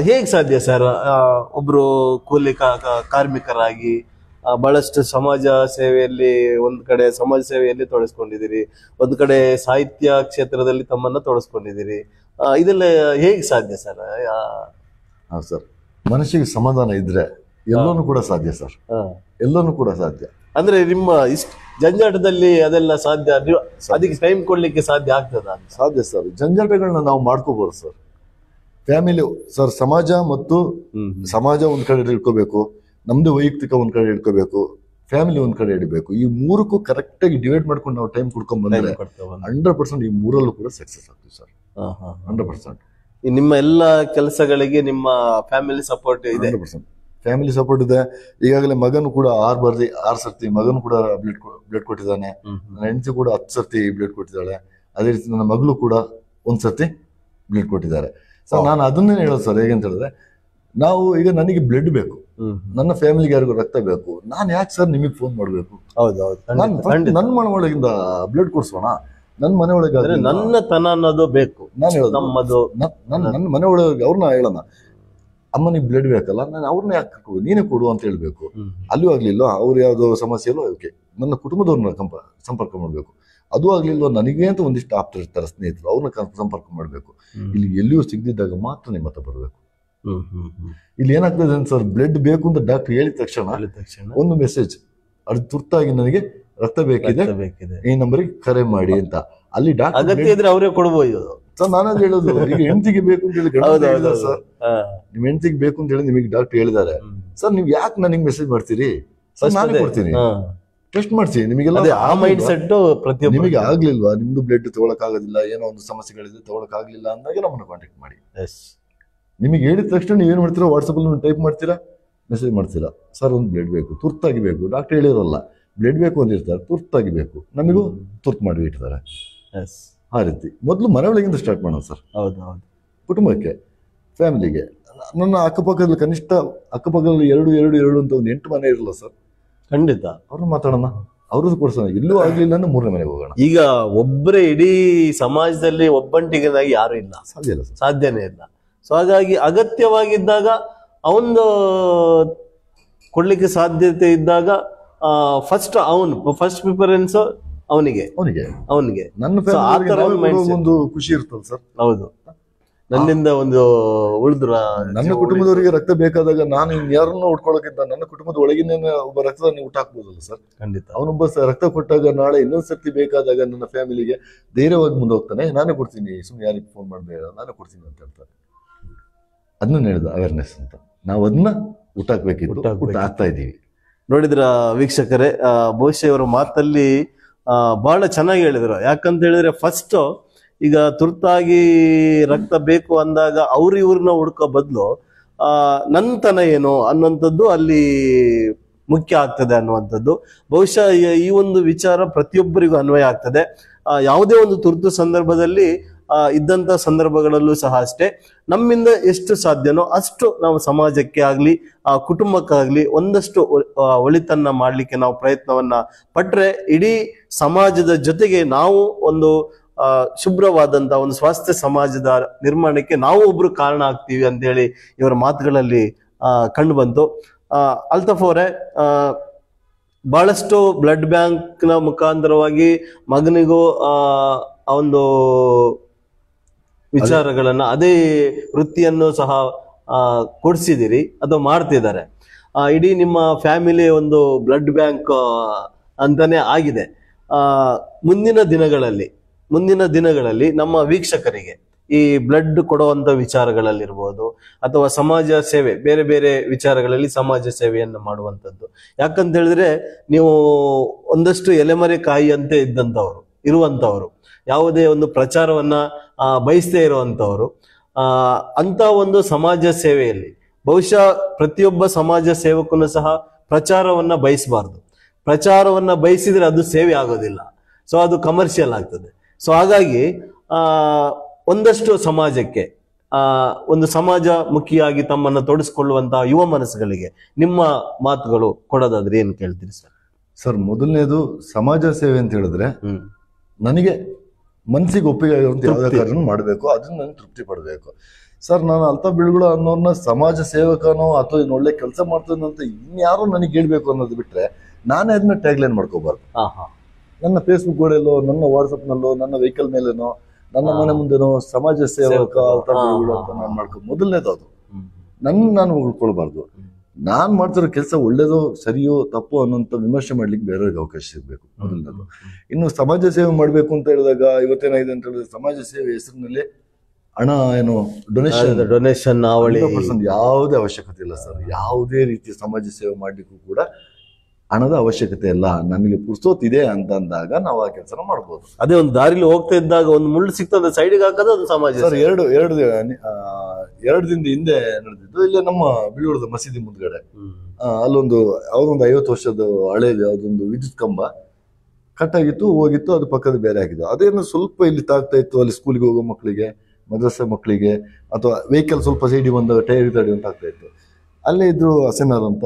ಹೇಗ್ ಸಾಧ್ಯ ಸರ್, ಒಬ್ರು ಕೂಲಿ ಕಾರ್ಮಿಕರಾಗಿ ಬಹಳಷ್ಟು ಸಮಾಜ ಸೇವೆಯಲ್ಲಿ, ಒಂದ್ ಕಡೆ ಸಮಾಜ ಸೇವೆಯಲ್ಲಿ ತೊಡಸ್ಕೊಂಡಿದ್ದೀರಿ, ಒಂದ್ ಕಡೆ ಸಾಹಿತ್ಯ ಕ್ಷೇತ್ರದಲ್ಲಿ ತಮ್ಮನ್ನ ತೊಡಸ್ಕೊಂಡಿದ್ದೀರಿ, ಇದೆಲ್ಲ ಹೇಗ್ ಸಾಧ್ಯ ಸರ್? ಹಾ ಸರ್, ಮನಸ್ಸಿಗೆ ಸಮಾಧಾನ ಇದ್ರೆ ಎಲ್ಲನೂ ಕೂಡ ಸಾಧ್ಯ ಸರ್, ಎಲ್ಲನೂ ಕೂಡ ಸಾಧ್ಯ. ಅಂದ್ರೆ ನಿಮ್ಮ ಇಷ್ಟ ಜಂಜಾಟದಲ್ಲಿ ಅದೆಲ್ಲ ಸಾಧ್ಯ, ಅದಕ್ಕೆ ಟೈಮ್ ಕೊಡ್ಲಿಕ್ಕೆ ಸಾಧ್ಯ ಆಗ್ತದ? ಸಾಧ್ಯ ಸರ್. ಜಂಜಾಟಗಳನ್ನ ನಾವು ಮಾಡ್ಕೋಬಹುದು ಸರ್. ಫ್ಯಾಮಿಲಿ ಸರ್, ಸಮಾಜ ಒಂದ್ ಕಡೆ ಇಟ್ಕೋಬೇಕು, ನಮ್ದು ವೈಯಕ್ತಿಕ ಒಂದ್ ಕಡೆ ಇಟ್ಕೋಬೇಕು, ಫ್ಯಾಮಿಲಿ ಒಂದ್ ಕಡೆ ಇಡಬೇಕು. ಈ ಮೂರಕ್ಕೂ ಕರೆಕ್ಟ್ ಆಗಿ ಡಿವೈಡ್ ಮಾಡ್ಕೊಂಡು ನಾವು ಟೈಮ್ ಕೊಡ್ಕೊಂಡ್ ಬಂದ್ರೆ 100% ಈ ಮೂರಲ್ಲೂ ಕೂಡ ಸಕ್ಸಸ್ ಆಗ್ತೀವಿ ಸರ್. 100%. ನಿಮ್ಮ ಎಲ್ಲ ಕೆಲಸಗಳಿಗೆ ನಿಮ್ಮ ಫ್ಯಾಮಿಲಿ ಸಪೋರ್ಟ್ ಇದೆ? 100% ಫ್ಯಾಮಿಲಿ ಸಪೋರ್ಟ್ ಇದೆ. ಈಗಾಗಲೇ ಮಗನು ಕೂಡ 6 ಸರ್ತಿ ಮಗನು ಕೂಡ ಬ್ಲಡ್ ಕೊಟ್ಟಿದ್ದಾನೆ. ನನ್ನ ಹೆಂಡತಿ ಕೂಡ 10 ಸರ್ತಿ ಬ್ಲಡ್ ಕೊಟ್ಟಿದ್ದಾಳೆ. ಅದೇ ರೀತಿ ನನ್ನ ಮಗಳು ಕೂಡ 1 ಸರ್ತಿ ಬ್ಲಡ್ ಕೊಟ್ಟಿದ್ದಾರೆ. ಸೊ ನಾನು ಅದನ್ನೇ ಹೇಳೋದು ಸರ್, ಹೇಗಂತ ಹೇಳಿದ್ರೆ, ನಾವು ಈಗ ನನಗೆ ಬ್ಲಡ್ ಬೇಕು, ನನ್ನ ಫ್ಯಾಮಿಲಿಗೆ ಯಾರಿಗೂ ರಕ್ತ ಬೇಕು, ನಾನು ಯಾಕೆ ಸರ್ ನಿಮಗೆ ಫೋನ್ ಮಾಡ್ಬೇಕು? ನನ್ನ ಮನೆ ಒಳಗಿಂದ ಬ್ಲಡ್ ಕೊಡ್ಸೋಣ, ನನ್ನ ಮನೆ ಒಳಗೆ ನನ್ನ ತನ ಅನ್ನೋದು ಬೇಕು. ನಾನು ಹೇಳೋದು ನನ್ನ ಮನೆ ಒಳಗೆ ಅವ್ರನ್ನ ಹೇಳೋಣ, ಅಮ್ಮನಿಗೆ ಬ್ಲಡ್ ಬೇಕಲ್ಲ, ನಾನು ಅವ್ರನ್ನ ಯಾಕೆ ನೀನೇ ಕೊಡು ಅಂತ ಹೇಳ್ಬೇಕು. ಅಲ್ಲೂ ಆಗ್ಲಿಲ್ಲ, ಅವ್ರು ಯಾವ್ದೋ ಸಮಸ್ಯೆ ಇಲ್ಲೋ ಓಕೆ, ನನ್ನ ಕುಟುಂಬದವ್ರನ್ನ ಸಂಪರ್ಕ ಮಾಡ್ಬೇಕು. ಅದು ಆಗ್ಲಿಲ್ಲ, ನನಗೆ ಅಂತ ಒಂದಿಷ್ಟು ಆಪ್ತರು ಇರ್ತಾರೆ, ಸ್ನೇಹಿತರು, ಅವ್ರನ್ನ ಸಂಪರ್ಕ ಮಾಡ್ಬೇಕು. ಇಲ್ಲಿ ಎಲ್ಲಿಯೂ ಸಿಗದಿದ್ದಾಗ ಮಾತ್ರ ನಿಮ್ಮ ಹತ್ರ ಬರ್ಬೇಕು. ಇಲ್ಲಿ ಏನಾಗ್ತದೆ ಅಂತ ಸರ್, ಬ್ಲಡ್ ಬೇಕು ಅಂತ ಡಾಕ್ಟರ್ ಹೇಳಿದ ತಕ್ಷಣ ಒಂದು ಮೆಸೇಜ್, ಅದು ತುರ್ತಾಗಿ ನನಗೆ ರಕ್ತ ಬೇಕಿದೆ, ಈ ನಂಬರಿಗೆ ಕರೆ ಮಾಡಿ ಅಂತ. ಅಲ್ಲಿ ಡಾಕ್ಟರ್ ಅಗತ್ಯ ಇದ್ರೆ ಅವರೇ ಕೊಡ್ಬೋದು ಸರ್. ನಾನದು ಹೇಳೋದು, ಈಗ ಹೆಂಡತಿಗೆ ಬೇಕು ಅಂತ ಹೇಳಿ ಸರ್, ನಿಮ್ ಹೆಂಡತಿಗೆ ಬೇಕು ಅಂತ ಹೇಳಿ ನಿಮಗೆ ಡಾಕ್ಟರ್ ಹೇಳಿದ್ದಾರೆ ಸರ್, ನೀವು ಯಾಕೆ ನನಗೆ ಮೆಸೇಜ್ ಮಾಡ್ತೀರಿ ಸರ್? ನಾನೇ ಕೊಡ್ತೀನಿ, ಟೆಸ್ಟ್ ಮಾಡಿಸಿ. ನಿಮಗೆಲ್ಲ ಆ ಮೈಂಡ್ ಸೆಟ್ ನಿಮಗೆ ಆಗ್ಲಿಲ್ವಾ, ನಿಮ್ದು ಬ್ಲಡ್ ತಗೊಳಕ್ ಆಗೋದಿಲ್ಲ, ಏನೋ ಒಂದು ಸಮಸ್ಯೆಗಳಿದೆ ತಗೊಳಕ್ ಆಗ್ಲಿಲ್ಲ ಅಂದಾಗ ನಮ್ಮನ್ನ ಕಾಂಟ್ಯಾಕ್ಟ್ ಮಾಡಿ. ನಿಮಗೆ ಹೇಳಿದ ತಕ್ಷಣ ನೀವೇನ್ ಮಾಡ್ತೀರಾ, ವಾಟ್ಸಪ್ ಅಲ್ಲಿ ಟೈಪ್ ಮಾಡ್ತೀರಾ, ಮೆಸೇಜ್ ಮಾಡ್ತೀರಾ, ಸರ್ ಒಂದು ಬ್ಲಡ್ ಬೇಕು, ತುರ್ತಾಗಿ ಬೇಕು. ಡಾಕ್ಟರ್ ಹೇಳಿರಲ್ಲ, ಬ್ಲಡ್ ಬೇಕು ಅಂದಿರ್ತಾರೆ, ತುರ್ತಾಗಿ ಬೇಕು, ನಮಗೂ ತುರ್ತು ಮಾಡಿ ಇಡ್ತಾರೆ. ಆ ರೀತಿ ಮೊದಲು ಮನೆ ಒಳಗಿಂದ ಸ್ಟಾರ್ಟ್ ಮಾಡೋಣ ಸರ್. ಕುಟುಂಬಕ್ಕೆ, ಫ್ಯಾಮಿಲಿಗೆ. ನನ್ನ ಅಕ್ಕಪಕ್ಕದಲ್ಲಿ ಕನಿಷ್ಠ ಅಕ್ಕಪಕ್ಕದಲ್ಲಿ 2 ಅಂತ ಒಂದು 8 ಮನೆ ಇರಲ್ಲ ಸರ್. ಖಂಡಿತ ಅವ್ರನ್ನ ಮಾತಾಡೋಣ, ಅವ್ರದ್ದು ಕೊಡ್ಸೋಣ. ಇಲ್ಲೂ ಆಗ್ಲಿಲ್ಲ ಅಂದ್ರೆ 3ನೇ ಮನೆಗೆ ಹೋಗೋಣ. ಈಗ ಒಬ್ಬರೇ ಇಡೀ ಸಮಾಜದಲ್ಲಿ ಒಬ್ಬಂಟಿಗನಾಗಿ ಯಾರು ಇಲ್ಲ, ಸಾಧ್ಯ ಇಲ್ಲ, ಸಾಧ್ಯನೇ ಇಲ್ಲ. ಸೊ ಹಾಗಾಗಿ ಅಗತ್ಯವಾಗಿದ್ದಾಗ ಅವನು ಕೊಡ್ಲಿಕ್ಕೆ ಸಾಧ್ಯತೆ ಇದ್ದಾಗ ಫಸ್ಟ್ ಪ್ರಿಫರೆನ್ಸ್ ಅವನಿಗೆ. ನನ್ನ ಒಂದು ಖುಷಿ ಇರ್ತದೆ ಸರ್. ಹೌದು, ನನ್ನಿಂದ ಒಂದು ಉಳಿದ್ರ ನನ್ನ ಕುಟುಂಬದವರಿಗೆ ರಕ್ತ ಬೇಕಾದಾಗ ನಾನು ಯಾರನ್ನ ಉಟ್ಕೊಳ್ಳೋಕ್ಕಿಂತ ನನ್ನ ಕುಟುಂಬದ ಒಳಗಿನ ಒಬ್ಬ ರಕ್ತ ಊಟ ಹಾಕ್ಬೋದಲ್ಲ ಸರ್. ಖಂಡಿತ. ಅವನೊಬ್ಬ ರಕ್ತ ಕೊಟ್ಟಾಗ ನಾಳೆ ಇನ್ನೊಂದ್ ಸರ್ತಿ ಬೇಕಾದಾಗ ನನ್ನ ಫ್ಯಾಮಿಲಿಗೆ ಧೈರ್ಯವಾಗಿ ಮುಂದೆ ಹೋಗ್ತಾನೆ. ನಾನೇ ಕೊಡ್ತೀನಿ, ಸುಮ್ಮನೆ ಯಾರಿಗೆ ಫೋನ್ ಮಾಡಬೇಡ, ನಾನೇ ಕೊಡ್ತೀನಿ ಅಂತ ಹೇಳ್ತಾರೆ. ಅದನ್ನ ಹೇಳಿದ ಅವೇರ್ನೆಸ್ ಅಂತ, ನಾವು ಅದನ್ನ ಊಟ ಹಾಕ್ಬೇಕಿತ್ತು, ಊಟ ಹಾಕ್ತಾ ಇದ್ದೀವಿ. ನೋಡಿದ್ರ ವೀಕ್ಷಕರೇ, ಬಹುಶಃ ಇವರ ಮಾತಲ್ಲಿ ಬಹಳ ಚೆನ್ನಾಗಿ ಹೇಳಿದ್ರು. ಯಾಕಂತ ಹೇಳಿದ್ರೆ ಫಸ್ಟ್ ಈಗ ತುರ್ತಾಗಿ ರಕ್ತ ಬೇಕು ಅಂದಾಗ ಇವ್ರನ್ನ ಹುಡ್ಕೋ ಬದಲು ನನ್ನತನ ಏನು ಅನ್ನೋಂಥದ್ದು ಅಲ್ಲಿ ಮುಖ್ಯ ಆಗ್ತದೆ ಅನ್ನುವಂಥದ್ದು. ಬಹುಶಃ ಈ ಒಂದು ವಿಚಾರ ಪ್ರತಿಯೊಬ್ಬರಿಗೂ ಅನ್ವಯ ಆಗ್ತದೆ. ಯಾವುದೇ ಒಂದು ತುರ್ತು ಸಂದರ್ಭದಲ್ಲಿ ಇದ್ದಂತ ಸಂದರ್ಭಗಳಲ್ಲೂ ಸಹ ಅಷ್ಟೇ, ನಮ್ಮಿಂದ ಎಷ್ಟು ಸಾಧ್ಯನೋ ಅಷ್ಟು ನಾವು ಸಮಾಜಕ್ಕೆ ಆಗ್ಲಿ ಕುಟುಂಬಕ್ಕಾಗ್ಲಿ ಒಂದಷ್ಟು ಒಳಿತನ್ನ ಮಾಡ್ಲಿಕ್ಕೆ ನಾವು ಪ್ರಯತ್ನವನ್ನ ಪಟ್ರೆ ಇಡೀ ಸಮಾಜದ ಜೊತೆಗೆ ನಾವು ಒಂದು ಶುಭ್ರವಾದಂತ ಒಂದು ಸ್ವಾಸ್ಥ್ಯ ಸಮಾಜದ ನಿರ್ಮಾಣಕ್ಕೆ ನಾವು ಒಬ್ರು ಕಾರಣ ಆಗ್ತೀವಿ ಅಂತ ಹೇಳಿ ಇವರ ಮಾತುಗಳಲ್ಲಿ ಕಂಡು ಬಂತು. ಅಲ್ತಾಫ್ ಅವರೇ, ಬಹಳಷ್ಟು ಬ್ಲಡ್ ಬ್ಯಾಂಕ್ ನ ಮುಖಾಂತರವಾಗಿ ಮಗನಿಗೂ ಒಂದು ವಿಚಾರಗಳನ್ನ ಅದೇ ವೃತ್ತಿಯನ್ನು ಸಹ ಕೊಡಿಸಿದಿರಿ, ಅದು ಮಾಡ್ತಿದ್ದಾರೆ. ಇಡೀ ನಿಮ್ಮ ಫ್ಯಾಮಿಲಿ ಒಂದು ಬ್ಲಡ್ ಬ್ಯಾಂಕ್ ಅಂತಾನೆ ಆಗಿದೆ. ಮುಂದಿನ ದಿನಗಳಲ್ಲಿ ನಮ್ಮ ವೀಕ್ಷಕರಿಗೆ ಈ ಬ್ಲಡ್ ಕೊಡುವಂತ ವಿಚಾರಗಳಲ್ಲಿರ್ಬೋದು ಅಥವಾ ಸಮಾಜ ಸೇವೆ, ಬೇರೆ ಬೇರೆ ವಿಚಾರಗಳಲ್ಲಿ ಸಮಾಜ ಸೇವೆಯನ್ನು ಮಾಡುವಂಥದ್ದು. ಯಾಕಂತ ಹೇಳಿದ್ರೆ ನೀವು ಒಂದಷ್ಟು ಎಲೆಮರೆ ಕಾಯಿಯಂತೆ ಇರುವಂತವರು, ಯಾವುದೇ ಒಂದು ಪ್ರಚಾರವನ್ನ ಬಯಸದೇ ಇರುವಂತವರು, ಅಂತ ಒಂದು ಸಮಾಜ ಸೇವೆಯಲ್ಲಿ ಬಹುಶಃ ಪ್ರತಿಯೊಬ್ಬ ಸಮಾಜ ಸೇವಕನು ಸಹ ಪ್ರಚಾರವನ್ನ ಬಯಸಬಾರ್ದು. ಪ್ರಚಾರವನ್ನ ಬಯಸಿದ್ರೆ ಅದು ಸೇವೆ ಆಗೋದಿಲ್ಲ, ಸೊ ಅದು ಕಮರ್ಷಿಯಲ್ ಆಗ್ತದೆ. ಸೊ ಹಾಗಾಗಿ ಒಂದಷ್ಟು ಸಮಾಜಕ್ಕೆ ಒಂದು ಸಮಾಜ ಮುಖಿಯಾಗಿ ತಮ್ಮನ್ನು ತೊಡಗಿಸಿಕೊಳ್ಳುವಂತಹ ಯುವ ಮನಸ್ಸುಗಳಿಗೆ ನಿಮ್ಮ ಮಾತುಗಳು ಕೊಡೋದಾದ್ರೆ ಏನ್ ಕೇಳ್ತೀರಿ ಸರ್? ಸರ್, ಮೊದಲನೇದು ಸಮಾಜ ಸೇವೆ ಅಂತ ಹೇಳಿದ್ರೆ ನನಗೆ ಮನಸ್ಸಿಗೆ ಒಪ್ಪಿಗೆ ಆಗುವಂತ ಯಾವುದೇ ಕಾರ್ಯನೂ ಮಾಡಬೇಕು, ಅದನ್ನ ನಾನು ತೃಪ್ತಿ ಪಡಬೇಕು. ಸರ್, ನಾನು ಅಲ್ತಾಫ್ ಬೀಳ್ಗೊಳ ಅನ್ನೋರ್ನ ಸಮಾಜ ಸೇವಕನೋ ಅಥವಾ ಇನ್ನು ಒಳ್ಳೆ ಕೆಲಸ ಮಾಡ್ತಾನಂತ ಇನ್ಯಾರೋ ನನಗೆ ಹೇಳ್ಬೇಕು ಅನ್ನೋದು ಬಿಟ್ರೆ ನಾನೇ ಅದನ್ನ ಟ್ಯಾಗ್ಲೈನ್ ಮಾಡ್ಕೋಬಾರ್ದು. ನನ್ನ ಫೇಸ್ಬುಕ್ ಗೋಡೆಯಲ್ಲೋ, ನನ್ನ ವಾಟ್ಸಪ್ನಲ್ಲೋ, ನನ್ನ ವೆಹಿಕಲ್ ಮೇಲೇನೋ, ನನ್ನ ಮನೆ ಮುಂದೆನೋ ಸಮಾಜ ಸೇವಕ ಅಲ್ತಾಫ್ ಬೀಳ್ಗೊಳ ಅಂತ ನಾನು ಮೊದಲನೇದು ಅದು ನಾನು ಉಳ್ಕೊಳ್ಬಾರ್ದು. ನಾನ್ ಮಾಡ್ತಿರೋ ಕೆಲಸ ಒಳ್ಳೇದೋ ಸರಿಯೋ ತಪ್ಪೋ ಅನ್ನೋಂಥ ವಿಮರ್ಶೆ ಮಾಡ್ಲಿಕ್ಕೆ ಬೇರೆಯವ್ರಿಗೆ ಅವಕಾಶ ಇರಬೇಕು ಮೊದಲನೇದು. ಇನ್ನು ಸಮಾಜ ಸೇವೆ ಮಾಡ್ಬೇಕು ಅಂತ ಹೇಳಿದಾಗ ಇವತ್ತೇನಾಗಿದೆ ಅಂತ ಹೇಳಿದ್ರೆ ಸಮಾಜ ಸೇವೆ ಹೆಸರಿನಲ್ಲಿ ಹಣ ಏನೋ ಡೊನೇಷನ್ ಯಾವುದೇ ಅವಶ್ಯಕತೆ ಇಲ್ಲ ಸರ್. ಯಾವುದೇ ರೀತಿಯ ಸಮಾಜ ಸೇವೆ ಮಾಡ್ಲಿಕ್ಕೂ ಕೂಡ ಹಣದ ಅವಶ್ಯಕತೆ ಇಲ್ಲ. ನಮಗೆ ಪುರ್ಸೋತಿದೆ ಅಂತ ಅಂದಾಗ ನಾವು ಆ ಕೆಲಸನ ಮಾಡ್ಬೋದು. ಅದೇ ಒಂದು ದಾರಿಲಿ ಹೋಗ್ತಾ ಇದ್ದಾಗ ಒಂದು ಮುಳ್ಳು ಸಿಗ್ತದೆ, ಸೈಡ್ಗೆ ಹಾಕೋದು ಅದು ಸಮಾಜ. ಸರ್, ಎರಡು ದಿನದ ಹಿಂದೆ ನಡೆದಿದ್ದು ಇಲ್ಲೇ ನಮ್ಮ ಬೀಳ್ಗೊಳದ ಮಸೀದಿ ಮುಂದ್ಗಡೆ ಅಲ್ಲೊಂದು ಯಾವ್ದೊಂದು 50 ವರ್ಷದ ಹಳೆ ಯಾವ್ದೊಂದು ವಿದ್ಯುತ್ ಕಂಬ ಕಟ್ಟಾಗಿತ್ತು, ಹೋಗಿತ್ತು, ಅದು ಪಕ್ಕದ ಬೇರೆ ಆಗಿದ್ದು. ಅದೇನು ಸ್ವಲ್ಪ ಇಲ್ಲಿ ತಾಗ್ತಾ ಇತ್ತು, ಅಲ್ಲಿ ಸ್ಕೂಲ್ಗೆ ಹೋಗೋ ಮಕ್ಕಳಿಗೆ, ಮದ್ರಸೆ ಮಕ್ಕಳಿಗೆ ಅಥವಾ ವೆಹಿಕಲ್ ಸ್ವಲ್ಪ ಸೈಡಿಗೆ ಬಂದಾಗ ಟೈರ್ ಗಾಡಿ ಅಂತ ಆಗ್ತಾ ಇತ್ತು. ಅಲ್ಲೇ ಇದ್ರು ಹಸೀನಾರ್ ಅಂತ,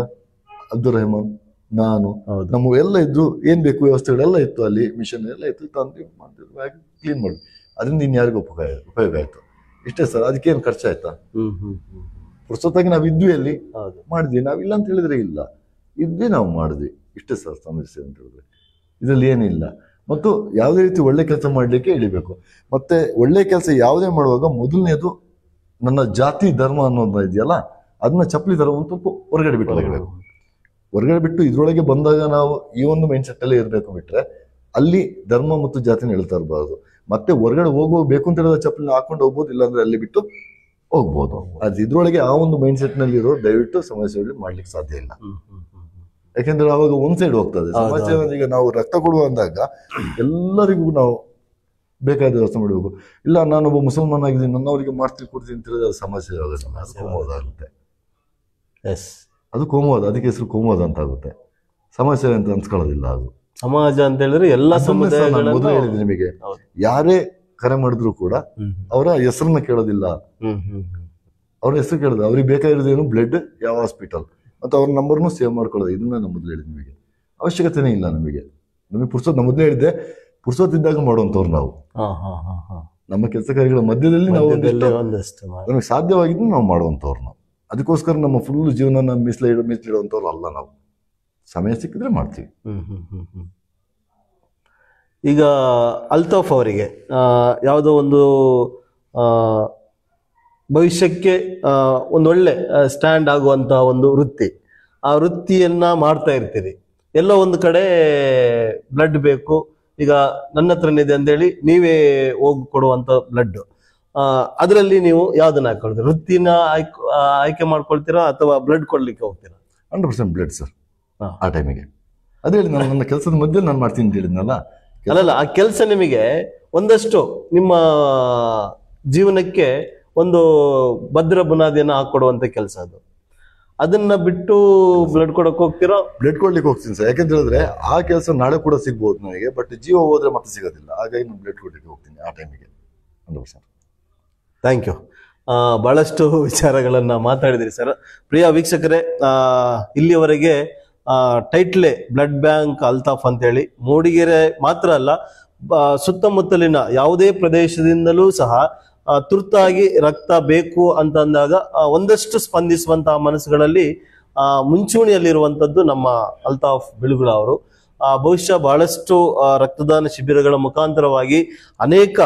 ಅಬ್ದುಲ್ ರೆಹಮಾನ್, ನಾನು, ನಮ್ಮ ಎಲ್ಲ ಇದ್ರು, ಏನ್ ಬೇಕು ವ್ಯವಸ್ಥೆಗಳೆಲ್ಲ ಇತ್ತು, ಅಲ್ಲಿ ಮಿಷನ್ ಎಲ್ಲ ಇತ್ತು, ತಂದು ಮಾಡ್ತಿದ್ವಿ, ಕ್ಲೀನ್ ಮಾಡಿದ್ವಿ. ಅದರಿಂದ ಇನ್ಯಾರಿಗೂ ಉಪಯೋಗ ಆಯ್ತು. ಇಷ್ಟೇ ಸರ್, ಅದಕ್ಕೇನು ಖರ್ಚಾಯ್ತಾ? ಪುರ್ಸೊತ್ತಾಗಿ ನಾವು ಇದ್ವಿ, ಅಲ್ಲಿ ಮಾಡಿದ್ವಿ. ನಾವಿಲ್ಲ ಅಂತ ಹೇಳಿದ್ರೆ ಇಲ್ಲ, ಇದ್ವಿ, ನಾವು ಮಾಡಿದ್ವಿ. ಇಷ್ಟೇ ಸರ್ ಸಮಸ್ಯೆ ಅಂತ ಹೇಳಿದ್ರೆ. ಇದರಲ್ಲಿ ಏನಿಲ್ಲ. ಮತ್ತು ಯಾವುದೇ ರೀತಿ ಒಳ್ಳೆ ಕೆಲಸ ಮಾಡ್ಲಿಕ್ಕೆ ಇಳಿಬೇಕು. ಮತ್ತೆ ಒಳ್ಳೆ ಕೆಲಸ ಯಾವುದೇ ಮಾಡುವಾಗ ಮೊದಲನೇದು ನನ್ನ ಜಾತಿ ಧರ್ಮ ಅನ್ನೋದು ಇದೆಯಲ್ಲ, ಅದನ್ನ ಚಪ್ಪಲಿ ಧರ್ಮ ಅಂತ ಹೊರಗಡೆ ಬಿಟ್ಟು ಹೋಗಬೇಕು. ಹೊರಗಡೆ ಬಿಟ್ಟು ಇದ್ರೊಳಗೆ ಬಂದಾಗ ನಾವು ಈ ಒಂದು ಮೈಂಡ್ ಸೆಟ್ ಅಲ್ಲೇ ಇರಬೇಕು. ಬಿಟ್ರೆ ಅಲ್ಲಿ ಧರ್ಮ ಮತ್ತು ಜಾತಿನ ಹೇಳ್ತಾ ಇರಬಾರ್ದು. ಮತ್ತೆ ಹೊರಗಡೆ ಹೋಗ್ಬೇಕು ಅಂತ ಹೇಳಿದ ಚಪ್ಪಲಿನ ಹಾಕೊಂಡು ಹೋಗ್ಬೋದು, ಇಲ್ಲಾಂದ್ರೆ ಅಲ್ಲಿ ಬಿಟ್ಟು ಹೋಗ್ಬೋದು. ಅದು ಇದ್ರೊಳಗೆ ಆ ಒಂದು ಮೈಂಡ್ ಸೆಟ್ ನಲ್ಲಿ ಇರೋ ದಯವಿಟ್ಟು ಸಮಸ್ಯೆ ಮಾಡ್ಲಿಕ್ಕೆ ಸಾಧ್ಯ ಇಲ್ಲ. ಯಾಕೆಂದ್ರೆ ಅವಾಗ ಒಂದ್ ಸೈಡ್ ಹೋಗ್ತದೆ ಸಮಸ್ಯೆ. ಈಗ ನಾವು ರಕ್ತ ಕೊಡುವ ಅಂದಾಗ ಎಲ್ಲರಿಗೂ ನಾವು ಬೇಕಾದ ವ್ಯವಸ್ಥೆ ಮಾಡಬೇಕು. ಇಲ್ಲ, ನಾನೊಬ್ಬ ಮುಸಲ್ಮಾನ್ ಆಗಿದ್ದೀನಿ, ನನ್ನವರಿಗೆ ಮಾಡ್ತೀನಿ ಕೊಡ್ತೀನಿ ಅಂತ ಹೇಳಿದ್ರೆ ಅದು ಸಮಸ್ಯೆ ಆಗುತ್ತೆ, ಅದು ಕೋಮವಾದ ಆಗುತ್ತೆ. ಅದು ಕೋಮವಾದ, ಅದಕ್ಕೆ ಹೆಸರು ಕೋಮವಾದ ಅಂತ ಆಗುತ್ತೆ. ಸಮಸ್ಯೆ ಅಂತ ಅನ್ಸ್ಕೊಳ್ಳೋದಿಲ್ಲ. ಅದು ಸಮಾಜ ಅಂತ ಹೇಳಿದ್ರೆ ಎಲ್ಲ ಮೊದಲು ಹೇಳಿದೆ ನಿಮಗೆ, ಯಾರೇ ಕರೆ ಮಾಡಿದ್ರು ಕೂಡ ಅವರ ಹೆಸರನ್ನ ಕೇಳೋದಿಲ್ಲ. ಅವ್ರ ಹೆಸರು ಕೇಳೋದು, ಅವ್ರಿಗೆ ಬೇಕಾಗಿರೋದೇನು ಬ್ಲಡ್, ಯಾವ ಹಾಸ್ಪಿಟಲ್, ಮತ್ತು ಅವ್ರ ನಂಬರ್ನು ಸೇವ್ ಮಾಡ್ಕೊಳ್ಳೋದು. ಇದನ್ನ ನಾನು ಮೊದಲು ಹೇಳಿದೆ ನಿಮಗೆ. ಅವಶ್ಯಕತೆನೇ ಇಲ್ಲ ನಮಗೆ ಪುರ್ಸೋತ್. ನಾನು ಮೊದಲೇ ಹೇಳಿದ್ದೆ, ಪುರ್ಸೋತಿದ್ದಾಗ ಮಾಡುವಂಥವ್ರು ನಾವು. ನಮ್ಮ ಕೆಲಸ ಕಾರ್ಯಗಳ ಮಧ್ಯದಲ್ಲಿ ನಾವು ನಮಗೆ ಸಾಧ್ಯವಾಗಿದ್ದು ನಾವು ಮಾಡುವಂಥವ್ರು ನಾವು. ಅದಕ್ಕೋಸ್ಕರ ನಮ್ಮ ಫುಲ್ ಜೀವನ ಮೀಸಲಿಡುವಂಥವ್ರು ಅಲ್ಲ ನಾವು. ಸಮಯ ಸಿಕ್ಕಿದ್ರೆ ಮಾಡ್ತೀವಿ. ಈಗ ಅಲ್ತಾಫ್ ಅವರಿಗೆ ಯಾವುದೋ ಒಂದು ಭವಿಷ್ಯಕ್ಕೆ ಒಂದೊಳ್ಳೆ ಸ್ಟ್ಯಾಂಡ್ ಆಗುವಂತಹ ಒಂದು ವೃತ್ತಿ, ಆ ವೃತ್ತಿಯನ್ನ ಮಾಡ್ತಾ ಇರ್ತೀರಿ. ಎಲ್ಲೋ ಒಂದು ಕಡೆ ಬ್ಲಡ್ ಬೇಕು, ಈಗ ನನ್ನ ಹತ್ರನಿದೆ ಅಂತೇಳಿ ನೀವೇ ಹೋಗಿ ಕೊಡುವಂತ ಬ್ಲಡ್, ಅದರಲ್ಲಿ ನೀವು ಯಾವ್ದನ್ನ ಹಾಕೊಳ್ತೀರಾ? ವೃತ್ತಿನ ಆಯ್ಕೆ ಮಾಡ್ಕೊಳ್ತೀರಾ ಅಥವಾ ಬ್ಲಡ್ ಕೊಡ್ಲಿಕ್ಕೆ ಹೋಗ್ತೀರಾ? 100% ಬ್ಲಡ್ ಸರ್. ಆ ಟೈಮಿಗೆ ಅದೇ ಹೇಳಿ, ನಾನು ನನ್ನ ಕೆಲಸದ ಮಧ್ಯೆ ನಾನು ಮಾಡ್ತೀನಿ ಅಂತ ಹೇಳಿದ್ನಲ್ಲ. ಅಲ್ಲಲ್ಲ, ಆ ಕೆಲಸ ನಿಮಗೆ ಒಂದಷ್ಟು ನಿಮ್ಮ ಜೀವನಕ್ಕೆ ಒಂದು ಭದ್ರ ಬುನಾದಿಯನ್ನು ಹಾಕೊಡುವಂತ ಕೆಲಸ ಅದು. ಅದನ್ನ ಬಿಟ್ಟು ಬ್ಲಡ್ ಕೊಡಕ್ ಹೋಗ್ತಿರೋ? ಬ್ಲಡ್ ಕೊಡ್ಲಿಕ್ಕೆ ಹೋಗ್ತೀನಿ ಸರ್. ಯಾಕಂತ ಹೇಳಿದ್ರೆ ಆ ಕೆಲಸ ನಾಳೆ ಕೂಡ ಸಿಗ್ಬೋದು ನನಗೆ, ಬಟ್ ಜೀವ ಹೋದ್ರೆ ಮತ್ತೆ ಸಿಗೋದಿಲ್ಲ. ಹಾಗಾಗಿ ನಾನು ಬ್ಲಡ್ ಕೊಡ್ಲಿಕ್ಕೆ ಹೋಗ್ತೀನಿ ಆ ಟೈಮಿಗೆ. 100%. Thank you. ಬಹಳಷ್ಟು ವಿಚಾರಗಳನ್ನ ಮಾತಾಡಿದ್ರಿ ಸರ್. ಪ್ರಿಯ ವೀಕ್ಷಕರೇ, ಇಲ್ಲಿಯವರೆಗೆ ಟೈಟ್ಲೆ ಬ್ಲಡ್ ಬ್ಯಾಂಕ್ ಅಲ್ತಾಫ್ ಅಂತೇಳಿ ಮೂಡಿಗೆರೆ ಮಾತ್ರ ಅಲ್ಲ, ಸುತ್ತಮುತ್ತಲಿನ ಯಾವುದೇ ಪ್ರದೇಶದಿಂದಲೂ ಸಹ ತುರ್ತಾಗಿ ರಕ್ತ ಬೇಕು ಅಂತ ಅಂದಾಗ ಒಂದಷ್ಟು ಸ್ಪಂದಿಸುವಂತಹ ಮನಸ್ಸುಗಳಲ್ಲಿ ಮುಂಚೂಣಿಯಲ್ಲಿರುವಂತದ್ದು ನಮ್ಮ ಅಲ್ತಾಫ್ ಬಿಳುಗುಳ ಅವರು. ಬಹುಶಃ ಬಹಳಷ್ಟು ರಕ್ತದಾನ ಶಿಬಿರಗಳ ಮುಖಾಂತರವಾಗಿ ಅನೇಕ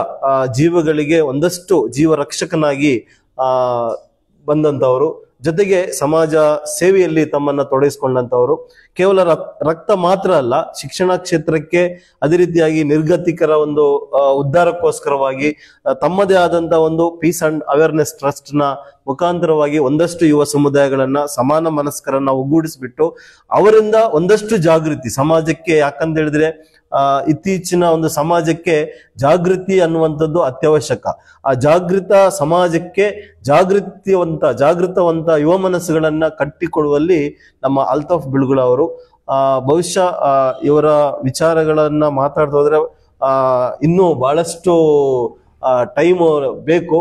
ಜೀವಗಳಿಗೆ ಒಂದಷ್ಟು ಜೀವ ರಕ್ಷಕನಾಗಿ ಬಂದಂತವರು, ಜೊತೆಗೆ ಸಮಾಜ ಸೇವೆಯಲ್ಲಿ ತಮ್ಮನ್ನ ತೊಡಗಿಸಿಕೊಂಡಂತವರು. ಕೇವಲ ರಕ್ತ ಮಾತ್ರ ಅಲ್ಲ, ಶಿಕ್ಷಣ ಕ್ಷೇತ್ರಕ್ಕೆ ಅದೇ ರೀತಿಯಾಗಿ ನಿರ್ಗತಿಕರ ಒಂದು ಉದ್ಧಾರಕ್ಕೋಸ್ಕರವಾಗಿ ತಮ್ಮದೇ ಆದಂತ ಒಂದು ಪೀಸ್ ಅಂಡ್ ಅವೇರ್ನೆಸ್ ಟ್ರಸ್ಟ್ ನ ಮುಖಾಂತರವಾಗಿ ಒಂದಷ್ಟು ಯುವ ಸಮುದಾಯಗಳನ್ನ, ಸಮಾನ ಮನಸ್ಕರನ್ನ ಒಗ್ಗೂಡಿಸ್ಬಿಟ್ಟು ಅವರಿಂದ ಒಂದಷ್ಟು ಜಾಗೃತಿ ಸಮಾಜಕ್ಕೆ, ಯಾಕಂತ ಹೇಳಿದ್ರೆ ಇತ್ತೀಚಿನ ಒಂದು ಸಮಾಜಕ್ಕೆ ಜಾಗೃತಿ ಅನ್ನುವಂಥದ್ದು ಅತ್ಯವಶ್ಯಕ. ಆ ಜಾಗೃತ ಸಮಾಜಕ್ಕೆ ಜಾಗೃತವಂತ ಯುವ ಮನಸ್ಸುಗಳನ್ನ ಕಟ್ಟಿಕೊಡುವಲ್ಲಿ ನಮ್ಮ ಅಲ್ತಾಫ್ ಬಿಳುಗುಳ ಅವರು. ಬಹುಶಃ ಇವರ ವಿಚಾರಗಳನ್ನ ಮಾತಾಡ್ತಾ ಹೋದ್ರೆ ಇನ್ನೂ ಬಹಳಷ್ಟು ಟೈಮ್ ಬೇಕು.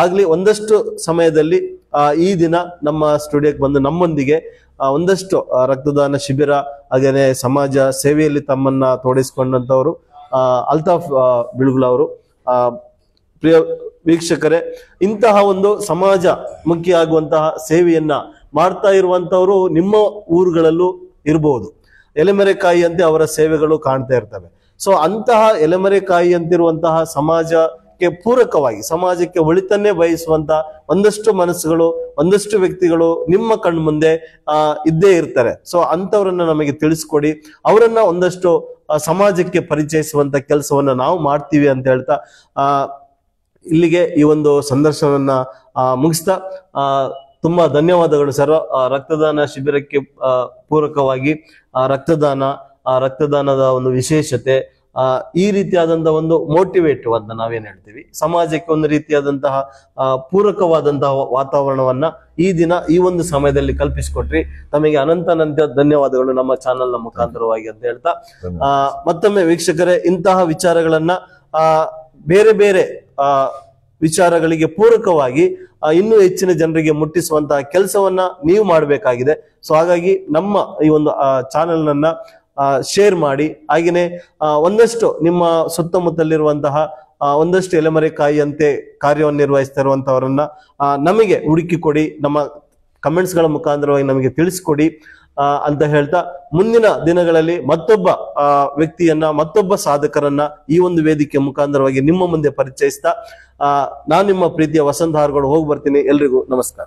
ಆಗ್ಲಿ ಒಂದಷ್ಟು ಸಮಯದಲ್ಲಿ ಈ ದಿನ ನಮ್ಮ ಸ್ಟುಡಿಯೋಕ್ಕೆ ಬಂದು ನಮ್ಮೊಂದಿಗೆ ಒಂದಷ್ಟು ರಕ್ತದಾನ ಶಿಬಿರ ಹಾಗೇನೆ ಸಮಾಜ ಸೇವೆಯಲ್ಲಿ ತಮ್ಮನ್ನ ತೊಡಗಿಸಿಕೊಂಡಂತವರು ಅಲ್ತಾಫ್ ಬಿಳುಗುಳ ಅವರು. ಪ್ರಿಯ ವೀಕ್ಷಕರೇ, ಇಂತಹ ಒಂದು ಸಮಾಜ ಮುಖಿ ಆಗುವಂತಹ ಸೇವೆಯನ್ನ ಮಾಡ್ತಾ ಇರುವಂತವರು ನಿಮ್ಮ ಊರುಗಳಲ್ಲೂ ಇರಬಹುದು. ಎಲೆಮರೆಕಾಯಿ ಅಂತೆ ಅವರ ಸೇವೆಗಳು ಕಾಣ್ತಾ ಇರ್ತವೆ. ಸೊ ಅಂತಹ ಎಲೆಮರೆಕಾಯಿ ಅಂತಿರುವಂತಹ ಸಮಾಜಕ್ಕೆ ಪೂರಕವಾಗಿ, ಸಮಾಜಕ್ಕೆ ಒಳಿತನ್ನೇ ಬಯಸುವಂತ ಒಂದಷ್ಟು ಮನಸ್ಸುಗಳು, ಒಂದಷ್ಟು ವ್ಯಕ್ತಿಗಳು ನಿಮ್ಮ ಕಣ್ಮುಂದೆ ಇದ್ದೇ ಇರ್ತಾರೆ. ಸೊ ಅಂತವರನ್ನ ನಮಗೆ ತಿಳಿಸ್ಕೊಡಿ, ಅವರನ್ನ ಒಂದಷ್ಟು ಸಮಾಜಕ್ಕೆ ಪರಿಚಯಿಸುವಂತ ಕೆಲಸವನ್ನ ನಾವು ಮಾಡ್ತೀವಿ ಅಂತ ಹೇಳ್ತಾ ಇಲ್ಲಿಗೆ ಈ ಒಂದು ಸಂದರ್ಶನವನ್ನ ಮುಗಿಸ್ತಾ ತುಂಬಾ ಧನ್ಯವಾದಗಳು ಸರ್. ರಕ್ತದಾನ ಶಿಬಿರಕ್ಕೆ ಪೂರಕವಾಗಿ ರಕ್ತದಾನದ ಒಂದು ವಿಶೇಷತೆ, ಈ ರೀತಿಯಾದಂತಹ ಒಂದು ಮೋಟಿವೇಟಿವ್ ಅಂತ ನಾವೇನ್ ಹೇಳ್ತೀವಿ, ಸಮಾಜಕ್ಕೆ ಒಂದು ರೀತಿಯಾದಂತಹ ಪೂರಕವಾದಂತಹ ವಾತಾವರಣವನ್ನ ಈ ದಿನ ಈ ಒಂದು ಸಮಯದಲ್ಲಿ ಕಲ್ಪಿಸಿಕೊಟ್ರಿ. ತಮಗೆ ಅನಂತ ಧನ್ಯವಾದಗಳು ನಮ್ಮ ಚಾನೆಲ್ನ ಮುಖಾಂತರವಾಗಿ ಅಂತ ಹೇಳ್ತಾ ಮತ್ತೊಮ್ಮೆ ವೀಕ್ಷಕರೇ, ಇಂತಹ ವಿಚಾರಗಳನ್ನ ಬೇರೆ ಬೇರೆ ವಿಚಾರಗಳಿಗೆ ಪೂರಕವಾಗಿ ಇನ್ನೂ ಹೆಚ್ಚಿನ ಜನರಿಗೆ ಮುಟ್ಟಿಸುವಂತಹ ಕೆಲಸವನ್ನ ನೀವು ಮಾಡಬೇಕಾಗಿದೆ. ಸೊ ಹಾಗಾಗಿ ನಮ್ಮ ಈ ಒಂದು ಚಾನೆಲ್ನನ್ನ ಶೇರ್ ಮಾಡಿ, ಹಾಗೆಯೇ ಒಂದಷ್ಟು ನಿಮ್ಮ ಸುತ್ತಮುತ್ತಲಿರುವಂತಹ ಒಂದಷ್ಟು ಎಲೆಮರೆಕಾಯಿಯಂತೆ ಕಾರ್ಯವನ್ನು ನಿರ್ವಹಿಸ್ತಾ ಇರುವಂತವರನ್ನ ನಮಗೆ ಹುಡುಕಿ ಕೊಡಿ, ನಮ್ಮ ಕಮೆಂಟ್ಸ್ಗಳ ಮುಖಾಂತರವಾಗಿ ನಮಗೆ ತಿಳಿಸ್ಕೊಡಿ ಅಂತ ಹೇಳ್ತಾ, ಮುಂದಿನ ದಿನಗಳಲ್ಲಿ ಮತ್ತೊಬ್ಬ ವ್ಯಕ್ತಿಯನ್ನ, ಮತ್ತೊಬ್ಬ ಸಾಧಕರನ್ನ ಈ ಒಂದು ವೇದಿಕೆ ಮುಖಾಂತರವಾಗಿ ನಿಮ್ಮ ಮುಂದೆ ಪರಿಚಯಿಸ್ತಾ ನಾನು ನಿಮ್ಮ ಪ್ರೀತಿಯ ವಸಂತ ಹಾರ್ಗೋಡು ಹೋಗಿ ಬರ್ತೀನಿ. ಎಲ್ರಿಗೂ ನಮಸ್ಕಾರ.